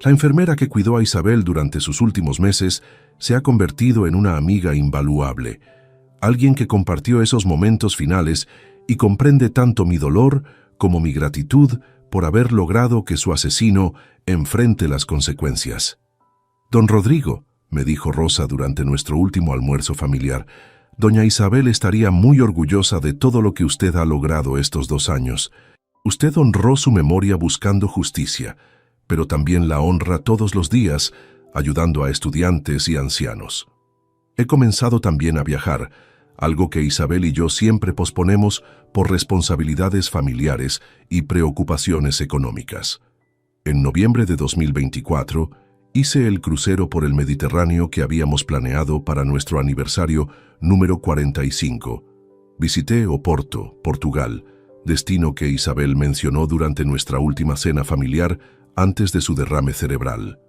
S1: La enfermera que cuidó a Isabel durante sus últimos meses se ha convertido en una amiga invaluable, alguien que compartió esos momentos finales y comprende tanto mi dolor como mi gratitud por haber logrado que su asesino enfrente las consecuencias. «Don Rodrigo», me dijo Rosa durante nuestro último almuerzo familiar, «doña Isabel estaría muy orgullosa de todo lo que usted ha logrado estos 2 años. Usted honró su memoria buscando justicia, pero también la honra todos los días, ayudando a estudiantes y ancianos. He comenzado también a viajar, algo que Isabel y yo siempre posponemos por responsabilidades familiares y preocupaciones económicas. En noviembre de 2024, hice el crucero por el Mediterráneo que habíamos planeado para nuestro aniversario número 45. Visité Oporto, Portugal, destino que Isabel mencionó durante nuestra última cena familiar antes de su derrame cerebral.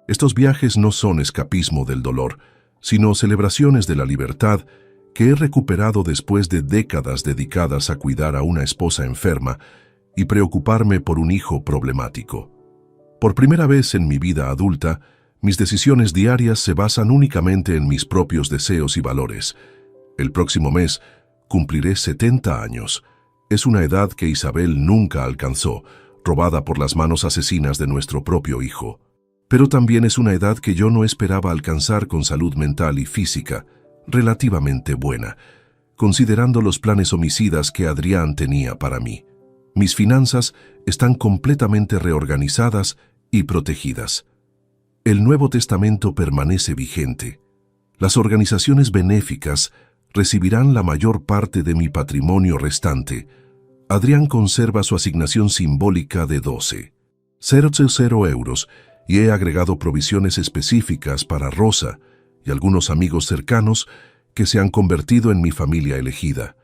S1: Estos viajes no son escapismo del dolor, sino celebraciones de la libertad que he recuperado después de décadas dedicadas a cuidar a una esposa enferma y preocuparme por un hijo problemático. Por primera vez en mi vida adulta, mis decisiones diarias se basan únicamente en mis propios deseos y valores. El próximo mes cumpliré 70 años. Es una edad que Isabel nunca alcanzó, robada por las manos asesinas de nuestro propio hijo. Pero también es una edad que yo no esperaba alcanzar con salud mental y física relativamente buena, considerando los planes homicidas que Adrián tenía para mí. Mis finanzas están completamente reorganizadas y protegidas. El Nuevo Testamento permanece vigente. Las organizaciones benéficas recibirán la mayor parte de mi patrimonio restante. Adrián conserva su asignación simbólica de 12,00 euros y he agregado provisiones específicas para Rosa y algunos amigos cercanos que se han convertido en mi familia elegida.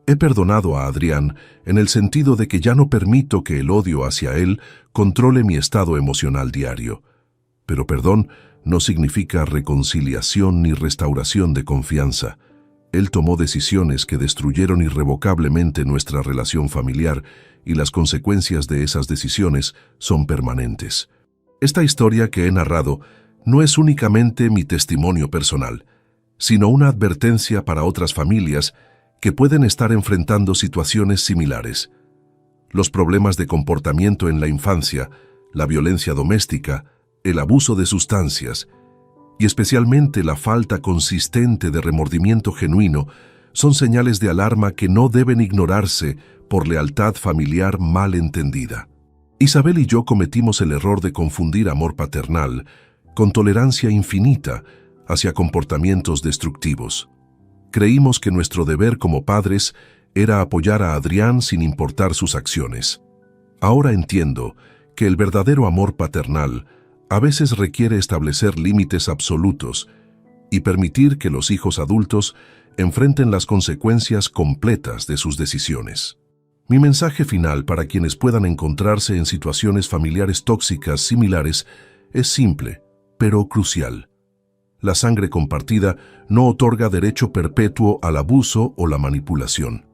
S1: He perdonado a Adrián en el sentido de que ya no permito que el odio hacia él controle mi estado emocional diario. Pero perdón no significa reconciliación ni restauración de confianza. Él tomó decisiones que destruyeron irrevocablemente nuestra relación familiar y las consecuencias de esas decisiones son permanentes. Esta historia que he narrado no es únicamente mi testimonio personal, sino una advertencia para otras familias que pueden estar enfrentando situaciones similares. Los problemas de comportamiento en la infancia, la violencia doméstica, el abuso de sustancias y especialmente la falta consistente de remordimiento genuino son señales de alarma que no deben ignorarse por lealtad familiar mal entendida. Isabel y yo cometimos el error de confundir amor paternal con tolerancia infinita hacia comportamientos destructivos. Creímos que nuestro deber como padres era apoyar a Adrián sin importar sus acciones. Ahora entiendo que el verdadero amor paternal a veces requiere establecer límites absolutos y permitir que los hijos adultos enfrenten las consecuencias completas de sus decisiones. Mi mensaje final para quienes puedan encontrarse en situaciones familiares tóxicas similares es simple, pero crucial. La sangre compartida no otorga derecho perpetuo al abuso o la manipulación.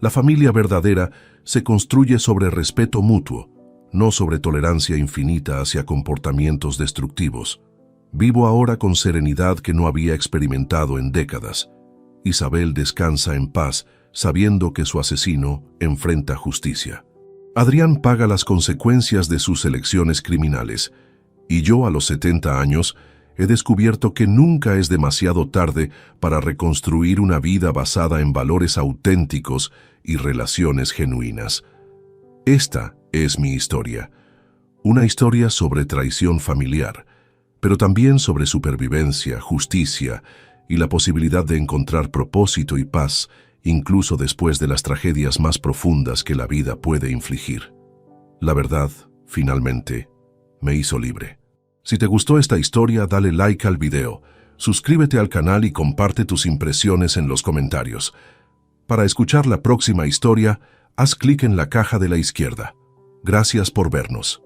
S1: La familia verdadera se construye sobre respeto mutuo, no sobre tolerancia infinita hacia comportamientos destructivos. Vivo ahora con serenidad que no había experimentado en décadas. Isabel descansa en paz, sabiendo que su asesino enfrenta justicia. Adrián paga las consecuencias de sus elecciones criminales, y yo a los 70 años he descubierto que nunca es demasiado tarde para reconstruir una vida basada en valores auténticos y relaciones genuinas. Esta es mi historia, una historia sobre traición familiar, pero también sobre supervivencia, justicia y la posibilidad de encontrar propósito y paz, incluso después de las tragedias más profundas que la vida puede infligir. La verdad, finalmente, me hizo libre. Si te gustó esta historia, dale like al video, suscríbete al canal y comparte tus impresiones en los comentarios. Para escuchar la próxima historia, haz clic en la caja de la izquierda. Gracias por vernos.